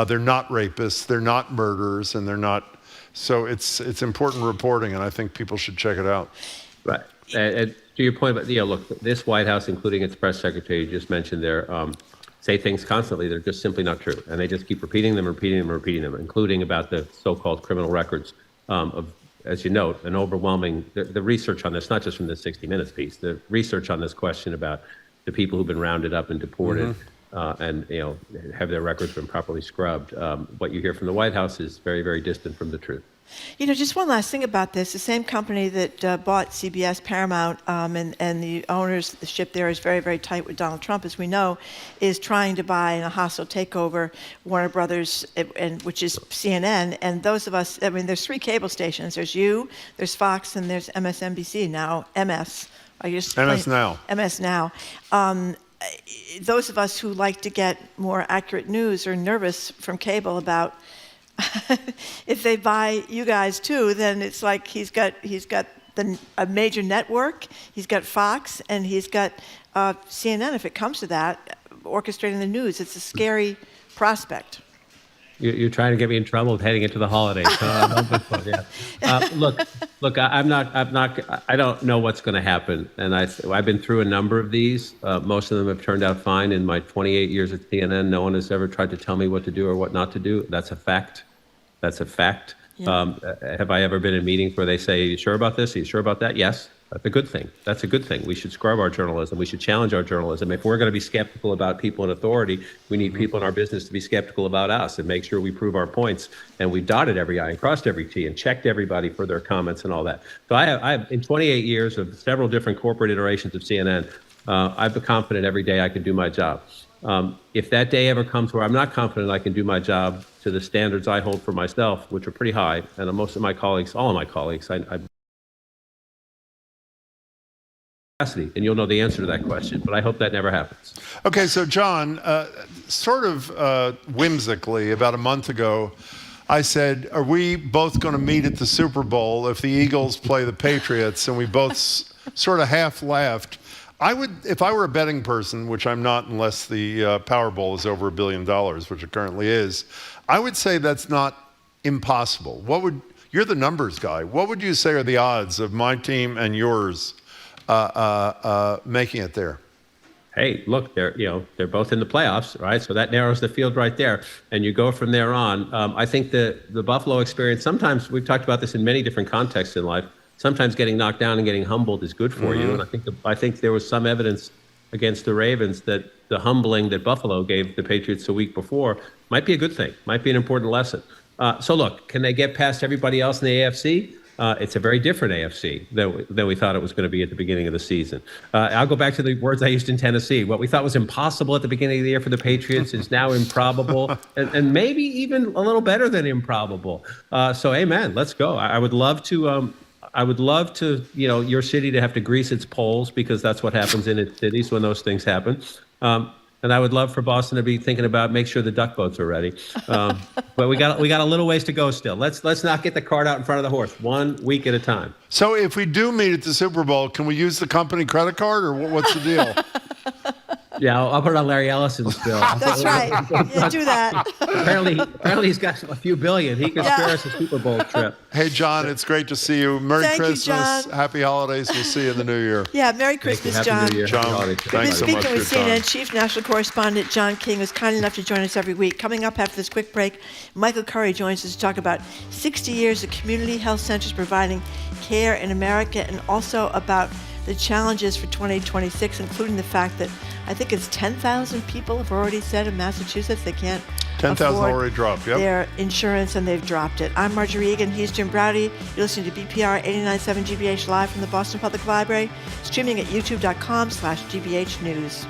They're not rapists, they're not murderers, and they're not. So it's important reporting, and I think people should check it out. Right. And to your point, but look, this White House, including its press secretary you just mentioned there, say things constantly that are just simply not true, and they just keep repeating them, including about the so-called criminal records of, as you note, an overwhelming, the research on this, not just from the 60 Minutes piece, the research on this question about the people who've been rounded up and deported, and have their records been properly scrubbed. What you hear from the White House is very, very distant from the truth. Just one last thing about this. The same company that bought CBS, Paramount, and the ownership there is very, very tight with Donald Trump, as we know, is trying to buy in a hostile takeover Warner Brothers, which is CNN. And those of us, there's 3 cable stations. There's you, there's Fox, and there's MSNBC, now MS. MS Now. MS Now. Those of us who like to get more accurate news are nervous from cable about if they buy you guys too, then it's like he's got a major network, he's got Fox, and he's got CNN. If it comes to that, orchestrating the news, it's a scary prospect. You're trying to get me in trouble with heading into the holidays. Look, I don't know what's going to happen. And I've been through a number of these. Most of them have turned out fine. In my 28 years at CNN, no one has ever tried to tell me what to do or what not to do. That's a fact. Yeah. Have I ever been in meetings where they say, "Are you sure about this? Are you sure about that?" Yes. That's a good thing. We should scrub our journalism. We should challenge our journalism. If we're going to be skeptical about people in authority, we need people in our business to be skeptical about us and make sure we prove our points. And we've dotted every I and crossed every T and checked everybody for their comments and all that. So I have in 28 years of several different corporate iterations of CNN, I've been confident every day I can do my job. If that day ever comes where I'm not confident I can do my job to the standards I hold for myself, which are pretty high, and most of my colleagues, all of my colleagues, and you'll know the answer to that question, but I hope that never happens. Okay, so John, sort of whimsically, about a month ago, I said, are we both going to meet at the Super Bowl if the Eagles play the Patriots? And we both sort of half laughed. I would, if I were a betting person, which I'm not unless the Powerball is over $1 billion, which it currently is, I would say that's not impossible. You're the numbers guy. What would you say are the odds of my team and yours making it there? Hey, look, they're both in the playoffs, right? So that narrows the field right there, and you go from there on. I think the Buffalo experience, sometimes we've talked about this in many different contexts in life. Sometimes getting knocked down and getting humbled is good for you, and I think there was some evidence against the Ravens that the humbling that Buffalo gave the Patriots a week before might be a good thing, might be an important lesson. So look, can they get past everybody else in the AFC? It's a very different AFC than we thought it was going to be at the beginning of the season. I'll go back to the words I used in Tennessee. What we thought was impossible at the beginning of the year for the Patriots is now improbable, and maybe even a little better than improbable. So, amen. Let's go. I would love to. Your city to have to grease its poles, because that's what happens in its cities when those things happen. And I would love for Boston to be thinking about make sure the duck boats are ready. But we got a little ways to go still. Let's not get the cart out in front of the horse. 1 week at a time. So if we do meet at the Super Bowl, can we use the company credit card, or what's the deal? Yeah, I'll put it on Larry Ellison's bill. That's right. Yeah, do that. Apparently he's got a few billion. He can spare us a Super Bowl trip. Hey, John, it's great to see you. Merry Thank you, Christmas. John. Happy holidays. We'll see you in the new year. Yeah, Merry Christmas, Happy John. New Year. John, Happy thanks We've so been much speaking for your with time. CNN Chief National Correspondent John King, who's kind enough to join us every week. Coming up after this quick break, Michael Curry joins us to talk about 60 years of community health centers providing care in America, and also about the challenges for 2026, including the fact that I think it's 10,000 people have already said in Massachusetts they can't 10,000 afford already dropped, yep. their insurance, and they've dropped it. I'm Marjorie Egan. He's Jim Browdy. You're listening to BPR 89.7 GBH live from the Boston Public Library, streaming at youtube.com/GBH News.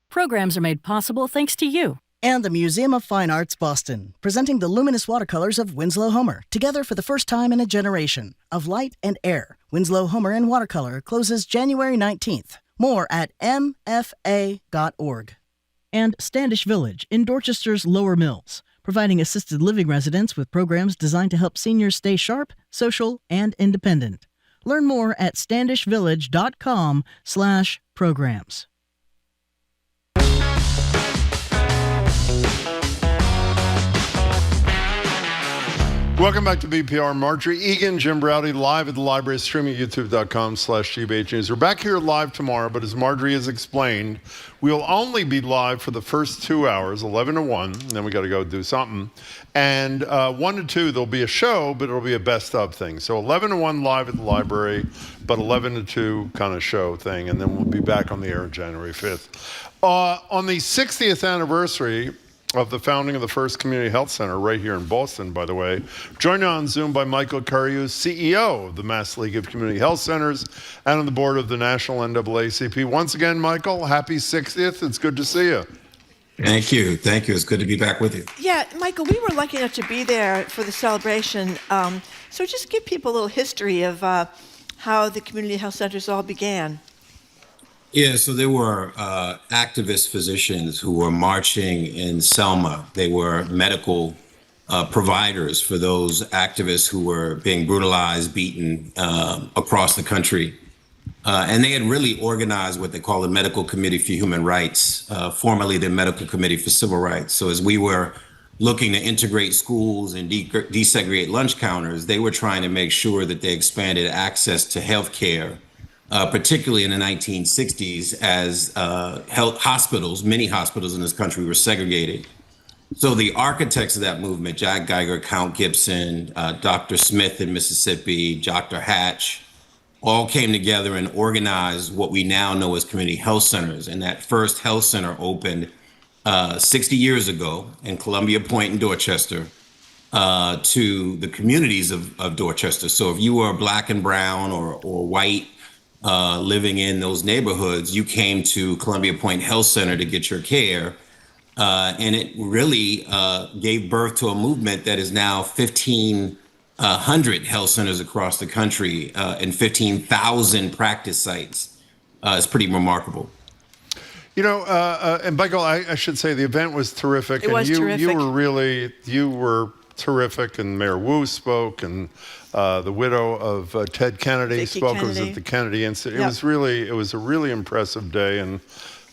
Programs are made possible thanks to you. And the Museum of Fine Arts Boston, presenting the luminous watercolors of Winslow Homer, together for the first time in a generation, of light and air. Winslow Homer in watercolor closes January 19th. More at mfa.org. And Standish Village in Dorchester's Lower Mills, providing assisted living residents with programs designed to help seniors stay sharp, social, and independent. Learn more at standishvillage.com/programs. Welcome back to BPR. Marjorie Egan, Jim Browdy, live at the library, streaming at youtube.com/GBH News. We're back here live tomorrow, but as Marjorie has explained, we'll only be live for the first 2 hours, 11 to 1, and then we got to go do something. And 1 to 2, there'll be a show, but it'll be a best of thing. So 11 to 1 live at the library, but 11 to 2 kind of show thing, and then we'll be back on the air on January 5th. On the 60th anniversary of the founding of the first community health center right here in Boston, by the way. Joined on Zoom by Michael Curry, who's CEO of the Mass League of Community Health Centers and on the board of the National NAACP. Once again, Michael, happy 60th. It's good to see you. Thank you. Thank you. It's good to be back with you. Yeah, Michael, we were lucky enough to be there for the celebration. So just give people a little history of how the community health centers all began. Yeah, so there were activist physicians who were marching in Selma. They were medical providers for those activists who were being brutalized, beaten across the country. And they had really organized what they call the Medical Committee for Human Rights, formerly the Medical Committee for Civil Rights. So as we were looking to integrate schools and desegregate lunch counters, they were trying to make sure that they expanded access to health care, particularly in the 1960s as hospitals, many hospitals in this country were segregated. So the architects of that movement, Jack Geiger, Count Gibson, Dr. Smith in Mississippi, Dr. Hatch, all came together and organized what we now know as community health centers. And that first health center opened 60 years ago in Columbia Point in Dorchester to the communities of Dorchester. So if you were black and brown or white, living in those neighborhoods, you came to Columbia Point Health Center to get your care. And it really gave birth to a movement that is now 1,500 health centers across the country and 15,000 practice sites. It's pretty remarkable. You know, and Michael, I should say the event was terrific. It was terrific. You were terrific, and Mayor Wu spoke, and the widow of Ted Kennedy spoke. It was at the Kennedy Institute. Yep. It was a really impressive day, and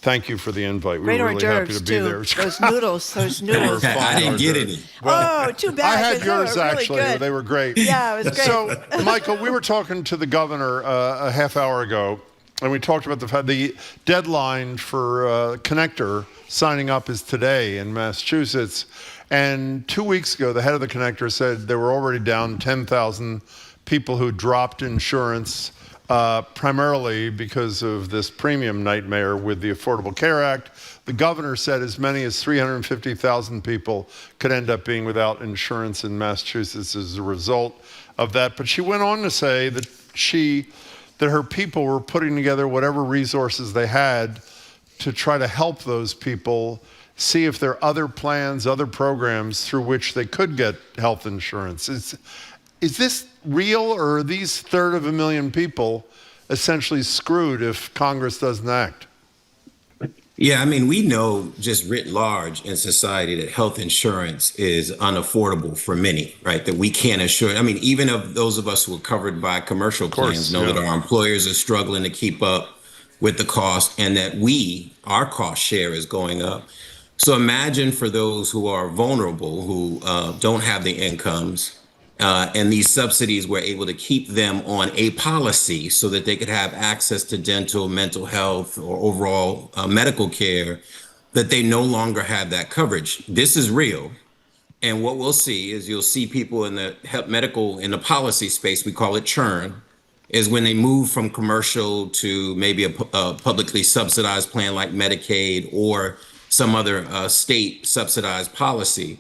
thank you for the invite. Great we were really happy hors to be there. d'oeuvres, those noodles. I didn't get any. Oh, too bad. I had 'cause yours, they were really actually. good. They were great. Yeah, it was great. So, Michael, we were talking to the governor a half hour ago, and we talked about the deadline for Connector signing up is today in Massachusetts. And 2 weeks ago, the head of the Connector said they were already down 10,000 people who dropped insurance, primarily because of this premium nightmare with the Affordable Care Act. The governor said as many as 350,000 people could end up being without insurance in Massachusetts as a result of that. But she went on to say that her people were putting together whatever resources they had to try to help those people see if there are other plans, other programs through which they could get health insurance. Is this real, or are these 1/3 people essentially screwed if Congress doesn't act? Yeah, I mean, we know just writ large in society that health insurance is unaffordable for many, right? That we can't assure. I mean, even of those of us who are covered by commercial plans know that our employers are struggling to keep up with the cost, and that our cost share is going up. So imagine for those who are vulnerable, who don't have the incomes, and these subsidies were able to keep them on a policy so that they could have access to dental, mental health, or overall medical care, that they no longer have that coverage. This is real. And what we'll see is you'll see people in the in the policy space, we call it churn, is when they move from commercial to maybe a publicly subsidized plan like Medicaid or some other state subsidized policy.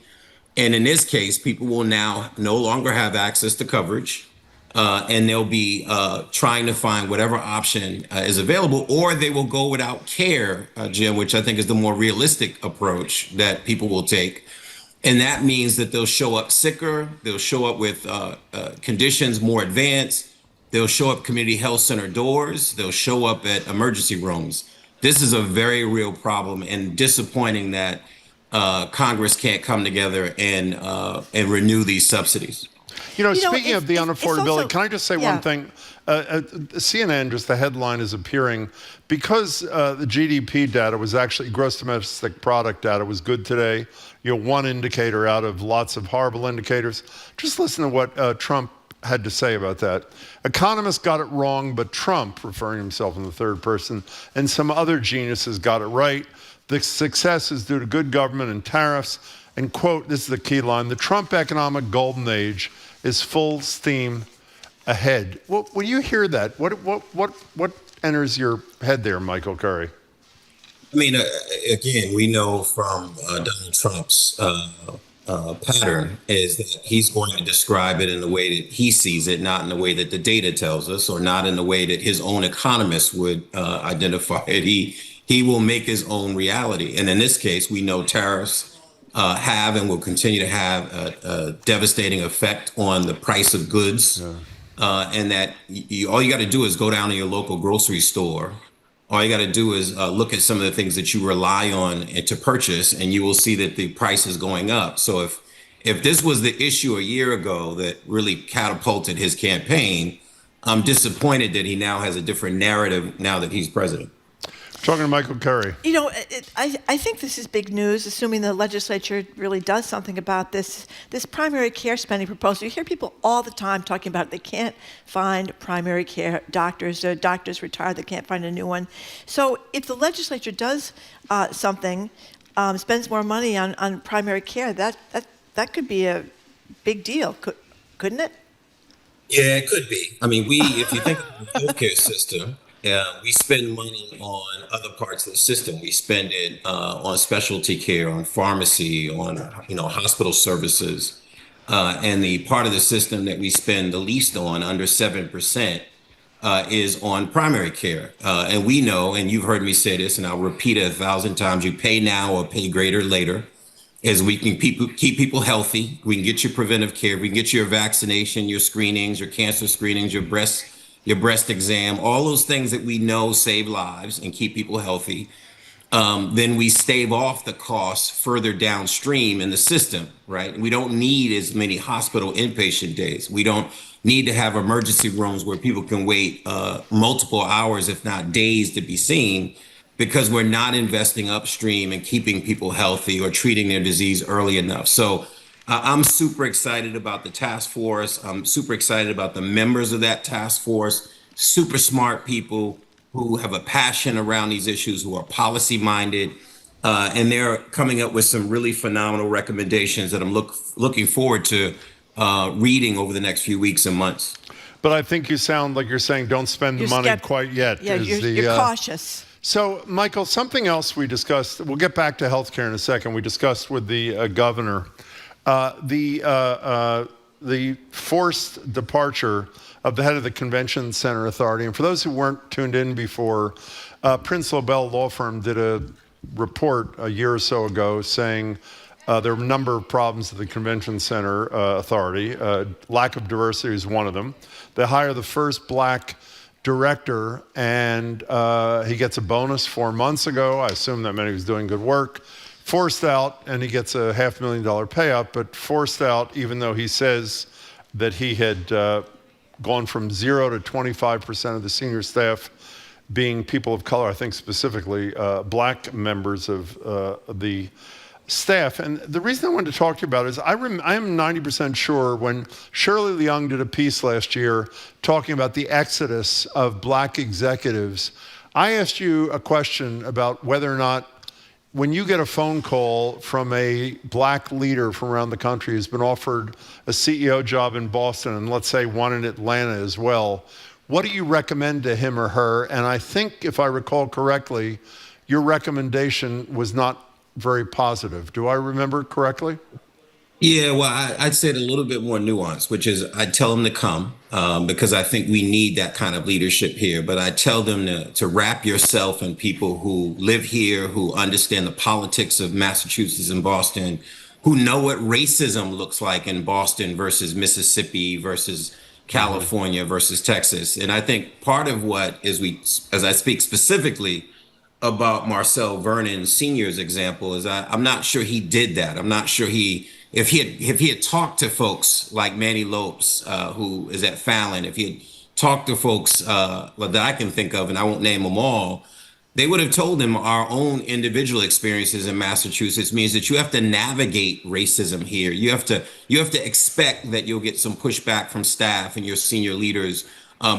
And in this case, people will now no longer have access to coverage, and they'll be trying to find whatever option is available, or they will go without care, Jim, which I think is the more realistic approach that people will take. And that means that they'll show up sicker, they'll show up with conditions more advanced, they'll show up community health center doors, they'll show up at emergency rooms. This is a very real problem, and disappointing that Congress can't come together and renew these subsidies. Speaking of the unaffordability, can I just say one thing? CNN, just the headline is appearing, because the GDP data was actually gross domestic product data was good today. One indicator out of lots of horrible indicators. Just listen to what Trump had to say about that. Economists got it wrong, but Trump, referring to himself in the third person, and some other geniuses got it right. The success is due to good government and tariffs. And quote, this is the key line, the Trump economic golden age is full steam ahead. When you hear that, what enters your head there, Michael Curry? I mean, again, we know from Donald Trump's pattern is that he's going to describe it in the way that he sees it, not in the way that the data tells us, or not in the way that his own economists would identify it. He will make his own reality. And in this case, we know tariffs have and will continue to have a devastating effect on the price of goods. And that all you got to do is go down to your local grocery store. All you got to do is look at some of the things that you rely on to purchase, and you will see that the price is going up. So if this was the issue a year ago that really catapulted his campaign, I'm disappointed that he now has a different narrative now that he's president. Talking to Michael Curry. I think this is big news, assuming the legislature really does something about this primary care spending proposal. You hear people all the time talking about they can't find primary care doctors. Doctors retired, they can't find a new one. So if the legislature does something, spends more money on primary care, that could be a big deal, couldn't it? Yeah, it could be. I mean, if you think of the healthcare system, we spend money on other parts of the system. We spend it on specialty care, on pharmacy, on hospital services, and the part of the system that we spend the least on, under 7%, is on primary care. And we know, and you've heard me say this, and I'll repeat it 1,000 times: you pay now or pay greater later. As we can keep people healthy, we can get you preventive care, we can get you your vaccination, your screenings, your cancer screenings, your breast exam, all those things that we know save lives and keep people healthy. Then we stave off the costs further downstream in the system, right? We don't need as many hospital inpatient days. We don't need to have emergency rooms where people can wait multiple hours, if not days, to be seen, because we're not investing upstream and keeping people healthy or treating their disease early enough. So I'm super excited about the task force. I'm super excited about the members of that task force, super smart people who have a passion around these issues, who are policy minded, and they're coming up with some really phenomenal recommendations that I'm looking forward to reading over the next few weeks and months. But I think you sound like you're saying don't spend the money quite yet. Yeah, you're cautious. So, Michael, something else we discussed, we'll get back to healthcare in a second, we discussed with the governor, the forced departure of the head of the Convention Center Authority. And for those who weren't tuned in before, Prince Lobel Law Firm did a report a year or so ago saying there are a number of problems at the Convention Center Authority. Lack of diversity is one of them. They hire the first black director, and he gets a bonus 4 months ago. I assume that meant he was doing good work. Forced out, and he gets a $500,000 payout, but forced out even though he says that he had gone from 0 to 25% of the senior staff being people of color, I think specifically black members of the staff. And the reason I wanted to talk to you about it is I am 90% sure when Shirley Leung did a piece last year talking about the exodus of black executives, I asked you a question about whether or not when you get a phone call from a black leader from around the country who's been offered a CEO job in Boston and let's say one in Atlanta as well, what do you recommend to him or her? And I think, if I recall correctly, your recommendation was not very positive. Do I remember correctly? Yeah, well, I'd say it a little bit more nuanced, which is I'd tell them to come because I think we need that kind of leadership here. But I tell them to wrap yourself in people who live here, who understand the politics of Massachusetts and Boston, who know what racism looks like in Boston versus Mississippi versus California versus Texas. And I think part of what is as I speak specifically about Marcel Vernon Sr.'s example is I'm not sure he did that. I'm not sure if he had talked to folks like Manny Lopes, who is at Fallon, if he had talked to folks that I can think of, and I won't name them all, they would have told him our own individual experiences in Massachusetts means that you have to navigate racism here. You have to expect that you'll get some pushback from staff and your senior leaders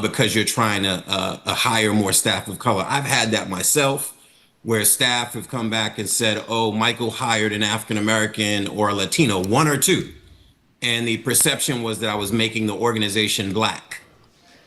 because you're trying to hire more staff of color. I've had that myself, where staff have come back and said, oh, Michael hired an African-American or a Latino, one or two. And the perception was that I was making the organization black.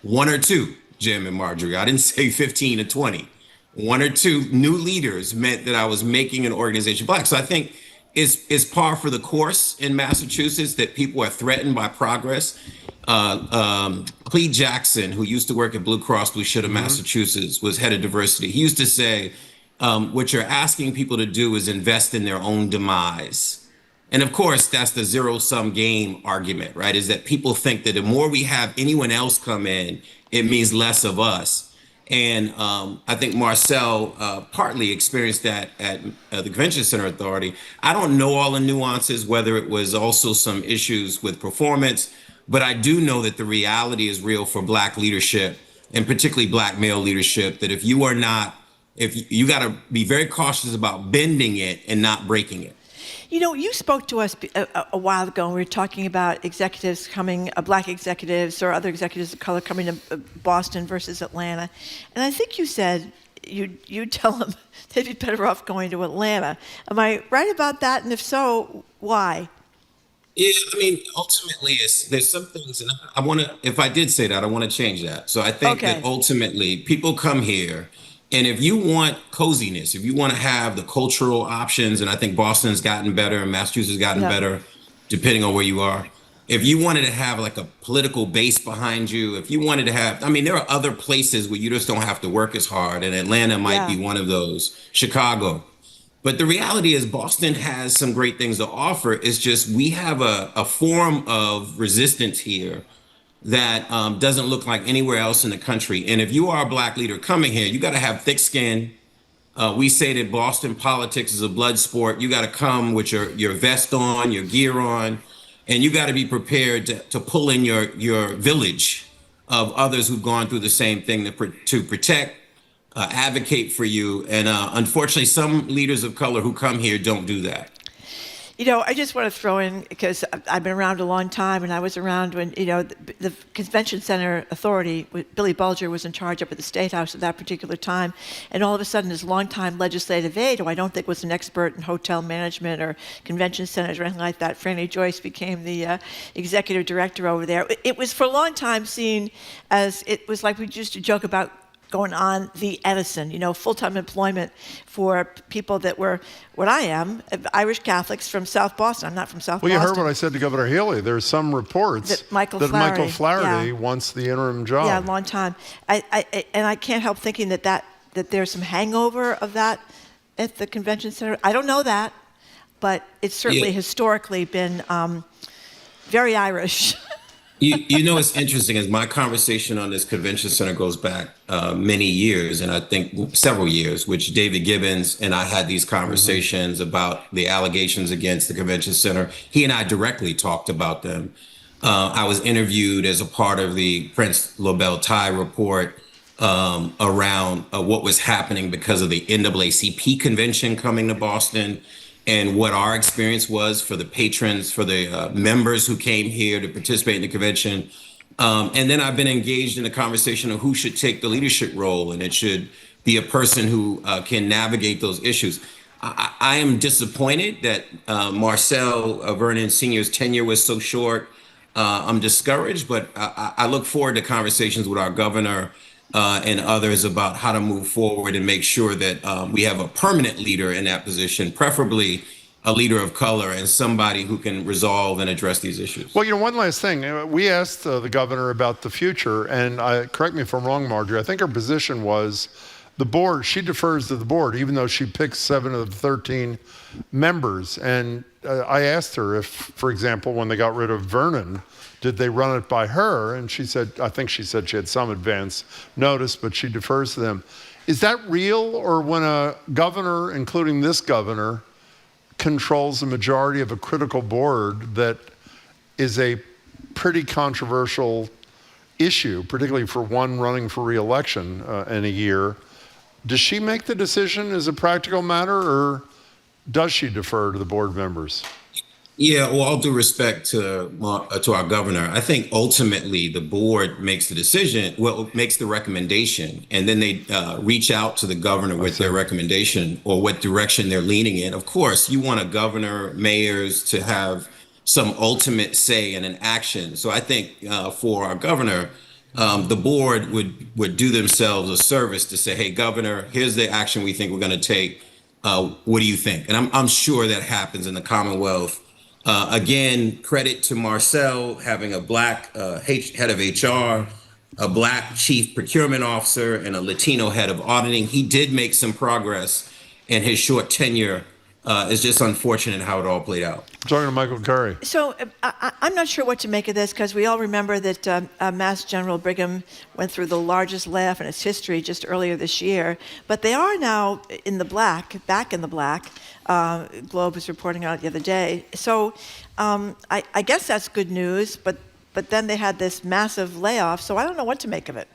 One or two, Jim and Marjorie. I didn't say 15 to 20. One or two new leaders meant that I was making an organization black. So I think it's par for the course in Massachusetts that people are threatened by progress. Cleve Jackson, who used to work at Blue Cross Blue Shield of Massachusetts, was head of diversity. He used to say, what you're asking people to do is invest in their own demise. And of course, that's the zero-sum game argument, right? Is that people think that the more we have anyone else come in, it means less of us. And I think Marcel partly experienced that at the Convention Center Authority. I don't know all the nuances, whether it was also some issues with performance, but I do know that the reality is real for black leadership, and particularly black male leadership, that if you got to be very cautious about bending it and not breaking it. You know, you spoke to us a while ago, and we were talking about executives coming, black executives or other executives of color coming to Boston versus Atlanta. And I think you said you'd tell them they'd be better off going to Atlanta. Am I right about that? And if so, why? Yeah, I mean, ultimately, there's some things, and if I did say that, I want to change that. So I think that ultimately people come here, and if you want coziness, if you want to have the cultural options, and I think Boston's gotten better and Massachusetts has gotten better, depending on where you are. If you wanted to have like a political base behind you, if you wanted to have, I mean, there are other places where you just don't have to work as hard, and Atlanta might be one of those, Chicago. But the reality is Boston has some great things to offer. It's just we have a form of resistance here that doesn't look like anywhere else in the country. And if you are a black leader coming here, you got to have thick skin. We say that Boston politics is a blood sport. You got to come with your vest on, your gear on, and you got to be prepared to pull in your village of others who've gone through the same thing to protect, advocate for you. And unfortunately, some leaders of color who come here don't do that. You know, I just want to throw in, because I've been around a long time, and I was around when, the Convention Center Authority, Billy Bulger was in charge up at the State House at that particular time, and all of a sudden his longtime legislative aide, who I don't think was an expert in hotel management or convention centers or anything like that, Franny Joyce, became the executive director over there. It was for a long time seen as, it was like we used to joke about going on the Edison, full-time employment for people that were, what I am, Irish Catholics from South Boston. I'm not from South Boston. Well, you heard what I said to Governor Healey. There's some reports that Michael Flaherty wants the interim job. Yeah, a long time. And I can't help thinking that there's some hangover of that at the convention center? I don't know that, but it's certainly historically been very Irish. You know, what's interesting is my conversation on this convention center goes back many years, and I think several years, which David Gibbons and I had these conversations about the allegations against the convention center. He and I directly talked about them. I was interviewed as a part of the Prince Lobel Thai report around what was happening because of the NAACP convention coming to Boston, and what our experience was for the patrons, for the members who came here to participate in the convention. And then I've been engaged in a conversation of who should take the leadership role, and it should be a person who can navigate those issues. I am disappointed that Marcel Vernon Sr.'s tenure was so short. I'm discouraged, but I look forward to conversations with our governor and others about how to move forward and make sure that we have a permanent leader in that position, preferably a leader of color and somebody who can resolve and address these issues. Well, one last thing. We asked the governor about the future, and correct me if I'm wrong, Marjorie, I think her position was the board, she defers to the board, even though she picks 7 of the 13 members. And I asked her if, for example, when they got rid of Vernon, did they run it by her? And she said, I think she said she had some advance notice, but she defers to them. Is that real, or when a governor, including this governor, controls the majority of a critical board that is a pretty controversial issue, particularly for one running for re-election in a year, does she make the decision as a practical matter, or does she defer to the board members? Yeah, well, all due respect to our governor, I think ultimately the board makes the decision, makes the recommendation, and then they reach out to the governor with their recommendation or what direction they're leaning in. Of course, you want a governor, mayors to have some ultimate say in an action. So I think for our governor, the board would do themselves a service to say, hey, governor, here's the action we think we're going to take. What do you think? And I'm sure that happens in the Commonwealth. Again, credit to Marcel having a black head of HR, a black chief procurement officer, and a Latino head of auditing. He did make some progress in his short tenure. It's just unfortunate how it all played out. I'm talking to Michael Curry. So I'm not sure what to make of this, because we all remember that Mass General Brigham went through the largest layoff in its history just earlier this year. But they are now in the black, back in the black. Globe was reporting out the other day. So I guess that's good news, but then they had this massive layoff, so I don't know what to make of it.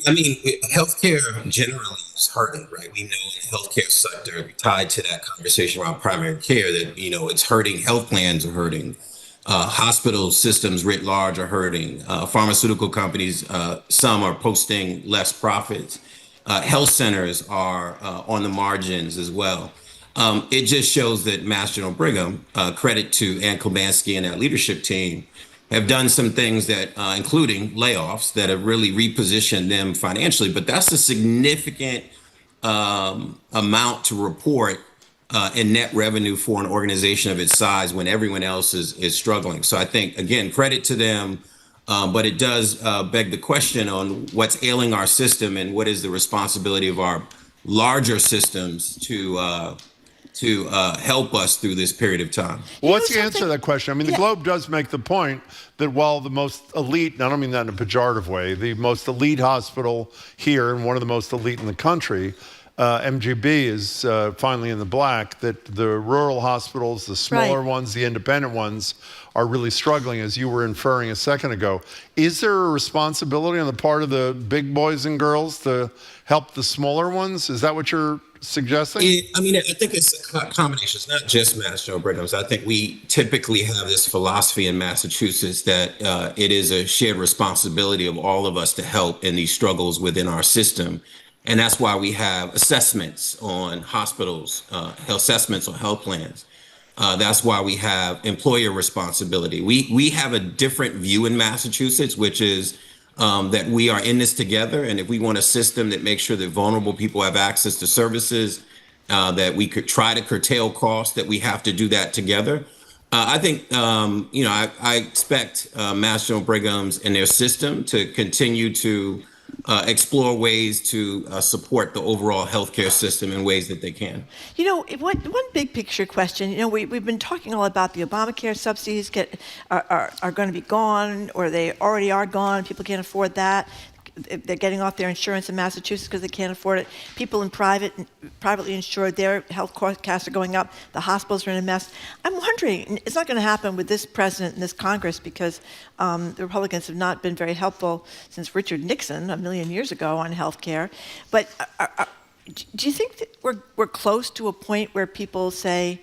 I mean, healthcare generally is hurting, right? We know in the healthcare sector, tied to that conversation around primary care, that, it's hurting. Health plans are hurting. Hospital systems writ large are hurting. Pharmaceutical companies, some are posting less profits. Health centers are on the margins as well. It just shows that Mass General Brigham, credit to Ann Klebanski and that leadership team, have done some things that, including layoffs, that have really repositioned them financially. But that's a significant amount to report in net revenue for an organization of its size when everyone else is struggling. So I think, again, credit to them. But it does beg the question on what's ailing our system and what is the responsibility of our larger systems to help us through this period of time. Well, what's the answer to that question? I mean, the Globe does make the point that while the most elite, and I don't mean that in a pejorative way, the most elite hospital here and one of the most elite in the country, MGB is finally in the black, that the rural hospitals, the smaller ones, the independent ones, are really struggling, as you were inferring a second ago. Is there a responsibility on the part of the big boys and girls to help the smaller ones? Is that what you're suggesting? I mean, I think it's a combination. It's not just Mass General Brigham's. I think we typically have this philosophy in Massachusetts that it is a shared responsibility of all of us to help in these struggles within our system. And that's why we have assessments on hospitals, assessments on health plans. That's why we have employer responsibility. We have a different view in Massachusetts, which is that we are in this together. And if we want a system that makes sure that vulnerable people have access to services, that we could try to curtail costs, that we have to do that together. I think, I expect Mass General Brigham's and their system to continue to explore ways to support the overall healthcare system in ways that they can. You know, one big picture question. You know, we've been talking all about the Obamacare subsidies are going to be gone, or they already are gone. People can't afford that. They're getting off their insurance in Massachusetts because they can't afford it. People in privately insured, their health costs are going up. The hospitals are in a mess. I'm wondering, it's not going to happen with this president and this Congress because the Republicans have not been very helpful since Richard Nixon a million years ago on health care. But do you think that we're close to a point where people say,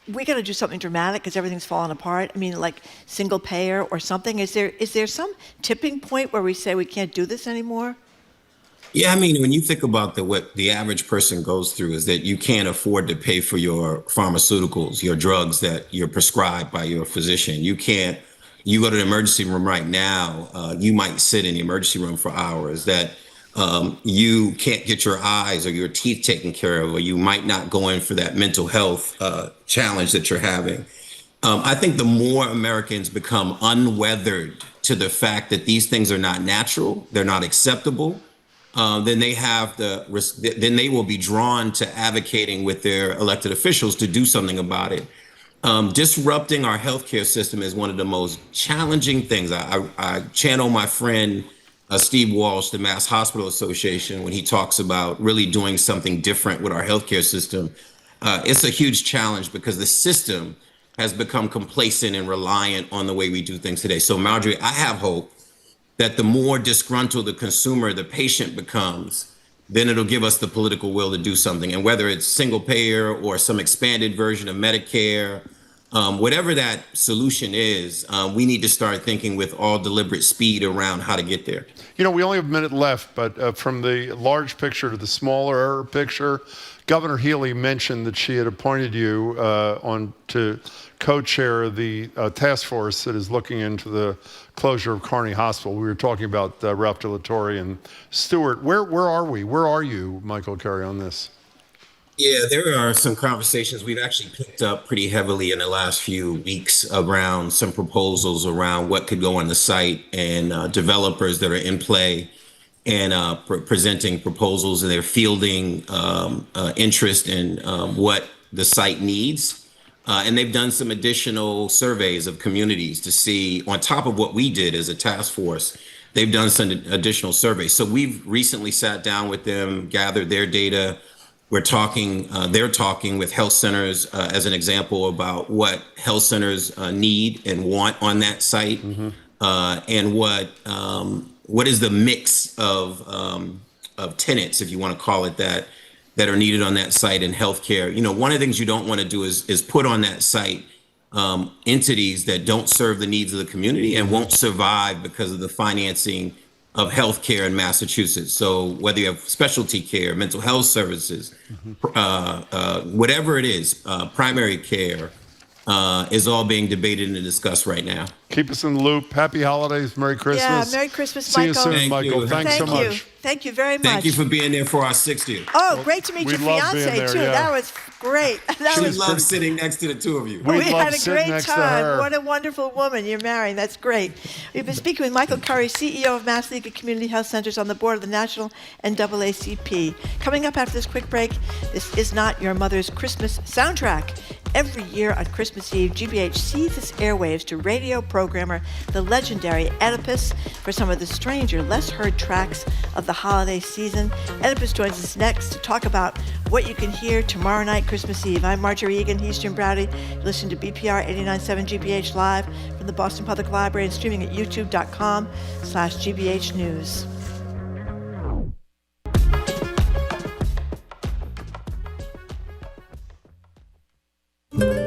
we got to do something dramatic because everything's falling apart? I mean, like single payer or something. Is there some tipping point where we say we can't do this anymore? Yeah, I mean, when you think about what the average person goes through is that you can't afford to pay for your pharmaceuticals, your drugs that you're prescribed by your physician. You go to the emergency room right now, you might sit in the emergency room for hours, that you can't get your eyes or your teeth taken care of, or you might not go in for that mental health challenge that you're having. I think the more Americans become unweathered to the fact that these things are not natural, they're not acceptable, then they will be drawn to advocating with their elected officials to do something about it. Disrupting our healthcare system is one of the most challenging things. I channel my friend Steve Walsh, the Mass Hospital Association, when he talks about really doing something different with our healthcare system. It's a huge challenge because the system has become complacent and reliant on the way we do things today. So Marjorie, I have hope that the more disgruntled the consumer, the patient becomes, then it'll give us the political will to do something. And whether it's single payer or some expanded version of Medicare, whatever that solution is, we need to start thinking with all deliberate speed around how to get there. You know, we only have a minute left, but from the large picture to the smaller picture, Governor Healey mentioned that she had appointed you to co-chair the task force that is looking into the closure of Kearney Hospital. We were talking about Ralph De La Torre and Stewart. Where are we? Where are you, Michael Carey, on this? Yeah, there are some conversations we've actually picked up pretty heavily in the last few weeks around some proposals around what could go on the site, and developers that are in play and presenting proposals, and they're fielding interest in what the site needs. And they've done some additional surveys of communities to see, on top of what we did as a task force, they've done some additional surveys. So we've recently sat down with them, gathered their data. They're talking with health centers, as an example, about what health centers need and want on that site, and what is the mix of tenants, if you want to call it that are needed on that site in healthcare. You know, one of the things you don't want to do is put on that site entities that don't serve the needs of the community and won't survive because of the financing of healthcare in Massachusetts. So whether you have specialty care, mental health services, whatever it is, primary care, is all being debated and discussed right now. Keep us in the loop. Happy holidays. Merry Christmas. Yeah, Merry Christmas, See Michael. you soon, Michael. Thanks so much. Thank you very much. Thank you for being there for our 60th. Oh, great to meet your fiance, too. Yeah. That was great. She loved sitting next to the two of you. We had a great time. What a wonderful woman you're marrying. That's great. We've been speaking with Michael Curry, CEO of Mass League of Community Health Centers, on the board of the National NAACP. Coming up after this quick break, this is not your mother's Christmas soundtrack. Every year on Christmas Eve, GBH seeds its airwaves to radio programmer the legendary Oedipus for some of the stranger, less heard tracks of the holiday season. Oedipus joins us next to talk about what you can hear tomorrow night, Christmas Eve. I'm Marjorie Egan. He's Jim Browdy. Listen to BPR 89.7 GBH live from the Boston Public Library and streaming at youtube.com/GBH News.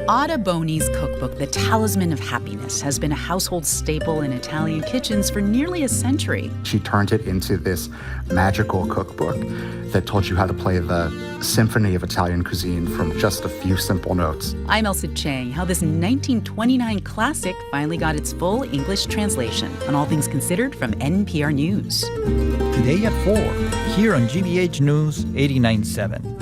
Ada Boni's cookbook, The Talisman of Happiness, has been a household staple in Italian kitchens for nearly a century. She turned it into this magical cookbook that told you how to play the symphony of Italian cuisine from just a few simple notes. I'm Elsa Chang. How this 1929 classic finally got its full English translation on All Things Considered from NPR News. Today at 4, here on GBH News 89.7.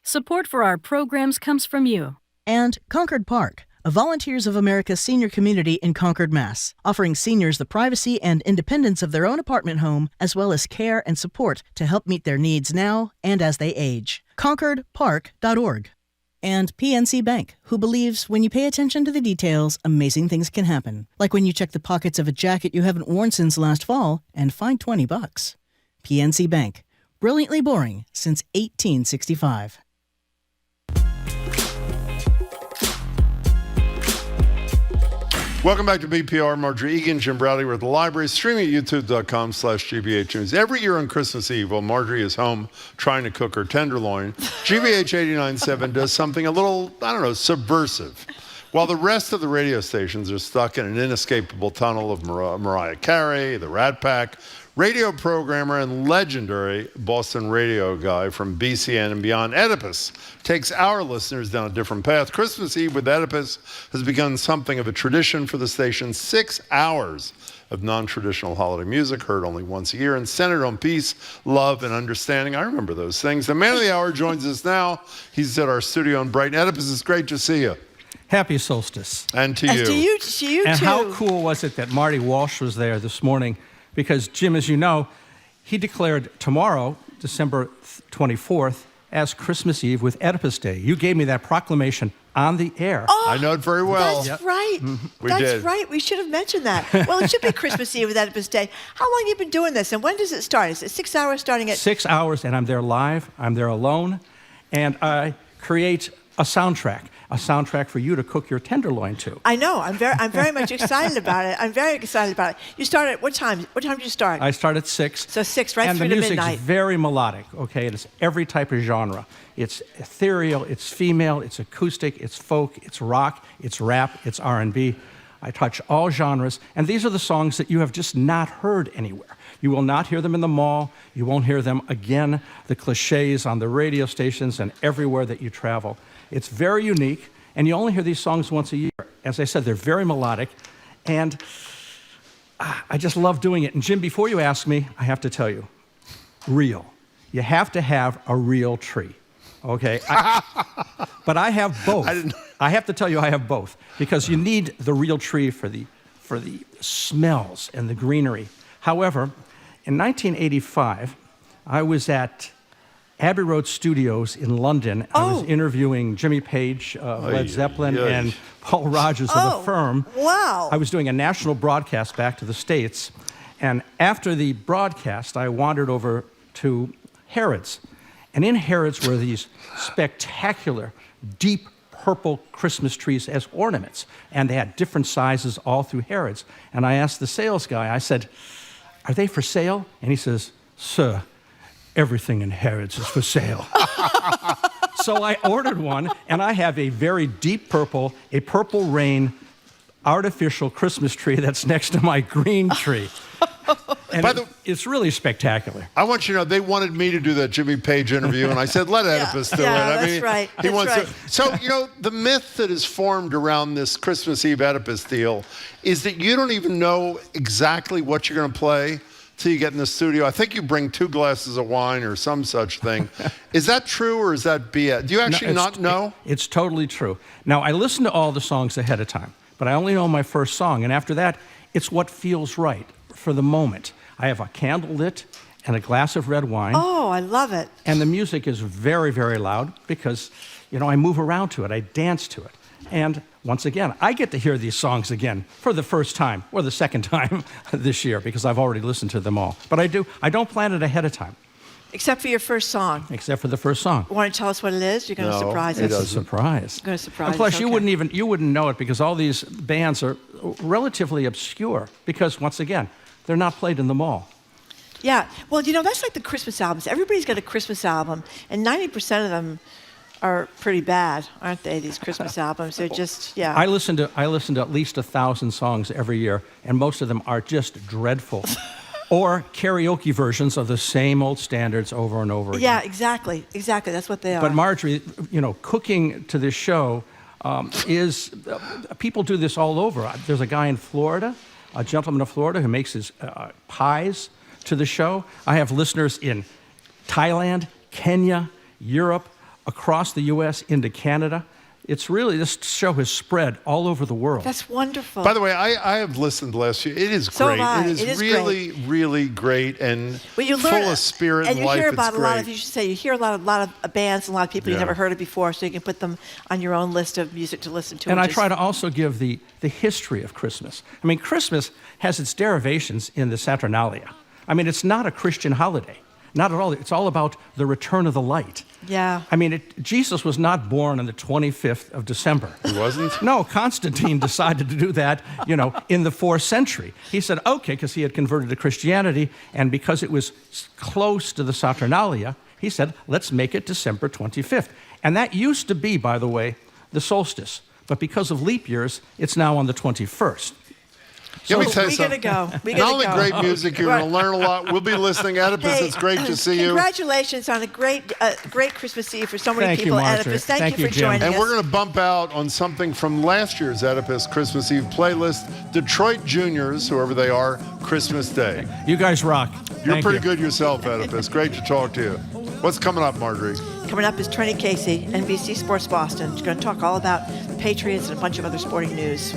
Support for our programs comes from you. And Concord Park, a Volunteers of America senior community in Concord, Mass., offering seniors the privacy and independence of their own apartment home, as well as care and support to help meet their needs now and as they age. ConcordPark.org. And PNC Bank, who believes when you pay attention to the details, amazing things can happen. Like when you check the pockets of a jacket you haven't worn since last fall and find $20. PNC Bank. Brilliantly boring since 1865. Welcome back to BPR. Marjorie Egan, Jim Browdy. We're at the library, streaming at youtube.com/GBH News. Every year on Christmas Eve, while Marjorie is home trying to cook her tenderloin, GBH 89.7 does something a little, subversive. While the rest of the radio stations are stuck in an inescapable tunnel of Mariah Carey, the Rat Pack, radio programmer and legendary Boston radio guy from BCN and beyond, Oedipus, takes our listeners down a different path. Christmas Eve with Oedipus has become something of a tradition for the station. 6 hours of non-traditional holiday music heard only once a year and centered on peace, love, and understanding. I remember those things. The man of the hour joins us now. He's at our studio in Brighton. Oedipus, it's great to see you. Happy solstice. And to you. To you and too. How cool was it that Marty Walsh was there this morning? Because, Jim, as you know, he declared tomorrow, December 24th, as Christmas Eve with Oedipus Day. You gave me that proclamation on the air. Oh, I know it very well. That's right. We That's did. right. We should have mentioned that. Well, it should be Christmas Eve with Oedipus Day. How long have you been doing this, and when does it start? Is it 6 hours starting at... 6 hours, and I'm there live. I'm there alone, and I create a soundtrack for you to cook your tenderloin to. I know. I'm very much excited about it. I'm very excited about it. You start at what time? What time did you start? I start at 6. So 6, right and through the to music's midnight. very melodic, okay? It is every type of genre. It's ethereal, it's female, it's acoustic, it's folk, it's rock, it's rap, it's R&B. I touch all genres, and these are the songs that you have just not heard anywhere. You will not hear them in the mall. You won't hear them again, the cliches on the radio stations and everywhere that you travel. It's very unique, and you only hear these songs once a year. As I said, they're very melodic, and I just love doing it. And Jim, before you ask me, I have to tell you, real. You have to have a real tree, okay? But I have both. I have to tell you, I have both, because you need the real tree for the smells and the greenery. However, in 1985, I was at Abbey Road Studios in London. I was interviewing Jimmy Page of Led Zeppelin and Paul Rogers of Affirm. Wow. I was doing a national broadcast back to the States. And after the broadcast, I wandered over to Harrods. And in Harrods were these spectacular, deep purple Christmas trees as ornaments. And they had different sizes all through Harrods. And I asked the sales guy, I said, "Are they for sale?" And he says, "Sir, everything in Harrods is for sale." So I ordered one, and I have a very deep purple, a Purple Rain artificial Christmas tree that's next to my green tree. And it's really spectacular. I want you to know, they wanted me to do that Jimmy Page interview, and I said, let Oedipus do it. That's right. He wants to. So, the myth that is formed around this Christmas Eve Oedipus deal is that you don't even know exactly what you're going to play till you get in the studio. I think you bring 2 glasses of wine or some such thing. Is that true, or is that BS? Do you actually not know? It's totally true. Now, I listen to all the songs ahead of time, but I only know my first song, and after that, it's what feels right for the moment. I have a candle lit and a glass of red wine. Oh, I love it. And the music is very, very loud because, I move around to it. I dance to it. And once again, I get to hear these songs again for the first time or the second time this year because I've already listened to them all. But I don't plan it ahead of time. Except for your first song. Except for the first song. Want to tell us what it is? You're going to surprise us. It's a surprise. Going to surprise and plus, us. you wouldn't know it because all these bands are relatively obscure because, once again, they're not played in the mall. Yeah. Well, that's like the Christmas albums. Everybody's got a Christmas album, and 90% of them are pretty bad, aren't they, these Christmas albums? They're just, I listen to at least 1,000 songs every year, and most of them are just dreadful. Or karaoke versions of the same old standards over and over again. Yeah, exactly. Exactly. That's what they are. But Marjorie, cooking to this show is, people do this all over. There's a guy in Florida, a gentleman in Florida who makes his pies to the show. I have listeners in Thailand, Kenya, Europe, across the U.S., into Canada. It's really, this show has spread all over the world. That's wonderful. By the way, I have listened last year. It is So great. have I. It is really, really great and you full learn, of spirit and and life. you hear about it's a lot great. of, you should say, you hear a lot of bands and a lot of people you never heard of before, so you can put them on your own list of music to listen to. And I try to also give the history of Christmas. I mean, Christmas has its derivations in the Saturnalia. I mean, it's not a Christian holiday. Not at all. It's all about the return of the light. Yeah. I mean, Jesus was not born on the 25th of December. He wasn't? No, Constantine decided to do that, in the 4th century. He said, okay, because he had converted to Christianity, and because it was close to the Saturnalia, he said, let's make it December 25th. And that used to be, by the way, the solstice. But because of leap years, it's now on the 21st. Let me tell you we something. gotta go. Not only great music, you're going to learn a lot. We'll be listening. Oedipus, it's great to see you. Congratulations on a great Christmas Eve for so many Thank you, people. Martha. Oedipus, thank you for Jim. joining us. And we're going to bump out on something from last year's Oedipus Christmas Eve playlist, Detroit Juniors, whoever they are, Christmas Day. You guys rock. You're Thank pretty you. good yourself, Oedipus. Great to talk to you. What's coming up, Marjorie? Coming up is Trenni Casey, NBC Sports Boston. She's going to talk all about the Patriots and a bunch of other sporting news.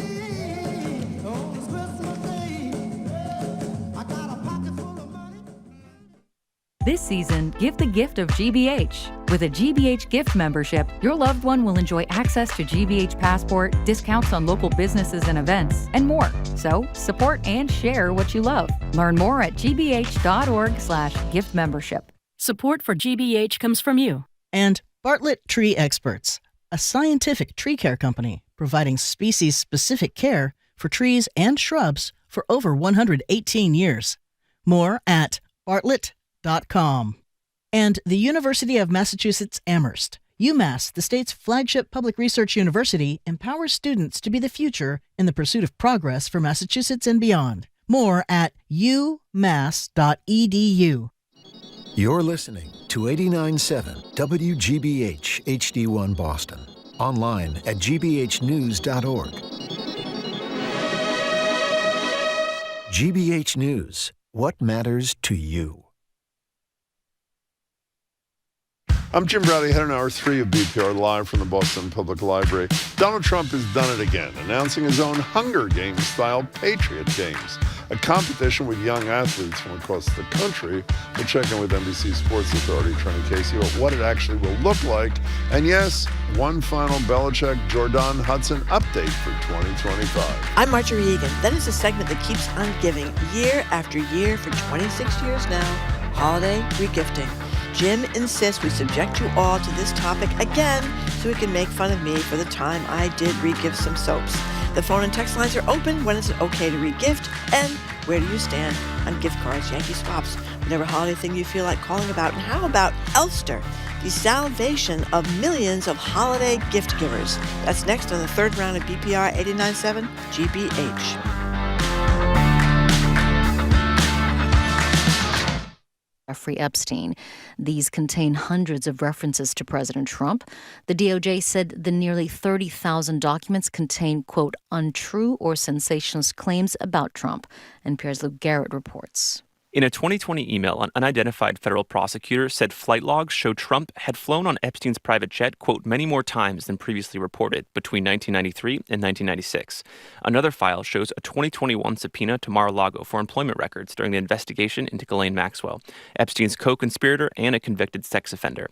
This season, give the gift of GBH. With a GBH gift membership, your loved one will enjoy access to GBH Passport, discounts on local businesses and events, and more. So, support and share what you love. Learn more at gbh.org/gift membership. Support for GBH comes from you. And Bartlett Tree Experts, a scientific tree care company providing species-specific care for trees and shrubs for over 118 years. More at bartlett.com. And the University of Massachusetts Amherst, UMass, the state's flagship public research university, empowers students to be the future in the pursuit of progress for Massachusetts and beyond. More at umass.edu. You're listening to 89.7 WGBH HD1 Boston. Online at gbhnews.org. GBH News. What matters to you? I'm Jim Browdy, head on Hour 3 of BPR, live from the Boston Public Library. Donald Trump has done it again, announcing his own Hunger Games-style Patriot Games, a competition with young athletes from across the country. We'll check in with NBC Sports Authority Trenni Casey about what it actually will look like. And yes, one final Belichick Jordan Hudson update for 2025. I'm Marjorie Egan. That is a segment that keeps on giving year after year for 26 years now. Holiday regifting. Jim insists we subject you all to this topic again so he can make fun of me for the time I did regift some soaps. The phone and text lines are open. When is it okay to regift? And where do you stand on gift cards, Yankee swaps, whatever holiday thing you feel like calling about? And how about Elster, the salvation of millions of holiday gift givers? That's next on the third round of BPR 89.7 GBH. Jeffrey Epstein. These contain hundreds of references to President Trump. The DOJ said the nearly 30,000 documents contain, quote, untrue or sensationalist claims about Trump. NPR's Luke Garrett reports. In a 2020 email, an unidentified federal prosecutor said flight logs show Trump had flown on Epstein's private jet, quote, many more times than previously reported between 1993 and 1996. Another file shows a 2021 subpoena to Mar-a-Lago for employment records during the investigation into Ghislaine Maxwell, Epstein's co-conspirator and a convicted sex offender.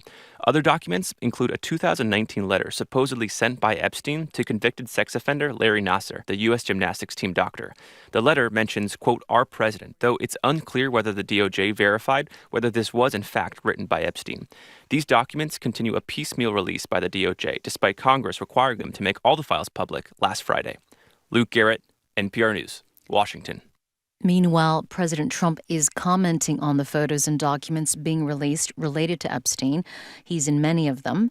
Other documents include a 2019 letter supposedly sent by Epstein to convicted sex offender Larry Nassar, the U.S. gymnastics team doctor. The letter mentions, quote, our president, though it's unclear whether the DOJ verified whether this was in fact written by Epstein. These documents continue a piecemeal release by the DOJ, despite Congress requiring them to make all the files public last Friday. Luke Garrett, NPR News, Washington. Meanwhile, President Trump is commenting on the photos and documents being released related to Epstein. He's in many of them.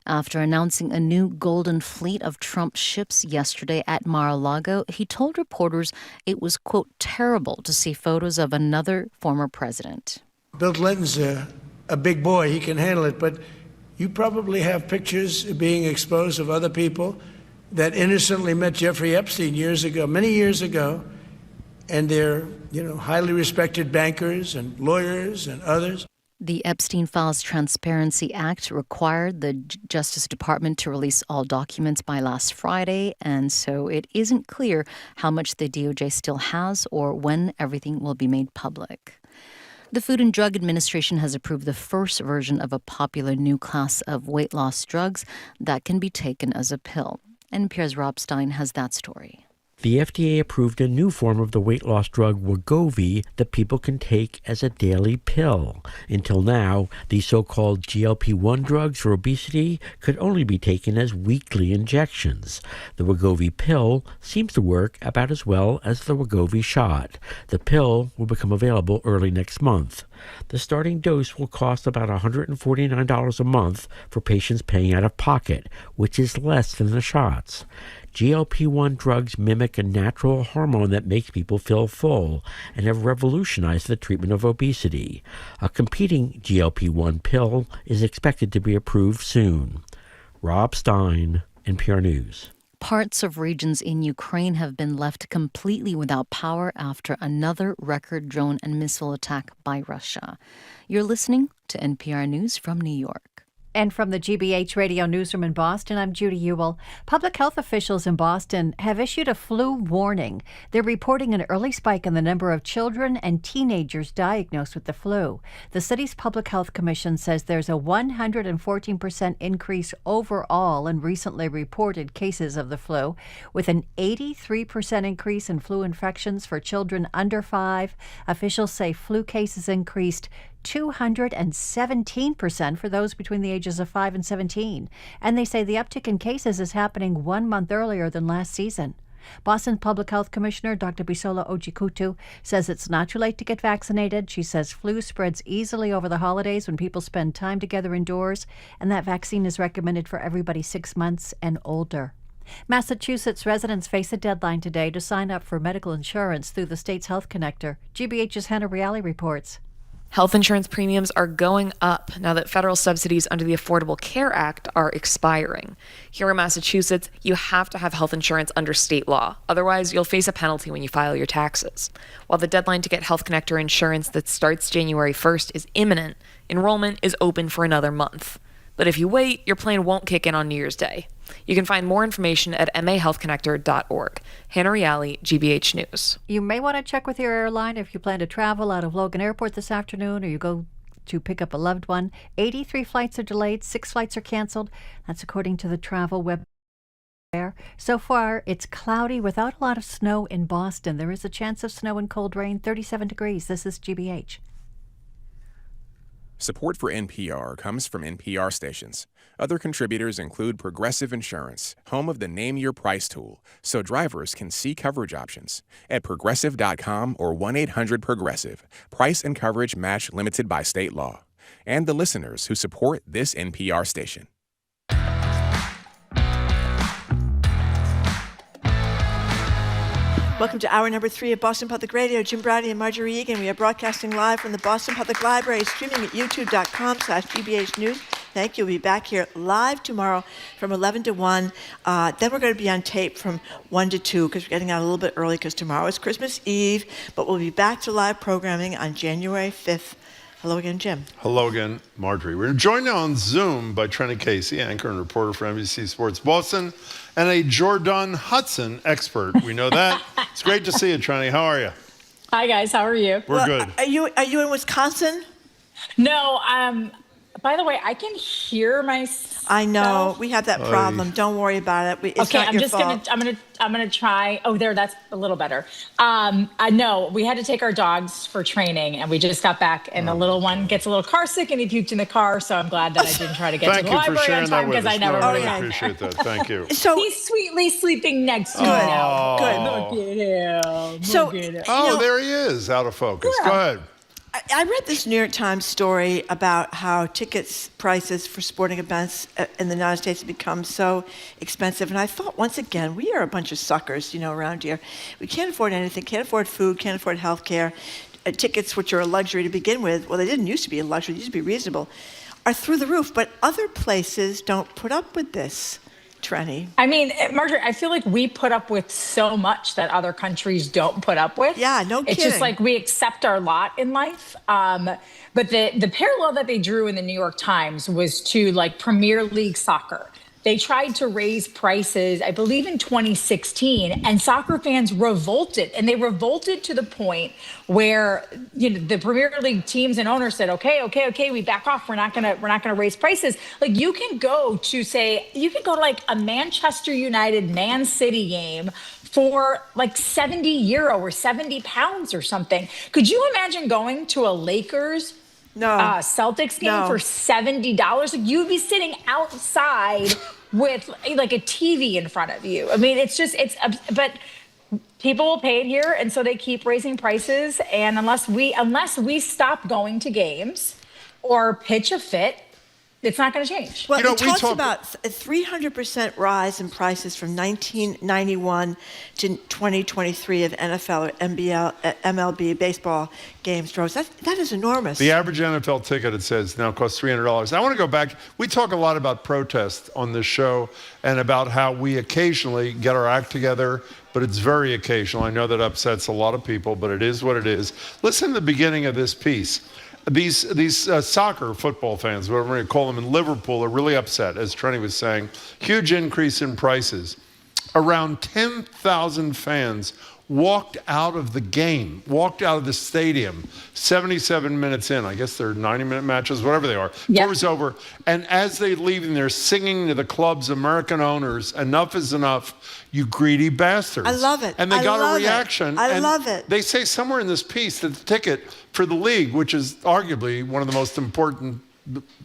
After announcing a new golden fleet of Trump ships yesterday at Mar-a-Lago, he told reporters it was, quote, terrible to see photos of another former president. Bill Clinton's a big boy. He can handle it. But you probably have pictures being exposed of other people that innocently met Jeffrey Epstein years ago, many years ago. And they're, highly respected bankers and lawyers and others. The Epstein Files Transparency Act required the Justice Department to release all documents by last Friday, and so it isn't clear how much the DOJ still has or when everything will be made public. The Food and Drug Administration has approved the first version of a popular new class of weight loss drugs that can be taken as a pill. NPR's Rob Stein has that story. The FDA approved a new form of the weight loss drug Wegovy that people can take as a daily pill. Until now, these so-called GLP-1 drugs for obesity could only be taken as weekly injections. The Wegovy pill seems to work about as well as the Wegovy shot. The pill will become available early next month. The starting dose will cost about $149 a month for patients paying out of pocket, which is less than the shots. GLP-1 drugs mimic a natural hormone that makes people feel full and have revolutionized the treatment of obesity. A competing GLP-1 pill is expected to be approved soon. Rob Stein, NPR News. Parts of regions in Ukraine have been left completely without power after another record drone and missile attack by Russia. You're listening to NPR News from New York. And from the GBH Radio Newsroom in Boston, I'm Judy Ewell. Public health officials in Boston have issued a flu warning. They're reporting an early spike in the number of children and teenagers diagnosed with the flu. The city's Public Health Commission says there's a 114% increase overall in recently reported cases of the flu, with an 83% increase in flu infections for children under 5. Officials say flu cases increased 217% for those between the ages of 5 and 17. And they say the uptick in cases is happening 1 month earlier than last season. Boston Public Health Commissioner Dr. Bisola Ojikutu says it's not too late to get vaccinated. She says flu spreads easily over the holidays when people spend time together indoors, and that vaccine is recommended for everybody 6 months and older. Massachusetts residents face a deadline today to sign up for medical insurance through the state's Health Connector. GBH's Hannah Reale reports. Health insurance premiums are going up now that federal subsidies under the Affordable Care Act are expiring. Here in Massachusetts, you have to have health insurance under state law. Otherwise, you'll face a penalty when you file your taxes. While the deadline to get Health Connector insurance that starts January 1st is imminent, enrollment is open for another month. But if you wait, your plan won't kick in on New Year's Day. You can find more information at mahealthconnector.org. Hannah Reale, GBH News. You may want to check with your airline if you plan to travel out of Logan Airport this afternoon or you go to pick up a loved one. 83 flights are delayed, 6 flights are canceled. That's according to the travel web. So far, it's cloudy without a lot of snow in Boston. There is a chance of snow and cold rain, 37 degrees. This is GBH. Support for NPR comes from NPR stations. Other contributors include Progressive Insurance, home of the Name Your Price tool, so drivers can see coverage options at Progressive.com or 1-800-PROGRESSIVE. Price and coverage match limited by state law. And the listeners who support this NPR station. Welcome to hour number 3 of Boston Public Radio. Jim Browdy and Marjorie Egan. We are broadcasting live from the Boston Public Library, streaming at youtube.com/GBH News. Thank you. We'll be back here live tomorrow from 11 to 1. Then we're going to be on tape from 1 to 2 because we're getting out a little bit early because tomorrow is Christmas Eve. But we'll be back to live programming on January 5th. Hello again, Jim. Hello again, Marjorie. We're joined now on Zoom by Trenni Casey, anchor and reporter for NBC Sports Boston, and a Jordan Hudson expert. We know that. It's great to see you, Trenni. How are you? Hi, guys. How are you? We're good. Are you in Wisconsin? No. By the way, I can hear myself. I know we have that problem. Don't worry about it. It's not your fault. I'm gonna try. Oh, that's a little better. I know we had to take our dogs for training, and we just got back, and the little one gets a little car sick, and he puked in the car. So I'm glad that I didn't try to get to the library on time because I never really appreciate that. Thank you. So he's sweetly sleeping next to me now. Good. Look at him. There he is, out of focus. Yeah. Go ahead. I read this New York Times story about how tickets prices for sporting events in the United States have become so expensive. And I thought, once again, we are a bunch of suckers, around here. We can't afford anything, can't afford food, can't afford health care. Tickets, which are a luxury to begin with, well, they didn't used to be a luxury, they used to be reasonable, are through the roof. But other places don't put up with this. Trenni. I mean, Marjorie, I feel like we put up with so much that other countries don't put up with. Yeah, no kidding. It's just like we accept our lot in life. But the parallel that they drew in the New York Times was to like Premier League soccer. They tried to raise prices, I believe in 2016, and soccer fans revolted. And they revolted to the point where, you know, the Premier League teams and owners said, okay, we back off. We're not gonna raise prices. Like you can go to like a Manchester United Man City game for like €70 or £70 or something. Could you imagine going to a Lakers Celtics game for $70? Like you'd be sitting outside with like a TV in front of you. I mean, but people will pay it here, and so they keep raising prices. And unless we stop going to games or pitch a fit, it's not going to change. Well, it talks about a 300% rise in prices from 1991 to 2023 of NFL, NBL, MLB baseball games draws. That is enormous. The average NFL ticket, it says, now costs $300. I want to go back. We talk a lot about protest on this show and about how we occasionally get our act together, but it's very occasional. I know that upsets a lot of people, but it is what it is. Listen to the beginning of this piece. These soccer football fans, whatever you call them, in Liverpool are really upset, as Trenni was saying. Huge increase in prices. Around 10,000 fans walked out of the game, walked out of the stadium 77 minutes in. I guess they're 90-minute matches, whatever they are. Yep. It was over. And as they're leaving, they're singing to the club's American owners, "Enough is enough, you greedy bastards." I love it. And they got a reaction. I love it. They say somewhere in this piece that the ticket for the league, which is arguably one of the most important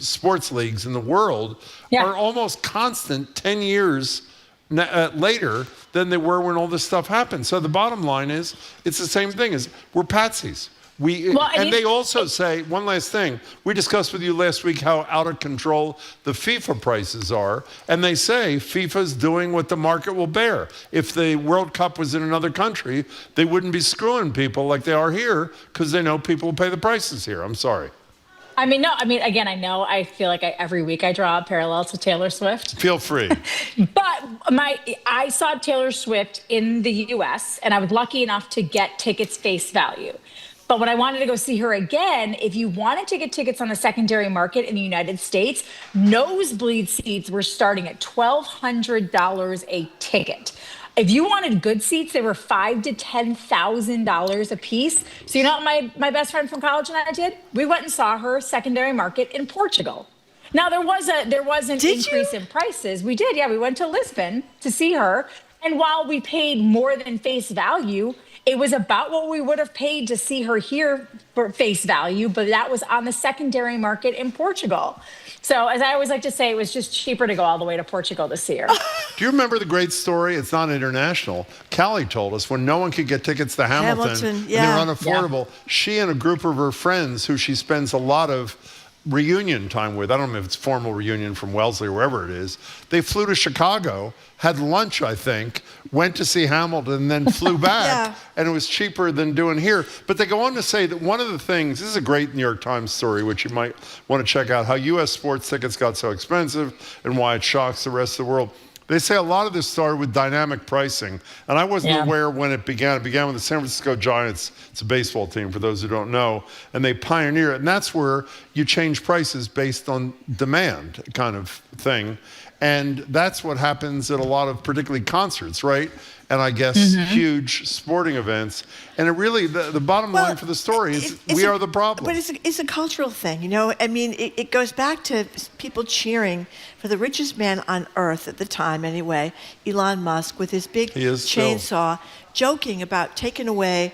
sports leagues in the world, are almost constant 10 years later than they were when all this stuff happened. So the bottom line is, it's the same thing as we're patsies. They also say, one last thing, we discussed with you last week how out of control the FIFA prices are, and they say FIFA's doing what the market will bear. If the World Cup was in another country, they wouldn't be screwing people like they are here because they know people will pay the prices here. I'm sorry. Again, I feel like every week I draw a parallel to Taylor Swift. Feel free. But I saw Taylor Swift in the U.S., and I was lucky enough to get tickets face value. But when I wanted to go see her again, if you wanted to get tickets on the secondary market in the United States, nosebleed seats were starting at $1,200 a ticket. If you wanted good seats, they were $5,000 to $10,000 a piece. So you know what my best friend from college and I did? We went and saw her secondary market in Portugal. Now there was an increase in prices. We did, yeah. We went to Lisbon to see her, and while we paid more than face value, it was about what we would have paid to see her here for face value, but that was on the secondary market in Portugal. So as I always like to say, it was just cheaper to go all the way to Portugal to see her. Do you remember the great story? It's not international. Callie told us when no one could get tickets to Hamilton and they were unaffordable, she and a group of her friends who she spends a lot of reunion time with, I don't know if it's formal reunion from Wellesley or wherever it is, they flew to Chicago, had lunch, I think, went to see Hamilton, and then flew back, and it was cheaper than doing here. But they go on to say that one of the things, this is a great New York Times story, which you might want to check out, how U.S. sports tickets got so expensive and why it shocks the rest of the world. They say a lot of this started with dynamic pricing, and I wasn't aware when it began. It began with the San Francisco Giants. It's a baseball team, for those who don't know, and they pioneered it, and that's where you change prices based on demand kind of thing, and that's what happens at a lot of particularly concerts, right? And I guess huge sporting events. And it really, the bottom line for the story is we are the problem. But it's a cultural thing, you know? I mean, it goes back to people cheering for the richest man on earth at the time anyway, Elon Musk, with his big chainsaw, joking about taking away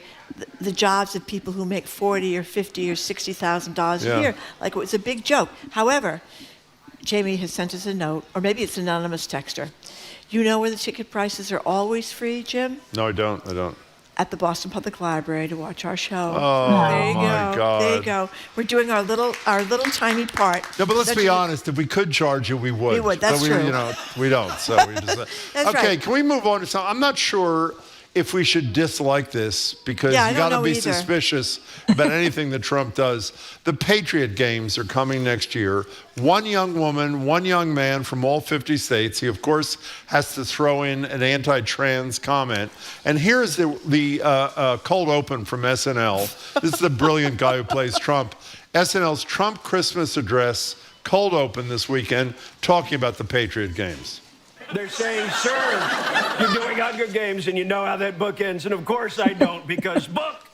the jobs of people who make $40,000 or $50,000 or $60,000 a year. Like it was a big joke. However, Jamie has sent us a note, or maybe it's an anonymous texter. You know where the ticket prices are always free, Jim? No, I don't. At the Boston Public Library to watch our show. Oh, there you my go. God. There you go. We're doing our little tiny part. No, but let's be honest. If we could charge you, we would. We would. That's true. You know, we don't. So we just. That's okay, right. Can we move on to something? I'm not sure if we should dislike this, because you got to be suspicious about anything that Trump does. The Patriot Games are coming next year. One young woman, one young man from all 50 states. He, of course, has to throw in an anti-trans comment. And here's the cold open from SNL. This is the brilliant guy who plays Trump. SNL's Trump Christmas address, cold open this weekend, talking about the Patriot Games. They're saying, sir, you're doing Hunger Games and you know how that book ends. And of course I don't, because book.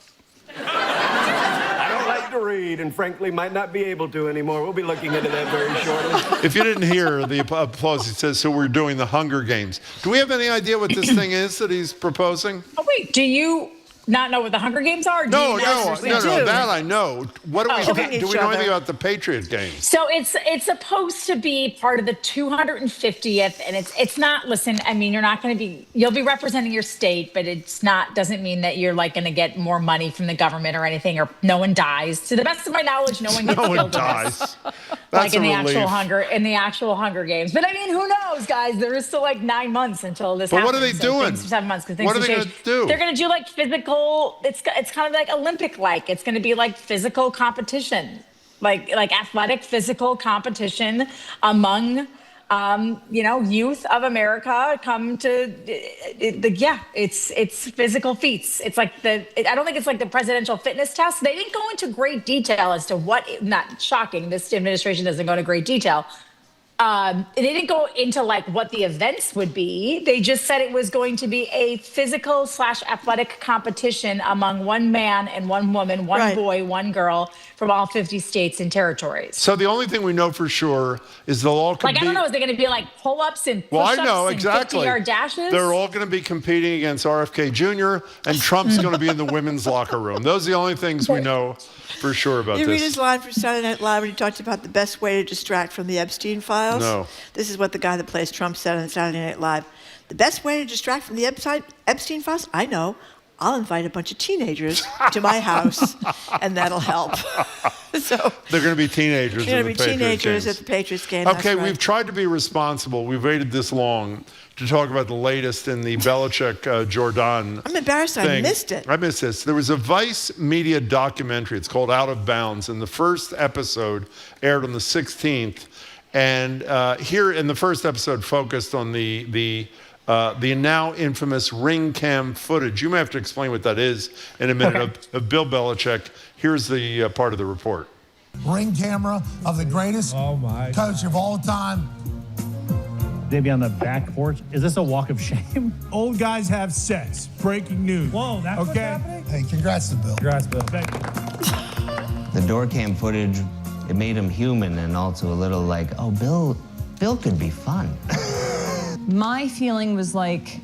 I don't like to read and frankly might not be able to anymore. We'll be looking into that very shortly. If you didn't hear the applause, he says, so we're doing the Hunger Games. Do we have any idea what this thing is that he's proposing? Oh, wait, do you not know what the Hunger Games are? No, that I know. What do do we know anything about the Patriot Games? So it's supposed to be part of the 250th, and it's not. Listen, I mean, you'll be representing your state, but doesn't mean that you're like going to get more money from the government or anything, or no one dies. To the best of my knowledge, no one gets killed. No one dies. Like in the actual Hunger Games. But I mean, who knows, guys? There is still like 9 months until this happens. But what are they doing? 7 months because things what are they going to do? They're going to do like physical. It's kind of like Olympic-like. It's going to be like physical competition, like athletic physical competition among youth of America. Come to it's physical feats. It's like I don't think it's like the presidential fitness test. They didn't go into great detail as to what. Not shocking. This administration doesn't go into great detail. They didn't go into like what the events would be. They just said it was going to be a physical / athletic competition among one man and one woman, one boy, one girl from all 50 states and territories. So the only thing we know for sure is they'll all compete. Like, I don't know, is they going to be like pull-ups and push-ups and 50-yard dashes? They're all going to be competing against RFK Jr. and Trump's going to be in the women's locker room. Those are the only things we know for sure about this. You read his line from Saturday Night Live when he talked about the best way to distract from the Epstein files? No. This is what the guy that plays Trump said on Saturday Night Live. The best way to distract from the Epstein files? I know. I'll invite a bunch of teenagers to my house, and that'll help. So they're going to be teenagers. They're going to be teenagers at the Patriots game. Okay, we've tried to be responsible. We've waited this long to talk about the latest in the Belichick Jordan. I'm embarrassed I missed it. I missed this. There was a Vice media documentary. It's called Out of Bounds, and the first episode aired on the 16th. And here in the first episode focused on the now infamous ring cam footage. You may have to explain what that is in a minute of Bill Belichick. Here's the part of the report. Ring camera of the greatest coach of all time. Maybe on the back porch. Is this a walk of shame? Old guys have sets. Breaking news. Whoa, that's what's happening? Hey, congrats to Bill. Congrats, Bill. Thank you. The door cam footage, it made him human and also a little like, oh, Bill could be fun. My feeling was like,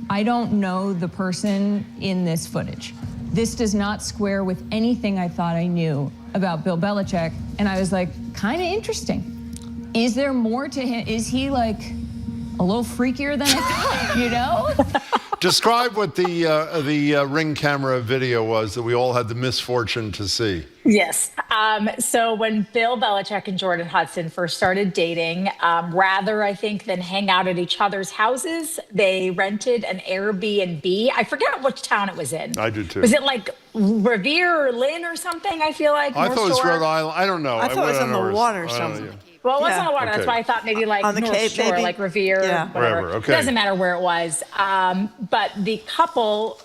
I don't know the person in this footage. This does not square with anything I thought I knew about Bill Belichick. And I was like, kind of interesting. Is there more to him? Is he like a little freakier than I thought, you know? Describe what the ring camera video was that we all had the misfortune to see. Yes. So when Bill Belichick and Jordan Hudson first started dating, rather, I think, than hang out at each other's houses, they rented an Airbnb. I forget which town it was in. I do too. Was it like Revere or Lynn or something? I feel like. I thought it was Rhode Island. I don't know. I thought it was on the water or something. Well, it wasn't on the water. That's why I thought maybe like on the North Cape, Shore, maybe? like Revere, whatever. Okay. It doesn't matter where it was. But the couple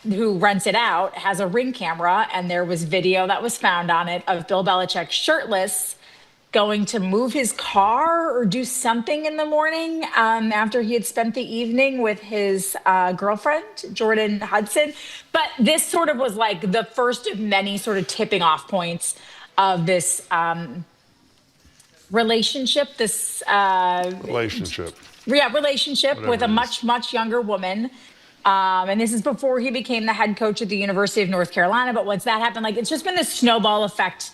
who rents it out has a ring camera, and there was video that was found on it of Bill Belichick shirtless going to move his car or do something in the morning after he had spent the evening with his girlfriend, Jordan Hudson. But this sort of was like the first of many sort of tipping off points of this relationship with a much younger woman. And this is before he became the head coach at the University of North Carolina. But once that happened, like, it's just been this snowball effect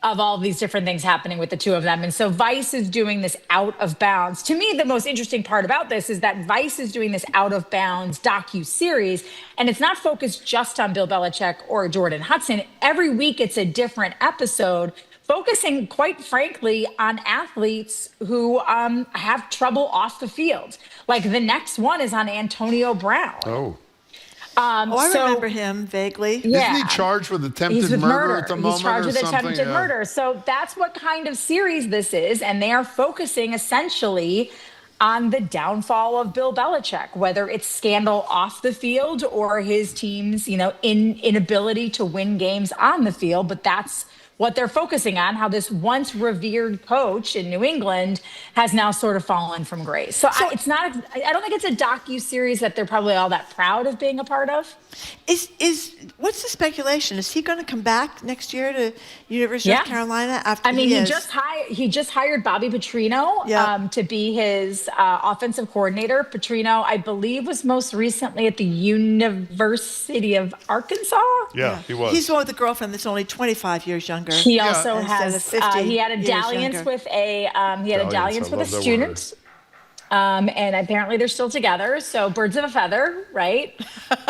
of all these different things happening with the two of them. And so Vice is doing this Out of Bounds. To me, the most interesting part about this is that Vice is doing this Out of Bounds docu-series, and it's not focused just on Bill Belichick or Jordan Hudson. Every week it's a different episode, focusing, quite frankly, on athletes who have trouble off the field. Like the next one is on Antonio Brown. Oh. I remember him vaguely. Yeah. Isn't he charged with attempted He's with murder at the moment? He's charged with something? attempted murder. So that's what kind of series this is. And they are focusing essentially on the downfall of Bill Belichick, whether it's scandal off the field or his team's, inability to win games on the field. But that's what they're focusing on, how this once revered coach in New England has now sort of fallen from grace. So I don't think it's a docu-series that they're probably all that proud of being a part of. What's the speculation? Is he going to come back next year to University of North Carolina after he just hired Bobby Petrino to be his offensive coordinator. Petrino, I believe, was most recently at the University of Arkansas. Yeah, he was. He's the one with the girlfriend that's only 25 years younger. He also has he had a dalliance with a student. And apparently they're still together. So birds of a feather, right?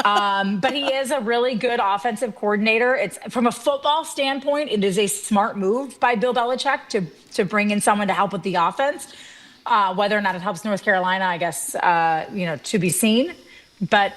But he is a really good offensive coordinator. It's from a football standpoint, it is a smart move by Bill Belichick to bring in someone to help with the offense. Whether or not it helps North Carolina, I guess, to be seen. But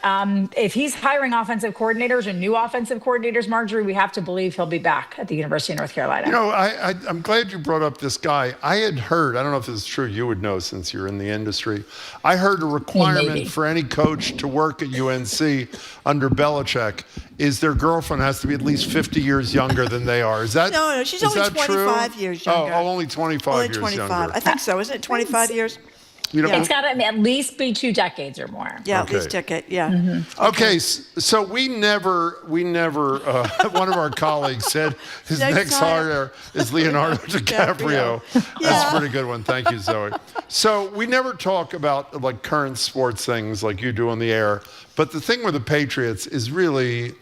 if he's hiring offensive coordinators or new offensive coordinators, Marjorie, we have to believe he'll be back at the University of North Carolina. I'm glad you brought up this guy. I had heard, I don't know if this is true, you would know since you're in the industry. I heard a requirement for any coach to work at UNC under Belichick is their girlfriend has to be at least 50 years younger than they are. Is that No, she's only 25 years younger. Oh, only 25 years younger. I think so. Isn't it 25 years? It's got to at least be 2 decades or more. Yeah, at least decade. Yeah. Mm-hmm. Okay, so we never. One of our colleagues said his next hire is Leonardo DiCaprio. That's a pretty good one. Thank you, Zoe. So we never talk about like current sports things like you do on the air. But the thing with the Patriots is really,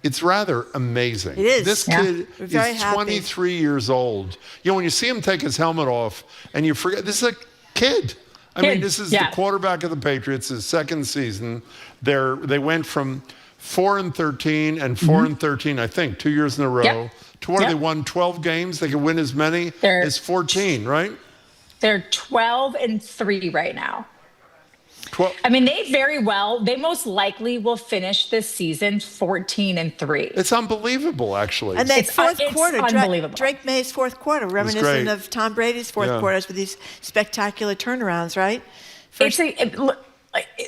it's rather amazing. It is. This kid is 23 years old. When you see him take his helmet off and you forget, this is a kid. I mean, this is the quarterback of the Patriots, his second season. They went from 4-13 and 4-13, I think, 2 years in a row, to what they won 12 games. They could win as many as 14, right? They're 12-3 right now. I mean, they most likely will finish this season 14-3. It's unbelievable, actually. And that fourth quarter, unbelievable. Drake May's fourth quarter, reminiscent of Tom Brady's fourth quarters with these spectacular turnarounds, right?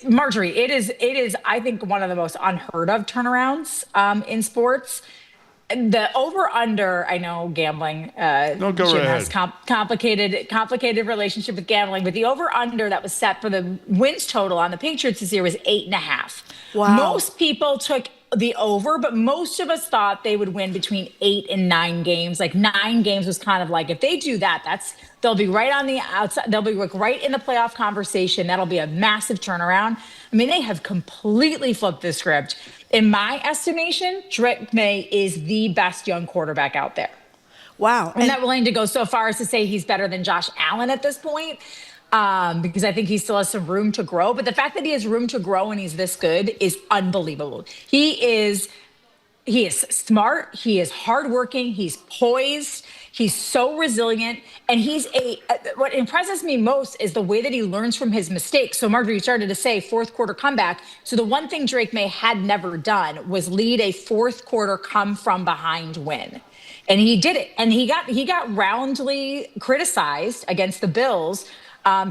Marjorie, it is, I think, one of the most unheard of turnarounds in sports. The over-under, I know gambling, Jim has complicated relationship with gambling, but the over-under that was set for the wins total on the Patriots this year was 8.5. Wow. Most people took the over, but most of us thought they would win between 8 and 9 games. Like 9 games was kind of like, if they do that, they'll be right on the outside. They'll be right in the playoff conversation. That'll be a massive turnaround. I mean, they have completely flipped the script. In my estimation, Drake May is the best young quarterback out there. Wow. I'm not willing to go so far as to say he's better than Josh Allen at this point, because I think he still has some room to grow. But the fact that he has room to grow and he's this good is unbelievable. He is smart. He is hardworking. He's poised. He's so resilient. And what impresses me most is the way that he learns from his mistakes. So Marjorie, you started to say fourth quarter comeback. So the one thing Drake May had never done was lead a fourth quarter come from behind win. And he did it. And he got roundly criticized against the Bills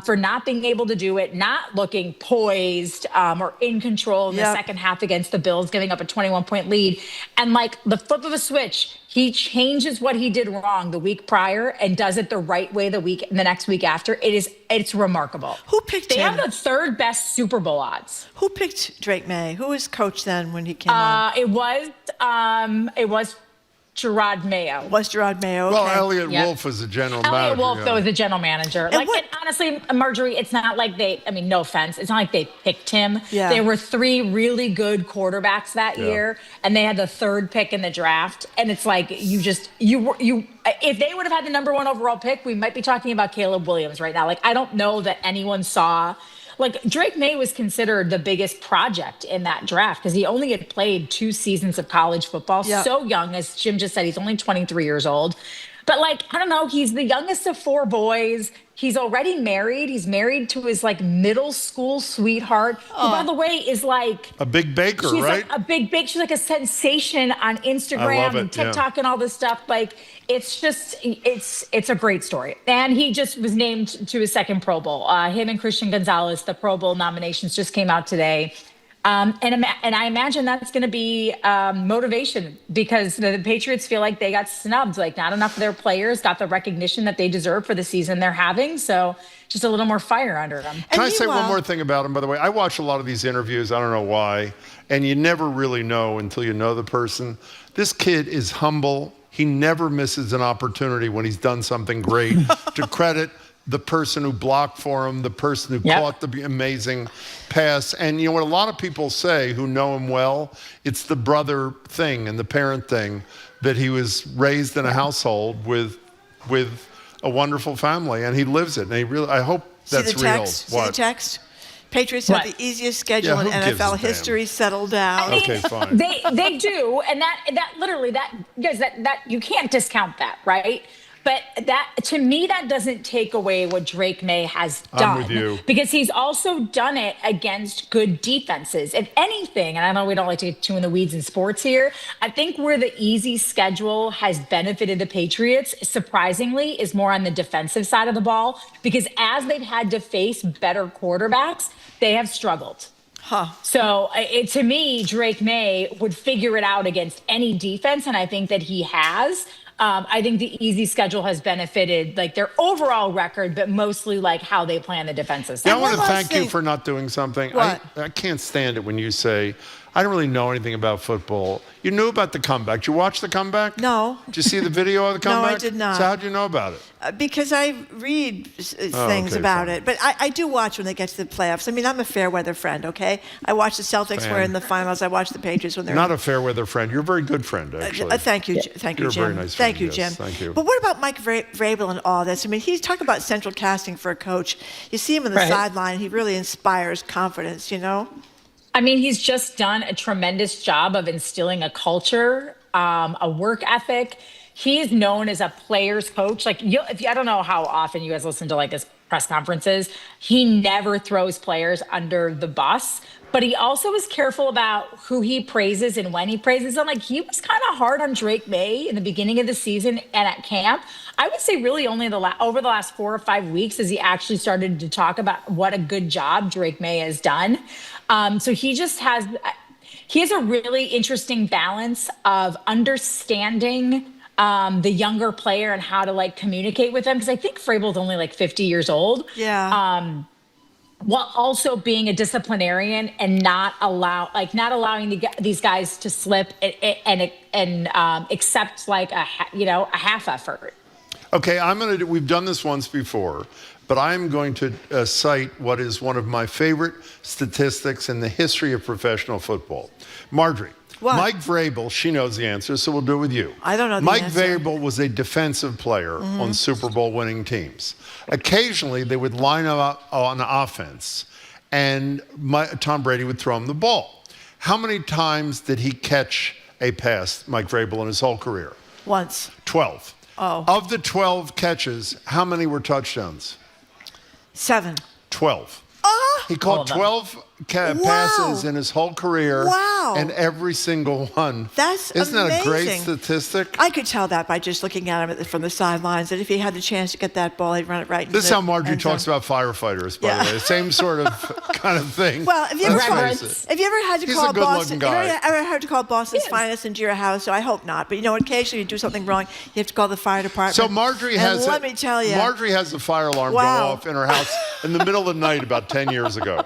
for not being able to do it, not looking poised or in control in the second half against the Bills, giving up a 21-point lead. And like the flip of a switch, he changes what he did wrong the week prior and does it the right way the next week after. It's remarkable. Who picked him? They have the third best Super Bowl odds. Who picked Drake May? Who was coach then when he came on? It was Gerard Mayo. Was Gerard Mayo? Okay. Well, Elliot Wolf was the general manager. Elliot Wolf, though, was the general manager. And honestly, Marjorie, it's not like no offense, it's not like they picked him. Yeah. There were 3 really good quarterbacks that year, and they had the 3rd pick in the draft. And it's like, if they would have had the number 1 overall pick, we might be talking about Caleb Williams right now. Like, I don't know that anyone saw. Like, Drake May was considered the biggest project in that draft because he only had played 2 seasons of college football. So young, as Jim just said, he's only 23 years old. But like, I don't know, he's the youngest of 4 boys. He's already married. He's married to his like middle school sweetheart, who, by the way, is like a big baker, she's right? Like a big bake. She's like a sensation on Instagram and TikTok and all this stuff. Like, it's just, it's a great story. And he just was named to his 2nd Pro Bowl. Him and Christian Gonzalez, the Pro Bowl nominations just came out today. And I imagine that's going to be motivation, because the Patriots feel like they got snubbed. Like, not enough of their players got the recognition that they deserve for the season they're having. So just a little more fire under them. Can I say one more thing about him, by the way? I watch a lot of these interviews. I don't know why. And you never really know until you know the person. This kid is humble. He never misses an opportunity when he's done something great to credit the person who blocked for him, the person who caught the amazing pass. And you know what a lot of people say who know him well, it's the brother thing and the parent thing, that he was raised in a household with a wonderful family, and he lives it. And he really, I hope that's real. See the text? Patriots have the easiest schedule in NFL history. Settle down. I mean, okay, fine. They do, and that literally, that you can't discount that, right? But that, to me, that doesn't take away what Drake May has done. I'm with you. Because he's also done it against good defenses. If anything, and I know we don't like to get too in the weeds in sports here, I think where the easy schedule has benefited the Patriots, surprisingly, is more on the defensive side of the ball. Because as they've had to face better quarterbacks, they have struggled. So to me, Drake May would figure it out against any defense, and I think that he has. I think the easy schedule has benefited like their overall record, but mostly like how they play on the defensive side. I want to thank you for not doing something. I can't stand it when you say, I don't really know anything about football. You knew about the comeback. Did you watch the comeback? No. Did you see the video of the comeback? No, I did not. So how'd you know about it? Because I read things about it. But I do watch when they get to the playoffs. I mean, I'm a fair weather friend, okay? I watch the Celtics were in the finals. I watch the Patriots when they're not a fair weather friend. You're a very good friend, actually. Thank you, thank you, You're Jim. a very nice friend. Thank you, Jim. Thank you. But what about Mike Vrabel and all this? I mean, he's talking about central casting for a coach. You see him on the sideline. He really inspires confidence, you know? I mean, he's just done a tremendous job of instilling a culture, a work ethic. He is known as a player's coach. Like, I don't know how often you guys listen to like his press conferences. He never throws players under the bus, but he also is careful about who he praises and when he praises them. Like, he was kind of hard on Drake May in the beginning of the season and at camp. I would say really only over the last 4 or 5 weeks as he actually started to talk about what a good job Drake May has done. So he has a really interesting balance of understanding the younger player and how to like communicate with them. Because I think Vrabel's only like 50 years old. Yeah. While also being a disciplinarian and not allowing these guys to slip and accept like a half effort. Okay, we've done this once before, but I'm going to cite what is one of my favorite statistics in the history of professional football. Marjorie, Mike Vrabel, she knows the answer, so we'll do it with you. I don't know the Mike answer. Vrabel was a defensive player on Super Bowl winning teams. Occasionally, they would line up on offense, and Tom Brady would throw him the ball. How many times did he catch a pass, Mike Vrabel, in his whole career? Once. 12. Oh. Of the 12 catches, how many were touchdowns? 7. 12. He caught 12 passes in his whole career. Wow. And every single one. That's Isn't that a great amazing. statistic? I could tell that by just looking at him from the sidelines, that if he had the chance to get that ball, he'd run it right into This is how Marjorie talks about firefighters, by the way. Same sort of kind of thing. Well, have you ever had to He's call a good-looking Boston? guy. Have you ever had to call Boston's finest into your house? So I hope not. But you know, occasionally you do something wrong, you have to call the fire department. So Marjorie let me tell you, Marjorie has the fire alarm go off in her house in the middle of the night about 10 years ago.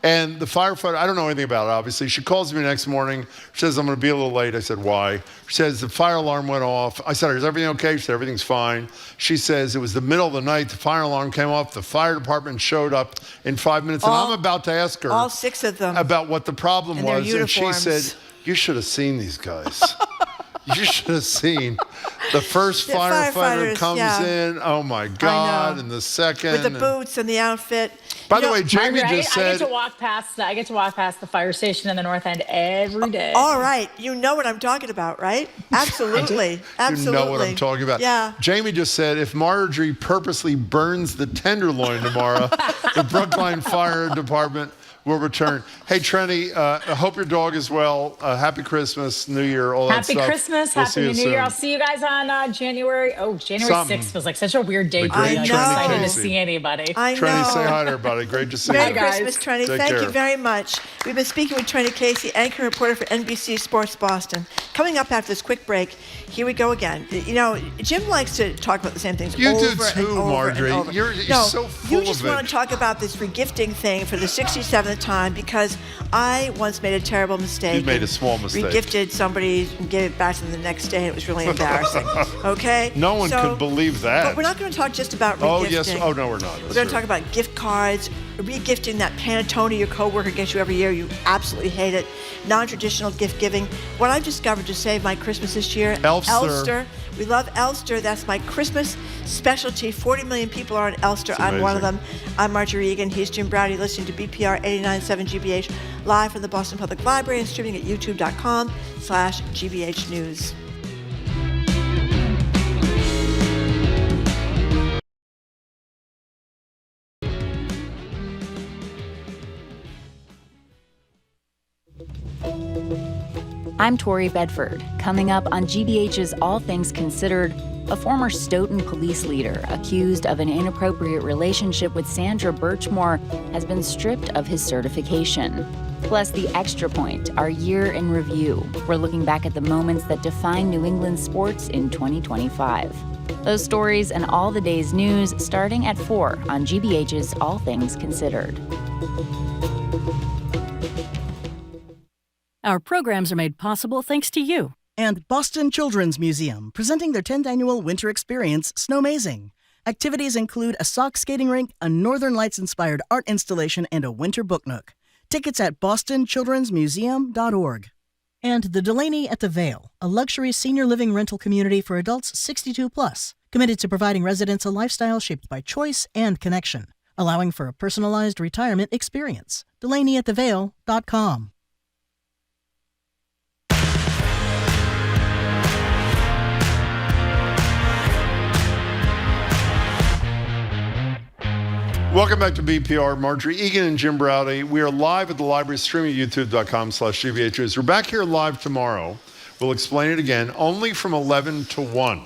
And the firefighter, I don't know anything about it, obviously. She calls me the next morning. She says, I'm going to be a little late. I said, why? She says, the fire alarm went off. I said, is everything okay? She said, everything's fine. She says, it was the middle of the night. The fire alarm came off. The fire department showed up in 5 minutes. And I'm about to ask her. All 6 of them. About what the problem was. And she said, you should have seen these guys. You should have seen The first firefighter comes yeah. in. Oh my God! And the second with the boots and the outfit. By the way, Jamie just said I get to walk past the fire station in the North End every day. All right, you know what I'm talking about, right? Absolutely, absolutely. You know what I'm talking about. Yeah. Jamie just said if Marjorie purposely burns the tenderloin tomorrow, the Brookline Fire Department will return. Hey, Trenni, I hope your dog is well. Happy Christmas, New Year, all that stuff. Happy Christmas, We'll Happy see you New soon. Year. I'll see you guys on January 6th feels like such a weird day for me. I'm excited to see anybody. I know. Trenni, say hi to everybody. Great to see you. Merry Christmas, Trenni. Take Thank care. you very much. We've been speaking with Trenni Casey, anchor and reporter for NBC Sports Boston. Coming up after this quick break, here we go again. You know, Jim likes to talk about the same things You over do and too, over Marjorie. and over. You're No, so full you just of it. want to talk about this regifting thing for the 67th time because I once made a terrible mistake. You made a small mistake. Regifted somebody and gave it back to them the next day, and it was really embarrassing. Okay? No one could believe that. But we're not going to talk just about regifting. Oh, yes. Oh, no, we're not. We're going to talk about gift cards, regifting that Panettone your coworker gets you every year. You absolutely hate it. Non-traditional gift giving. What I've discovered to save my Christmas this year, Elster. We love Elster. That's my Christmas specialty. 40 million people are on Elster. I'm one of them. I'm Marjorie Egan. He's Jim Browdy, listening to BPR 89.7 GBH live from the Boston Public Library and streaming at youtube.com/GBH News. I'm Tori Bedford. Coming up on GBH's All Things Considered, a former Stoughton police leader accused of an inappropriate relationship with Sandra Birchmore has been stripped of his certification. Plus, the Extra Point, our year in review. We're looking back at the moments that define New England sports in 2025. Those stories and all the day's news starting at 4 on GBH's All Things Considered. Our programs are made possible thanks to you. And Boston Children's Museum, presenting their 10th annual Winter Experience, Snowmazing. Activities include a sock skating rink, a Northern Lights-inspired art installation, and a winter book nook. Tickets at bostonchildrensmuseum.org. And the Delaney at the Vale, a luxury senior living rental community for adults 62 plus, committed to providing residents a lifestyle shaped by choice and connection, allowing for a personalized retirement experience. DelaneyAtTheVale.com. Welcome back to BPR. Marjorie Egan and Jim Browdy. We are live at the library, streaming at youtube.com/GBH News. We're back here live tomorrow. We'll explain it again, only from 11 to 1.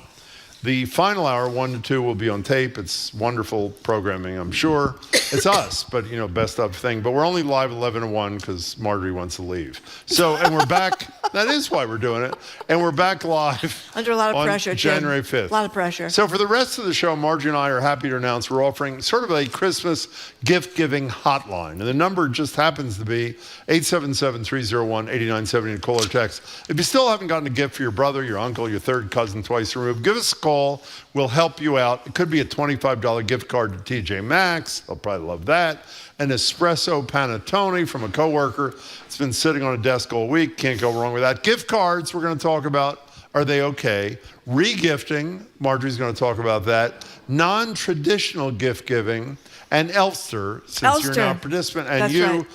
The final hour, 1 to 2, will be on tape. It's wonderful programming, I'm sure. It's us, but, you know, best of thing. But we're only live 11 to 1 because Marjorie wants to leave. So, and we're back. That is why we're doing it. And we're back live under a lot of pressure, January Jim. 5th. A lot of pressure. So for the rest of the show, Marjorie and I are happy to announce we're offering sort of a Christmas gift-giving hotline. And the number just happens to be 877-301-8970 to call or text. If you still haven't gotten a gift for your brother, your uncle, your third cousin twice removed, give us a call. We'll help you out. It could be a $25 gift card to TJ Maxx. They'll probably love that. An espresso panettone from a coworker. It's been sitting on a desk all week. Can't go wrong with that. Gift cards, we're going to talk about. Are they okay? Regifting, Marjorie's going to talk about that. Non-traditional gift giving. And Elster, since you're now a participant. And That's you, right.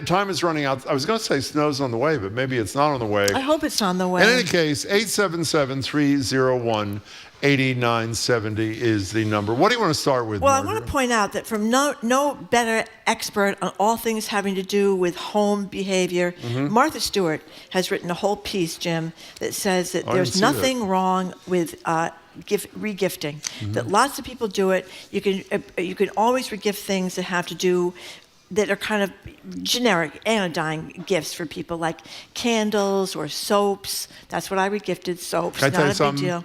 time is running out. I was going to say snow's on the way, but maybe it's not on the way. I hope it's on the way. In any case, 877-301-8970 is the number. What do you want to start with, Well, Marjorie? I want to point out that from no better expert on all things having to do with home behavior, Martha Stewart has written a whole piece, Jim, that says that there's nothing wrong with regifting. That lots of people do it. You can always regift things that have to do that are kind of generic anodyne gifts for people, like candles or soaps. That's what I regifted, soaps. Can I tell you Not a big something? deal.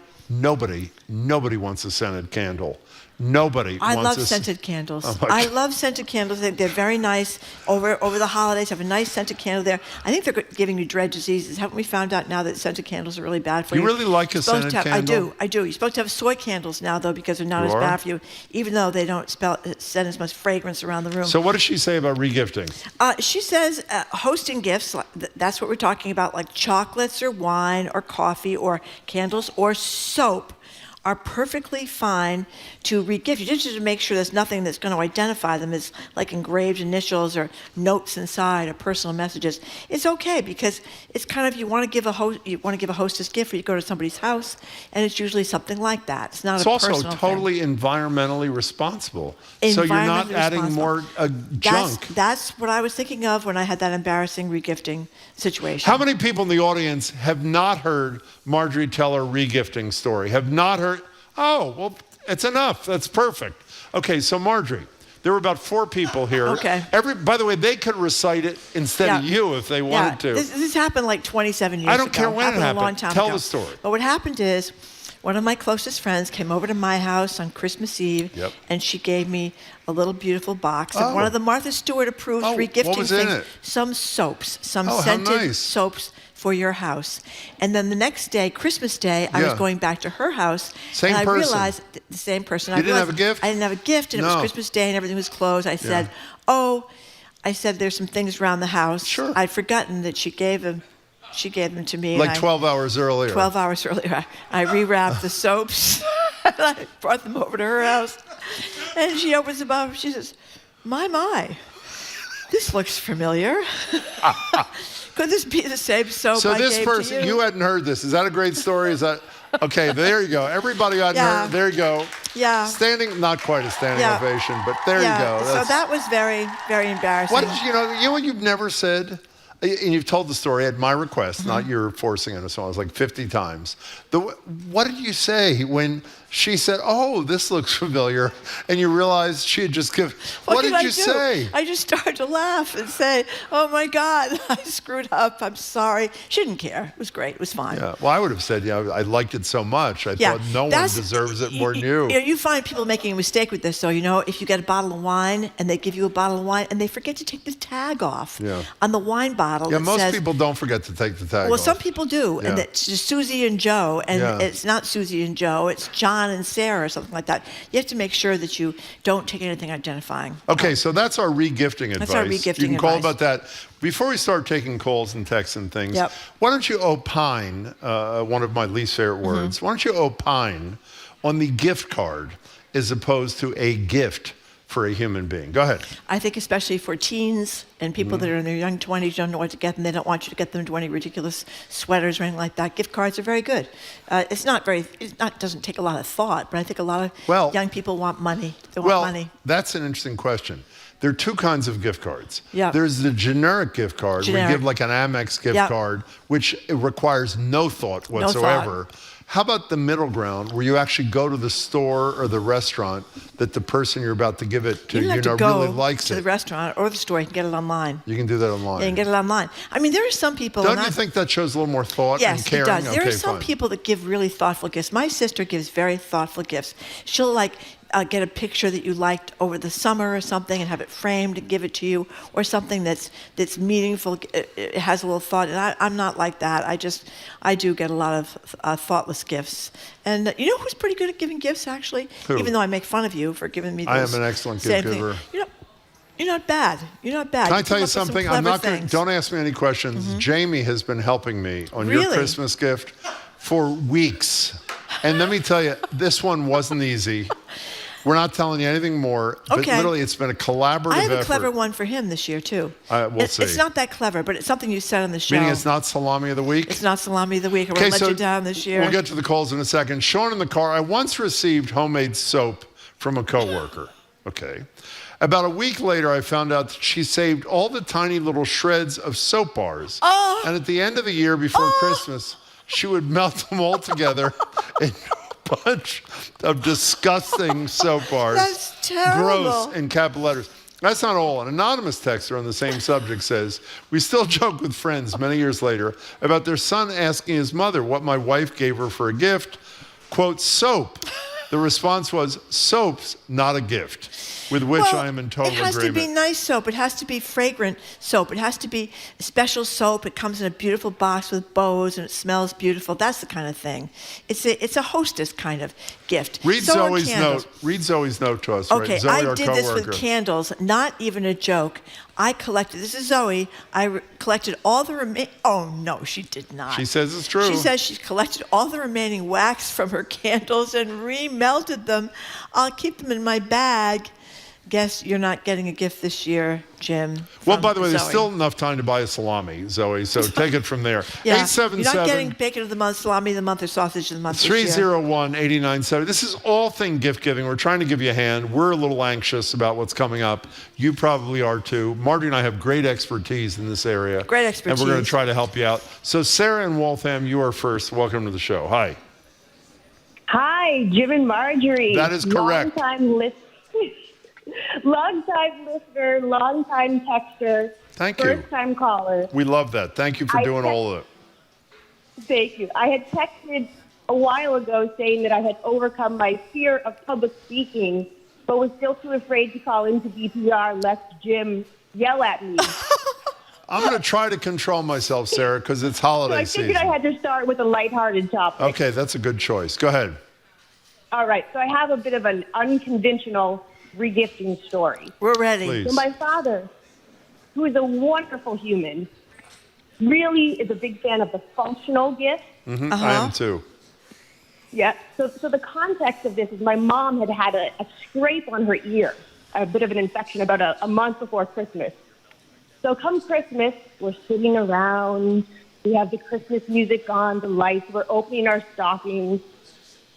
Nobody wants a scented candle. Nobody I wants love us. scented candles. Oh my I God. love scented candles. They're very nice. Over the holidays, have a nice scented candle there. I think they're giving you dread diseases. Haven't we found out now that scented candles are really bad for you? You really like a scented candle? I do. You're supposed to have soy candles now, though, because they're not as bad for you, even though they don't send as much fragrance around the room. So what does she say about regifting? She says hosting gifts, that's what we're talking about, like chocolates or wine or coffee or candles or soap, are perfectly fine to regift. You just have to make sure there's nothing that's going to identify them as like engraved initials or notes inside or personal messages. It's okay because it's kind of you want to give a hostess gift, or you go to somebody's house, and it's usually something like that. It's not It's a also personal totally environmentally responsible. So you're not adding more junk. That's what I was thinking of when I had that embarrassing regifting situation. How many people in the audience have not heard Marjorie tell her regifting story? Have not heard? Oh, well, it's enough. That's perfect. Okay, so Marjorie, there were about 4 people here. Okay. By the way, they could recite it instead of you if they wanted to. This happened like 27 years ago. I don't care when it happened. A long time Tell ago. the story. But what happened is, one of my closest friends came over to my house on Christmas Eve, and she gave me a little beautiful box of one of the Martha Stewart approved regifting what was things. in it? Some soaps, some how scented nice. soaps for your house. And then the next day, Christmas Day, I was going back to her house, Same and I person. realized the same person. You didn't have a gift? I didn't have a gift, and it was Christmas Day, and everything was closed. I said, there's some things around the house. Sure. I'd forgotten that she gave them to me. Like 12 hours earlier. 12 hours earlier. I rewrapped the soaps, and I brought them over to her house. And she opens the box, she says, my, this looks familiar. Could this be the same soap So I this gave person, to you? you hadn't heard this. Is that a great story? Is that... Okay, there you go. Everybody hadn't heard. There you go. Yeah. Standing, not quite a standing ovation, but there you go. So that was very, very embarrassing. What did you know what you've never said? And you've told the story at my request, not your forcing it. So I was like 50 times. What did you say when she said, "Oh, this looks familiar," and you realized she had just given? What did you say? I just started to laugh and say, "Oh my God, I screwed up. I'm sorry." She didn't care. It was great. It was fine. Yeah. Well, I would have said, I liked it so much. I thought no one deserves it more than you. You find people making a mistake with this, though. If you get a bottle of wine and they give you a bottle of wine and they forget to take the tag off on the wine bottle. Yeah, most people don't forget to take the tag off. Well, some people do, and it's just Susie and Joe, and it's not Susie and Joe, it's John and Sarah or something like that. You have to make sure that you don't take anything identifying. Okay, so that's our regifting advice. That's our regifting You can call advice. about that. Before we start taking calls and texts and things, why don't you opine, one of my least favorite words, why don't you opine on the gift card as opposed to a gift for a human being? Go ahead. I think especially for teens and people that are in their young 20s, don't know what to get them. They don't want you to get them into any ridiculous sweaters or anything like that. Gift cards are very good. Doesn't take a lot of thought, but I think a lot of young people want money. They want money. That's an interesting question. There are 2 kinds of gift cards. Yeah. There's the generic gift card, where you give like an Amex gift card, which requires no thought whatsoever. How about the middle ground, where you actually go to the store or the restaurant that the person you're about to give it to, you don't have to really go likes to it? the restaurant or the store. You can get it online. You can do that online. Yeah, you can get it online. I mean, there are some people. Don't you think that shows a little more thought and caring? Yes, it does. There are some fine. people that give really thoughtful gifts. My sister gives very thoughtful gifts. She'll get a picture that you liked over the summer or something and have it framed and give it to you, or something that's meaningful. It has a little thought. And I'm not like that. I do get a lot of thoughtless gifts. And you know who's pretty good at giving gifts, actually? Who? Even though I make fun of you for giving me those. I am an excellent gift giver. You're not bad. You're not bad. Can I tell you something? I'm not going to. Don't ask me any questions. Jamie has been helping me on your Christmas gift for weeks. And let me tell you, this one wasn't easy. We're not telling you anything more, but literally it's been a collaborative effort. I have a clever one for him this year, too. We'll see. It's not that clever, but it's something you said on the show. Meaning it's not Salami of the Week? It's not Salami of the Week. I won't let you down this year. We'll get to the calls in a second. Sean in the car. I once received homemade soap from a coworker. Okay. About a week later, I found out that she saved all the tiny little shreds of soap bars. Oh. And at the end of the year, before Christmas, she would melt them all together in a bunch of disgusting soap bars. That's terrible. Gross, in capital letters. That's not all. An anonymous texter on the same subject says, we still joke with friends many years later about their son asking his mother what my wife gave her for a gift. Quote, soap. The response was, soap's not a gift, with which I am in total agreement. It has to be nice soap. It has to be fragrant soap. It has to be special soap. It comes in a beautiful box with bows, and it smells beautiful. That's the kind of thing. It's a hostess kind of gift. Read Zoe's note to us. Okay, right? Zoe, I did this with candles. Not even a joke. I collected, this is Zoe, collected all the remaining, oh no, she did not. She says it's true. She says she's collected all the remaining wax from her candles and remelted them. I'll keep them in my bag. Guess you're not getting a gift this year, Jim. Well, by the way, Zoe. there's still enough time to buy a salami, Zoe, so take it from there. Yeah, 877. you're not getting bacon of the month, salami of the month, or sausage of the month this year. 301-8970. This is all thing gift giving. We're trying to give you a hand. We're a little anxious about what's coming up. You probably are too. Marty and I have great expertise in this area. Great expertise. And we're going to try to help you out. So Sarah in Waltham, you are first. Welcome to the show. Hi. Hi, Jim and Marjorie. That is correct. Long-time listener, long-time texter. Thank you. First-time caller. We love that. Thank you for doing all of it. Thank you. I had texted a while ago saying that I had overcome my fear of public speaking, but was still too afraid to call into BPR lest Jim yell at me. I'm going to try to control myself, Sarah, because it's holiday season. So I figured I had to start with a lighthearted topic. Okay, that's a good choice. Go ahead. All right. So I have a bit of an unconventional regifting story. We're ready. Please. So my father, who is a wonderful human, really is a big fan of the functional gift. Mm-hmm. I am too. Yeah. So the context of this is my mom had a scrape on her ear, a bit of an infection about a month before Christmas. So come Christmas, we're sitting around, we have the Christmas music on, the lights, we're opening our stockings.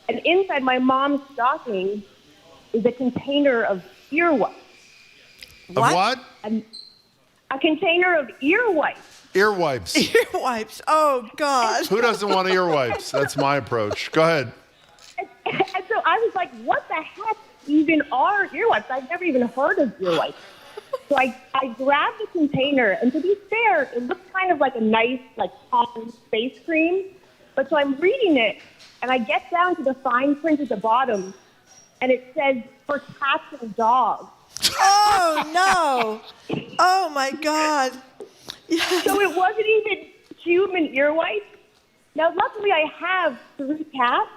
And inside my mom's stocking is a container of ear wipes. What? A container of ear wipes. Ear wipes. Ear wipes. Oh, God. Who doesn't want ear wipes? That's my approach. Go ahead. And so I was like, what the heck even are ear wipes? I've never even heard of ear wipes. So I grabbed the container, and to be fair, it looked kind of like a nice, like, cotton face cream. But so I'm reading it, and I get down to the fine print at the bottom, and it says, for cats and dogs. Oh, no. Oh, my God. Yes. So it wasn't even human ear wipes. Now, luckily, I have 3 cats,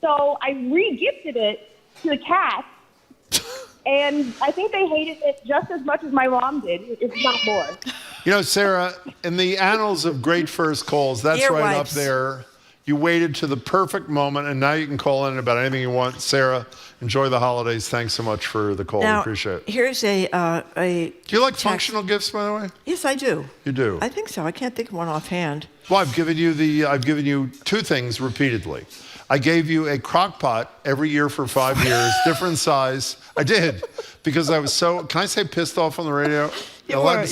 so I re-gifted it to the cats, and I think they hated it just as much as my mom did, if not more. You know, Sarah, in the annals of great first calls, that's ear right wipes. up there. You waited to the perfect moment, and now you can call in about anything you want. Sarah, enjoy the holidays. Thanks so much for the call. Now, we appreciate it. Here's a Do you like functional gifts, by the way? Yes, I do. You do? I think so. I can't think of one offhand. Well, I've given you 2 things repeatedly. I gave you a crock pot every year for 5 years, different size. I did, because I was so, can I say pissed off on the radio? You already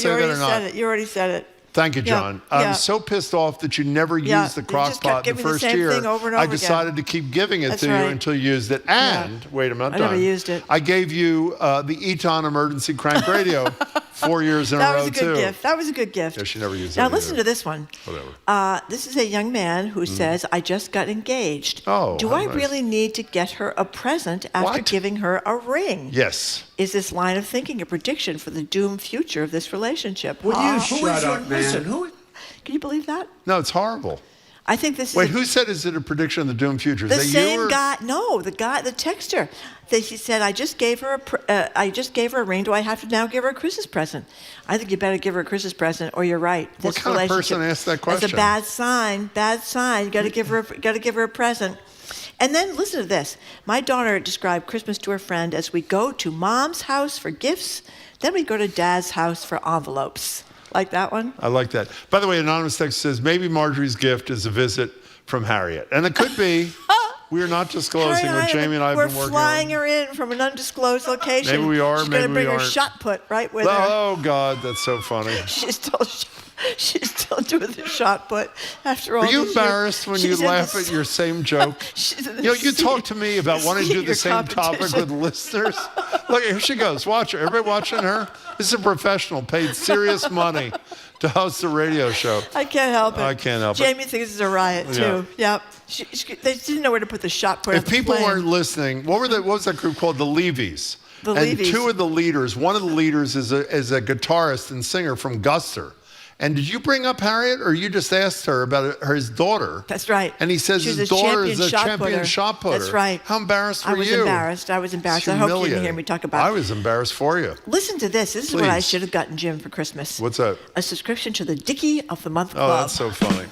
said it. Thank you, John. Yeah. I was so pissed off that you never used the crock pot the first year. I decided to keep giving it to you until you used it. And, wait, I'm not done. I never used it. I gave you the Eton emergency crank radio 4 years in a row, too. That was a good gift. That was a good gift. Yeah, she never used it. Now, listen to this one. Whatever. This is a young man who says, I just got engaged. Oh, do I really need to get her a present after giving her a ring? Yes. Is this line of thinking a prediction for the doomed future of this relationship? Will you shut up, man? Listen, can you believe that? No, it's horrible. I think this is. Wait, who said is it a prediction of the doomed future? Is the that same you or? guy. No, the texter. He said, I just gave her a ring. Do I have to now give her a Christmas present? I think you better give her a Christmas present, or you're right. What kind of person asked that question? That's a bad sign. Bad sign. You got to give her a present. And then listen to this. My daughter described Christmas to her friend as we go to Mom's house for gifts, then we go to Dad's house for envelopes. Like that one? I like that. By the way, anonymous text says, maybe Marjorie's gift is a visit from Harriet. And it could be. We are not disclosing what Jamie and I have been working on. We're flying her in from an undisclosed location. Maybe we are, She's maybe we going to bring aren't. her shot put right with her. Oh, God, that's so funny. She's still She's still doing the shot put after all. Are you these embarrassed years. when you She's in laugh at your same joke? You talk to me about wanting to do the same topic with listeners. Look, here she goes. Watch her. Everybody watching her? This is a professional, paid serious money to host a radio show. I can't help it. I can't help it. Jamie thinks it's a riot, too. Yep. They didn't know where to put the shot put. If people weren't listening, what was that group called? The Levies. The and Levies. Two of the leaders, one of the leaders is a guitarist and singer from Guster. And did you bring up Harriet, or you just asked her about his daughter? That's right. And he says his daughter is a champion shot putter. That's right. How embarrassed were you? I was embarrassed. I hope you didn't hear me talk about it. I was embarrassed for you. Listen to this. This is what I should have gotten Jim for Christmas. What's that? A subscription to the Dickie of the Month Club. Oh, that's so funny.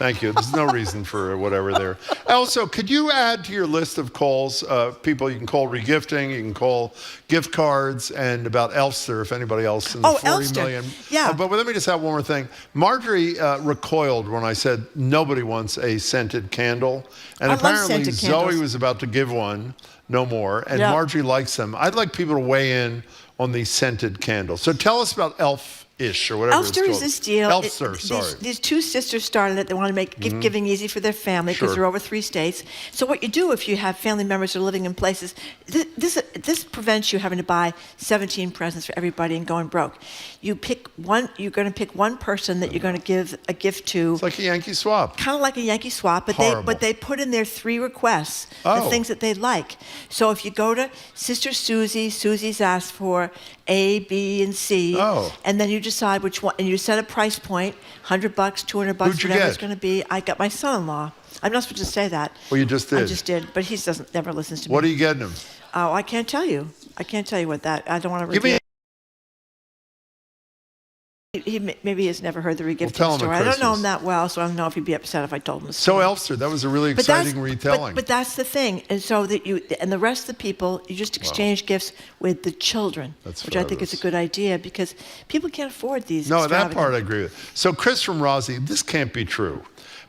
Thank you. There's no reason for whatever there. Also, could you add to your list of calls, people you can call regifting, you can call gift cards, and about Elfster, if anybody else in the 40 Elfster. million. Yeah. But let me just add one more thing. Marjorie recoiled when I said nobody wants a scented candle. And apparently Zoe was about to give one, no more, and Marjorie likes them. I'd like people to weigh in on these scented candles. So tell us about Elf-ish or whatever it's Elfster called. is this deal. Elfster, sorry. These two sisters started it. They want to make gift giving easy for their family because they're over 3 states. So what you do if you have family members who are living in places, this prevents you having to buy 17 presents for everybody and going broke. You pick one. You're going to pick one person that you're going to give a gift to. It's like a Yankee swap. Kind of like a Yankee swap, but they put in their 3 requests, the things that they like. So if you go to Sister Susie, Susie's asked for A, B, and C, and then you decide which one, and you set a price point, $100, $200, whatever it's going to be. I got my son-in-law. I'm not supposed to say that. Well, you just did. I just did, but he never listens to me. What are you getting him? Oh, I can't tell you. I can't tell you what that. I don't want to reveal. He maybe has never heard the regifting story. I don't know him that well, so I don't know if he'd be upset if I told him the story. So Elfster, that was a really exciting retelling. But that's the thing, and so that you and the rest of the people, you just exchange gifts with the children, which I think is a good idea because people can't afford these. No, that part I agree with. So Chris from Rossi, this can't be true.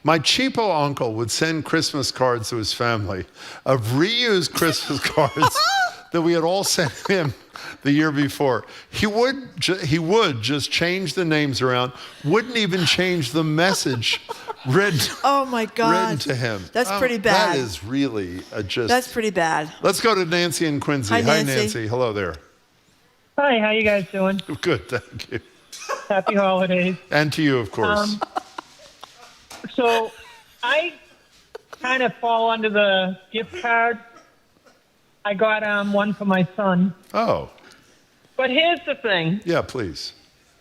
My cheapo uncle would send Christmas cards to his family of reused Christmas cards that we had all sent him the year before. He would just change the names around, wouldn't even change the message written to him. That's pretty bad. That is really That's pretty bad. Let's go to Nancy and Quincy. Hi, Nancy. Hello there. Hi, how you guys doing? Good, thank you. Happy holidays. And to you, of course. So I kind of fall under the gift card. I got one for my son. Oh. But here's the thing. Yeah, please.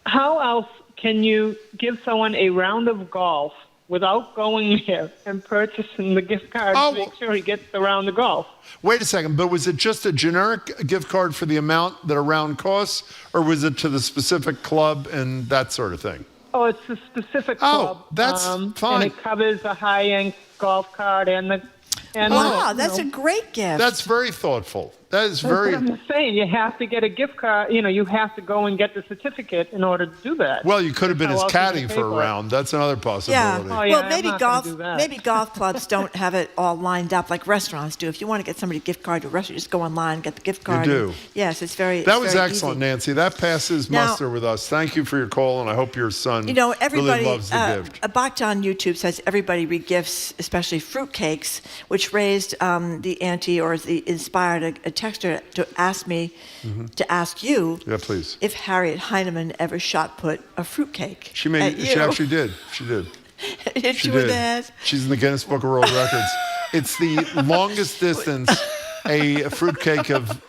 How else can you give someone a round of golf without going there and purchasing the gift card to make sure he gets the round of golf? Wait a second, but was it just a generic gift card for the amount that a round costs, or was it to the specific club and that sort of thing? Oh, it's a specific club. Oh, that's fine. And it covers a high-end golf cart and the... Wow, that's a great gift. That's very thoughtful. That is very... That's what I'm saying. You have to get a gift card. You have to go and get the certificate in order to do that. Well, you could have been his caddy for a round. That's another possibility. Well, maybe golf clubs don't have it all lined up like restaurants do. If you want to get somebody a gift card to a restaurant, just go online and get the gift card. You do. Yes, it's very That was very excellent, easy. Nancy. That passes muster with us. Thank you for your call, and I hope your son everybody really loves the gift. A Bach on YouTube says everybody regifts, especially fruitcakes, which raised the ante or inspired a texter to ask me, to ask you, please, if Harriet Heinemann ever shot put a fruitcake. She actually did. She did. Hit you with that. She's in the Guinness Book of World Records. It's the longest distance a fruitcake of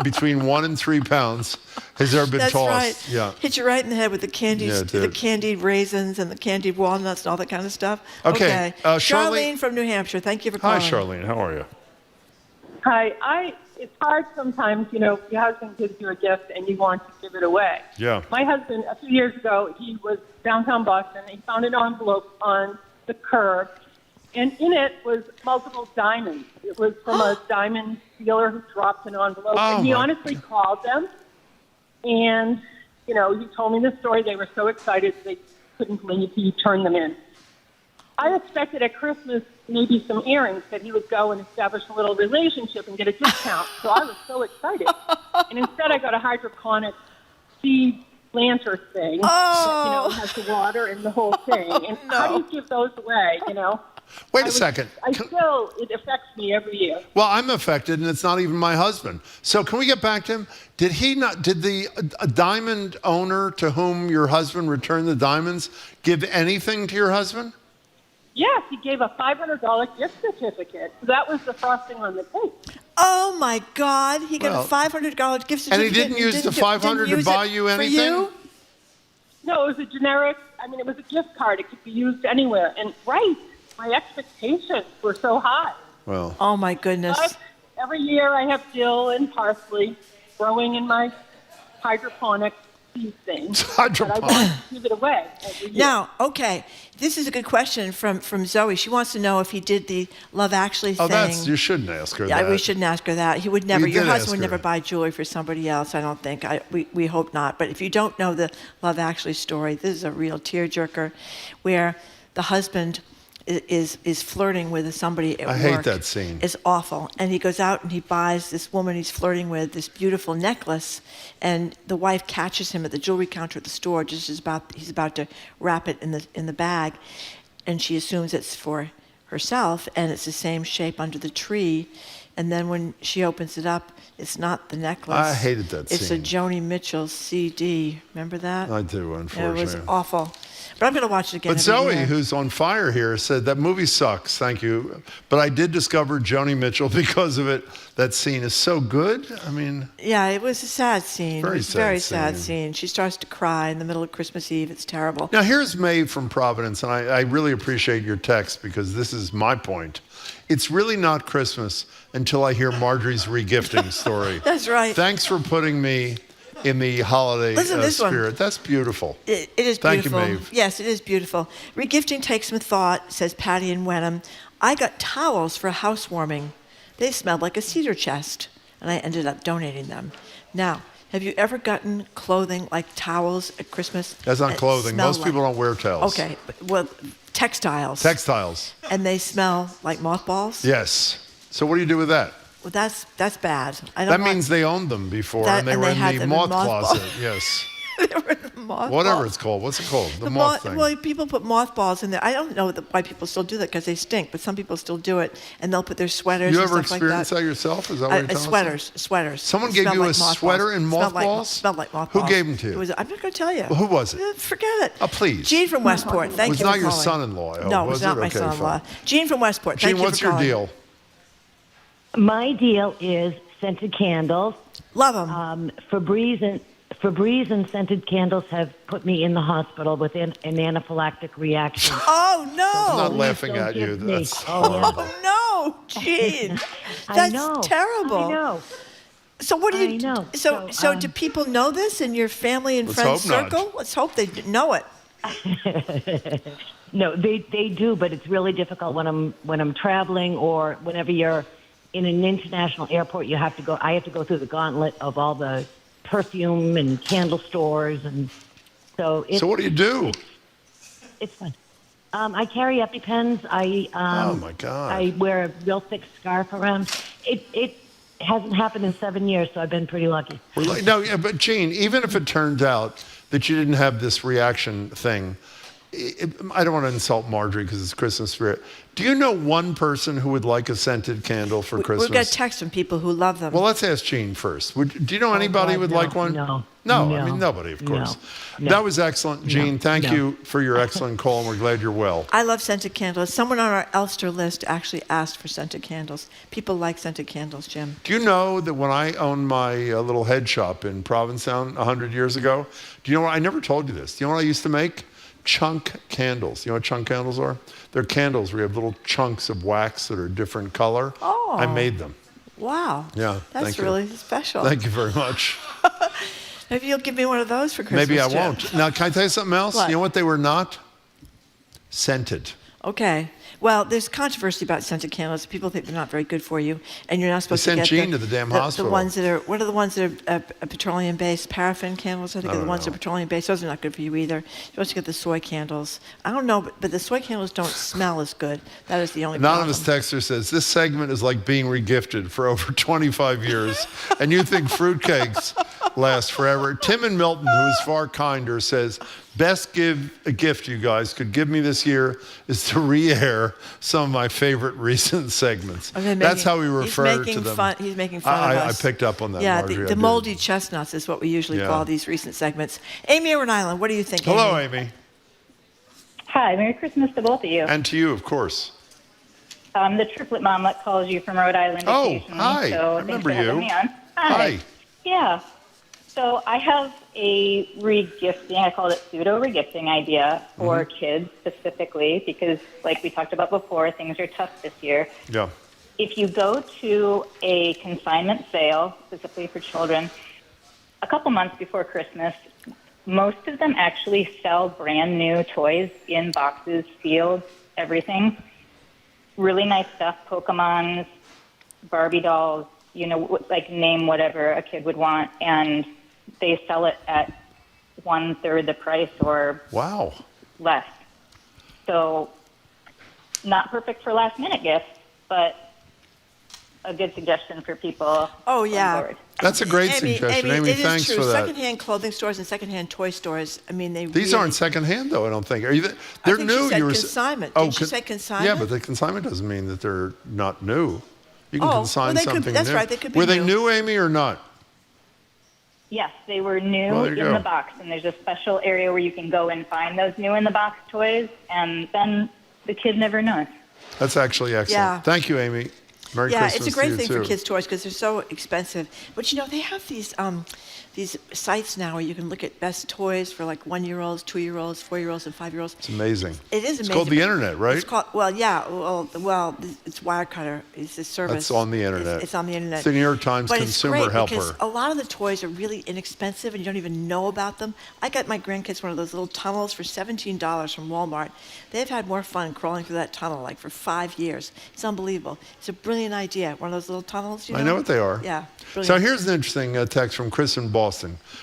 between 1 and 3 pounds has ever been tossed. Right. Yeah. Hit you right in the head with the candied raisins and the candied walnuts and all that kind of stuff. Okay. Charlene from New Hampshire. Thank you for calling. Hi, Charlene. How are you? Hi. It's hard sometimes, your husband gives you a gift and you want to give it away. Yeah. My husband, a few years ago, he was downtown Boston. He found an envelope on the curb, and in it was multiple diamonds. It was from a diamond dealer who dropped an envelope, and he honestly called them. And, he told me the story. They were so excited they couldn't believe he turned them in. I expected at Christmas maybe some earrings that he would go and establish a little relationship and get a discount. So I was so excited. And instead I got a hydroponic seed planter thing. Oh. Has the water and the whole thing. And how do you give those away, Wait a second. It affects me every year. Well, I'm affected, and it's not even my husband. So can we get back to him? Did the diamond owner to whom your husband returned the diamonds give anything to your husband? Yes, he gave a $500 gift certificate. So that was the frosting on the cake. Oh, my God. He got a $500 gift certificate. And he didn't use the $500 to buy you anything? For you? No, it was a generic, it was a gift card. It could be used anywhere. And my expectations were so high. Well. Oh, my goodness. But every year I have dill and parsley growing in my hydroponic seed thing. Hydroponic. But I want to give it away every year. Now, okay, this is a good question from Zoe. She wants to know if he did the Love Actually thing. You shouldn't ask her that. Yeah, we shouldn't ask her that. He would never. You Your did husband would ask never her. buy jewelry for somebody else. I don't think. We hope not. But if you don't know the Love Actually story, this is a real tearjerker, where the husband is flirting with somebody at work. I hate that scene. It's awful. And he goes out and he buys this woman he's flirting with this beautiful necklace, and the wife catches him at the jewelry counter at the store just as he's about to wrap it in the bag, and she assumes it's for herself, and it's the same shape under the tree. And then when she opens it up, it's not the necklace. I hated that It's a scene. Joni Mitchell CD. Remember that? I do, unfortunately. It was awful. But I'm going to watch it again. But Zoe, who's on fire here, said that movie sucks. Thank you. But I did discover Joni Mitchell because of it. That scene is so good. Yeah, it was a sad scene. Very It was a sad very sad scene. scene. She starts to cry in the middle of Christmas Eve. It's terrible. Now, here's Maeve from Providence, and I really appreciate your text because this is my point. It's really not Christmas until I hear Marjorie's regifting story. That's right. Thanks for putting me in the holiday Listen to this one. spirit. That's beautiful. It is Thank beautiful. you, Maeve. Yes, it is beautiful. Regifting takes some thought, says Patty in Wenham. I got towels for housewarming. They smelled like a cedar chest, and I ended up donating them. Now, have you ever gotten clothing like towels at Christmas? That's not that clothing. smell Most people don't wear towels. Okay, well, textiles. Textiles. And they smell like mothballs? Yes. So what do you do with that? Well, that's bad. That means they owned them before and they were had in the them moth mothballs. closet. Yes. Mothballs. Whatever it's called. What's it called? The moth thing. Well, people put mothballs in there. I don't know why people still do that because they stink, but some people still do it, and they'll put their sweaters You and ever stuff like experienced that yourself? Is that what you're telling us? Sweaters. Someone It gave smelled you like a mothballs. sweater in mothballs? Smelled like mothballs. Who gave them to you? I'm not going to tell you. Well, who was it? Forget it. Oh, please. Gene from Westport. Thank was you for not your calling. son-in-law. I hope, No, it was was not it? my Okay, son-in-law. fine. Gene from Westport. Gene, Thank you what's for your calling. deal? My deal is scented candles. Love them. Febreze and scented candles have put me in the hospital with an anaphylactic reaction. Oh, no. I'm not laughing at you. That's horrible. Oh, no, Gene. I That's know. terrible. I know. So what do you I know. So do people know this in your family and Let's friends hope not. circle? Let's hope they know it. No, they do, but it's really difficult when I'm traveling or whenever you're in an international airport. I have to go through the gauntlet of all the perfume and candle stores, and so. So what do you do? It's fun. I carry EpiPens. Oh my God! I wear a real thick scarf around. It hasn't happened in 7 years, so I've been pretty lucky. No, yeah, but Gene, even if it turned out that you didn't have this reaction thing, I don't want to insult Marjorie because it's Christmas spirit. Do you know one person who would like a scented candle for Christmas? We've got texts from people who love them. Well, let's ask Gene first. Do you know anybody who would like one? No. I mean, nobody, of course. No. That was excellent, Gene. Thank No. you for your excellent call, and we're glad you're well. I love scented candles. Someone on our Elster list actually asked for scented candles. People like scented candles, Jim. Do you know that when I owned my little head shop in Provincetown 100 years ago, do you know what? I never told you this. Do you know what I used to make? Chunk candles. You know what chunk candles are? They're candles where you have little chunks of wax that are different color. Oh. I made them. Wow. Yeah. That's thank you. really special. Thank you very much. Maybe you'll give me one of those for Christmas. Maybe I Jim. won't. Now, can I tell you something else? What? You know what they were not? Scented. Okay. Well, there's controversy about scented candles. People think they're not very good for you, and you're not supposed They to get sent Gene to the damn hospital. The ones that are, what are the ones that are petroleum-based? Paraffin candles, I think, are the don't ones that are know. petroleum-based. Those are not good for you either. You're supposed to get the soy candles. I don't know, but the soy candles don't smell as good. That is the only Anonymous problem. texter says, this segment is like being regifted for over 25 years, and you think fruitcakes last forever. Tim in Milton, who is far kinder, says, best gift you guys could give me this year is to re-air some of my favorite recent segments. That's how we refer to them. He's making fun of us. I picked up on that, Yeah, Marjorie. the moldy chestnuts is what we usually call these recent segments. Amy in Rhode Island, what do you think, Hello, Amy. Hi, Merry Christmas to both of you. And to you, of course. The triplet mom that calls you from Rhode Island occasionally. Hi. So I remember thanks for having you. me on. Hi. Yeah. So I have a regifting, I call it pseudo regifting idea for kids specifically because, like we talked about before, things are tough this year. Yeah. If you go to a consignment sale, specifically for children, a couple months before Christmas, most of them actually sell brand new toys in boxes, sealed, everything. Really nice stuff, Pokemons, Barbie dolls, like name whatever a kid would want, and they sell it at 1/3 the price or less. So not perfect for last minute gifts, but a good suggestion for people. Oh, yeah. Forward. That's a great suggestion. Amy, thanks it is true. for that. Secondhand clothing stores and secondhand toy stores, I mean, These aren't secondhand, though, I don't think. They're new. She said consignment. Didn't you say consignment? Yeah, but the consignment doesn't mean that they're not new. You can consign well, something that's new. right. They could be Were they new, Amy, or not? Yes, they were new in the box, and there's a special area where you can go and find those new in the box toys, and then the kid never knows. That's actually excellent. Yeah. Thank you, Amy. Merry Christmas it's a great to you thing too. for kids' toys because they're so expensive. But they have these sites now where you can look at best toys for like 1-year-olds, 2-year-olds, 4-year-olds, and 5-year-olds. It's amazing. It is amazing. It's called the internet, right? It's called it's Wirecutter. It's a service. That's on the internet. It's on the internet. It's the New York Times but Consumer it's great Helper. Because a lot of the toys are really inexpensive and you don't even know about them. I got my grandkids one of those little tunnels for $17 from Walmart. They've had more fun crawling through that tunnel like for 5 years. It's unbelievable. It's a brilliant idea. One of those little tunnels. I know what they are. Yeah. Brilliant. So here's an interesting text from Chris in Boston.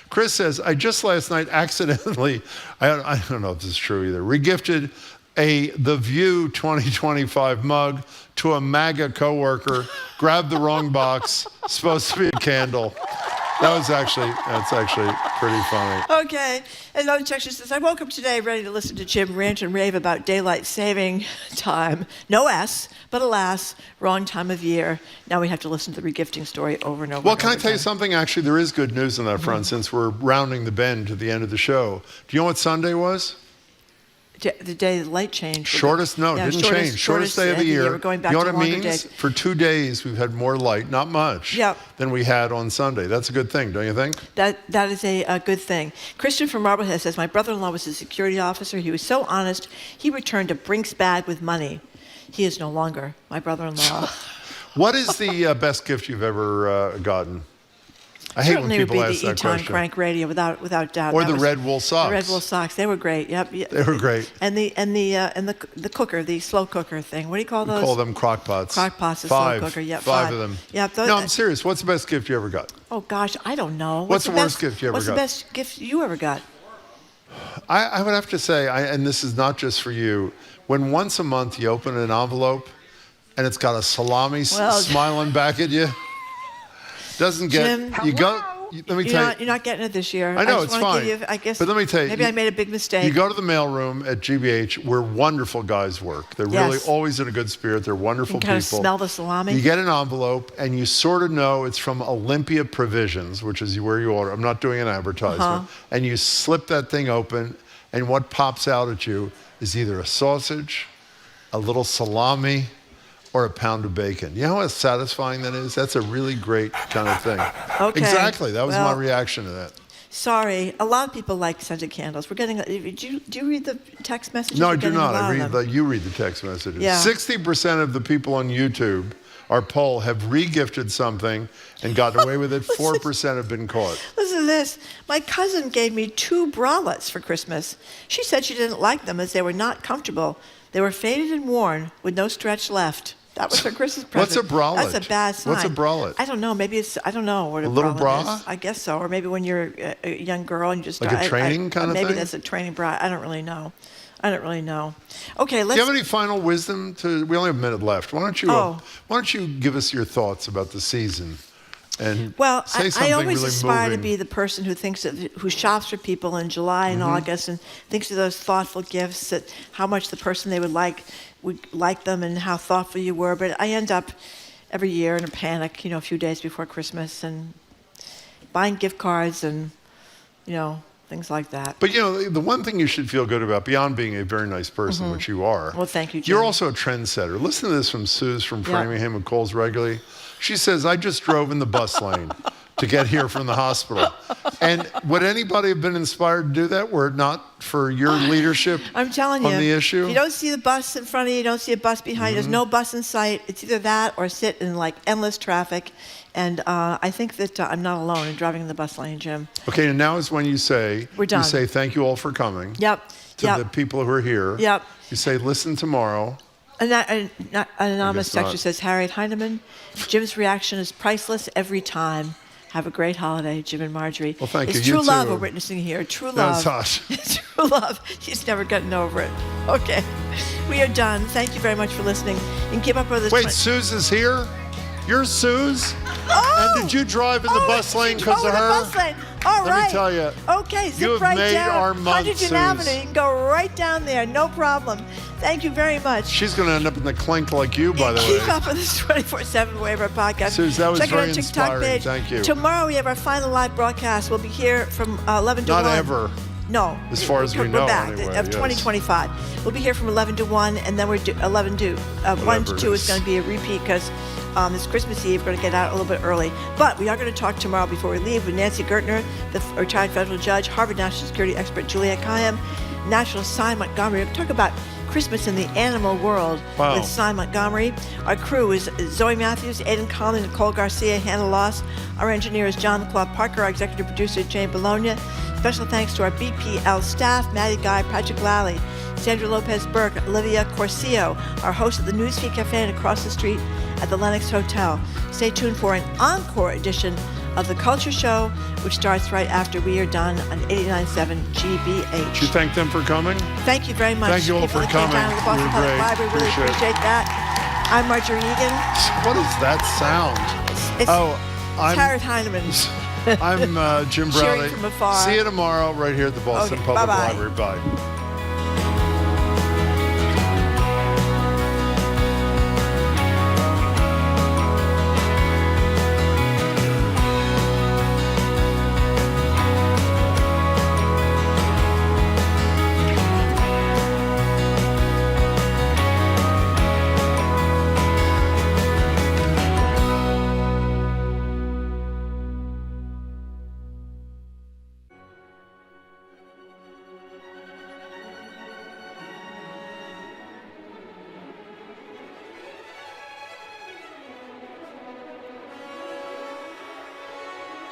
Chris says, I just last night accidentally, I don't know if this is true either, regifted the View 2025 mug to a MAGA coworker, grabbed the wrong box, supposed to be a candle. That's actually pretty funny. Okay. Another texture says, I woke up today ready to listen to Jim rant and rave about daylight saving time. No S, but alas, wrong time of year. Now we have to listen to the regifting story over and over. Well, can I tell you something? Actually, there is good news on that front since we're rounding the bend to the end of the show. Do you know what Sunday was? The day the light changed. Shortest day of the year. We're going back you know to what it means? days. For 2 days, we've had more light, not much, than we had on Sunday. That's a good thing, don't you think? That is a good thing. Christian from Marblehead says, my brother-in-law was a security officer. He was so honest, he returned a Brinks bag with money. He is no longer my brother-in-law. What is the best gift you've ever gotten? I hate when people ask that question. Certainly would be the Eton Crank radio, without doubt. Or the red wool socks. The red wool socks, they were great. Yep. They were great. And the cooker, the slow cooker thing. What do you call those? We call them crock pots. Crock pots, the slow cooker. Yep. 5 of them. Yep. No, I'm serious. What's the best gift you ever got? Oh gosh, I don't know. What's the worst gift you ever got? What's the best gift you ever got? I would have to say, and this is not just for you, when once a month you open an envelope and it's got a salami smiling back at you, doesn't get Jim, you go. Let me tell you, you're not getting it this year. I know it's fine. But let me tell you, maybe I made a big mistake. You go to the mailroom at GBH where wonderful guys work. They're really always in a good spirit. They're wonderful people. You kind of smell the salami. You get an envelope and you sort of know it's from Olympia Provisions, which is where you order. I'm not doing an advertisement. And you slip that thing open, and what pops out at you is either a sausage, a little salami, or a pound of bacon. You know how satisfying that is? That's a really great kind of thing. Okay. Exactly. That was my reaction to that. Sorry. A lot of people like scented candles. We're getting. Do you read the text messages? No, I do not. You read the text messages. Yeah. 60% of the people on YouTube, our poll, have re-gifted something and gotten away with it. 4% have been caught. Listen to this. My cousin gave me 2 bralettes for Christmas. She said she didn't like them as they were not comfortable. They were faded and worn with no stretch left. That was her Christmas present. What's a bralette? That's a bad sign. What's a bralette? I don't know. Maybe I don't know what a little bralette bra? is. I guess so. Or maybe when you're a young girl and you just... Like a training kind of thing? Maybe that's a training bra. I don't really know. Okay, let's... Do you have any final wisdom? We only have a minute left. Why don't you give us your thoughts about the season and well, say I something always really aspire moving. to be the person who shops for people in July and August and thinks of those thoughtful gifts, that how much the person they would like them and how thoughtful you were. But I end up every year in a panic, a few days before Christmas, and buying gift cards and things like that. But the one thing you should feel good about, beyond being a very nice person, which you are. Well, thank you, Jim. You're also a trendsetter. Listen to this from Suze from Framingham, who calls regularly. She says, I just drove in the bus lane to get here from the hospital. And would anybody have been inspired to do that were it not for your leadership I'm telling you, on the issue? If you don't see the bus in front of you, you don't see a bus behind you, there's no bus in sight. It's either that or sit in endless traffic. And I think that I'm not alone in driving in the bus lane, Jim. Okay, and now is when you say, We're done. You say thank you all for coming. Yep. To the people who are here. Yep. You say, listen tomorrow. An anonymous texter says, Harriet Heinemann, Jim's reaction is priceless every time. Have a great holiday, Jim and Marjorie. Well, thank you. It's You true love too. we're witnessing here. True That's love. hot. True love. He's never gotten over it. Okay. We are done. Thank you very much for listening. And keep up with us. Wait, Suze is here? You're Suze? Oh! And did you drive in the bus lane because of her? Bus lane. All right. Let me tell you. Okay, zip you have right made down our month, Huntington Suze. Avenue. You can go right down there. No problem. Thank you very much. She's going to end up in the clink like you, by the way. Keep up with this 24/7 Waiver podcast. Suze, that was Check very out our TikTok inspiring. page. Thank you. Tomorrow we have our final live broadcast. We'll be here from 11 to Not 1. ever. No. As far as we we're know, back anyway, of yes. 2025. We'll be here from 11 to 1, and then we're 11 to 1 to 2 is going to be a repeat because this Christmas Eve, we're going to get out a little bit early. But we are going to talk tomorrow before we leave with Nancy Gertner, the retired federal judge, Harvard national security expert Juliette Kayyem, National Cy Montgomery. We're going to talk about Christmas in the animal world with Cy Montgomery. Our crew is Zoe Matthews, Aidan Collins, Nicole Garcia, Hannah Loss. Our engineer is John Claude Parker. Our executive producer is Jane Bologna. Special thanks to our BPL staff, Maddie Guy, Patrick Lally, Sandra Lopez Burke, Olivia Corsillo, our host of the Newsfeed Cafe and across the street at the Lenox Hotel. Stay tuned for an encore edition of The Culture Show, which starts right after we are done on 89.7 GBH. Did you thank them for coming? Thank you very much. Thank you all for coming. Down to the Boston You were Public great. Library. Really appreciate that. I'm Marjorie Egan. What is that sound? It's Harriet Heinemann. I'm Jim Cheering Browning. from afar. See you tomorrow right here at the Boston Public bye-bye. Library. Bye.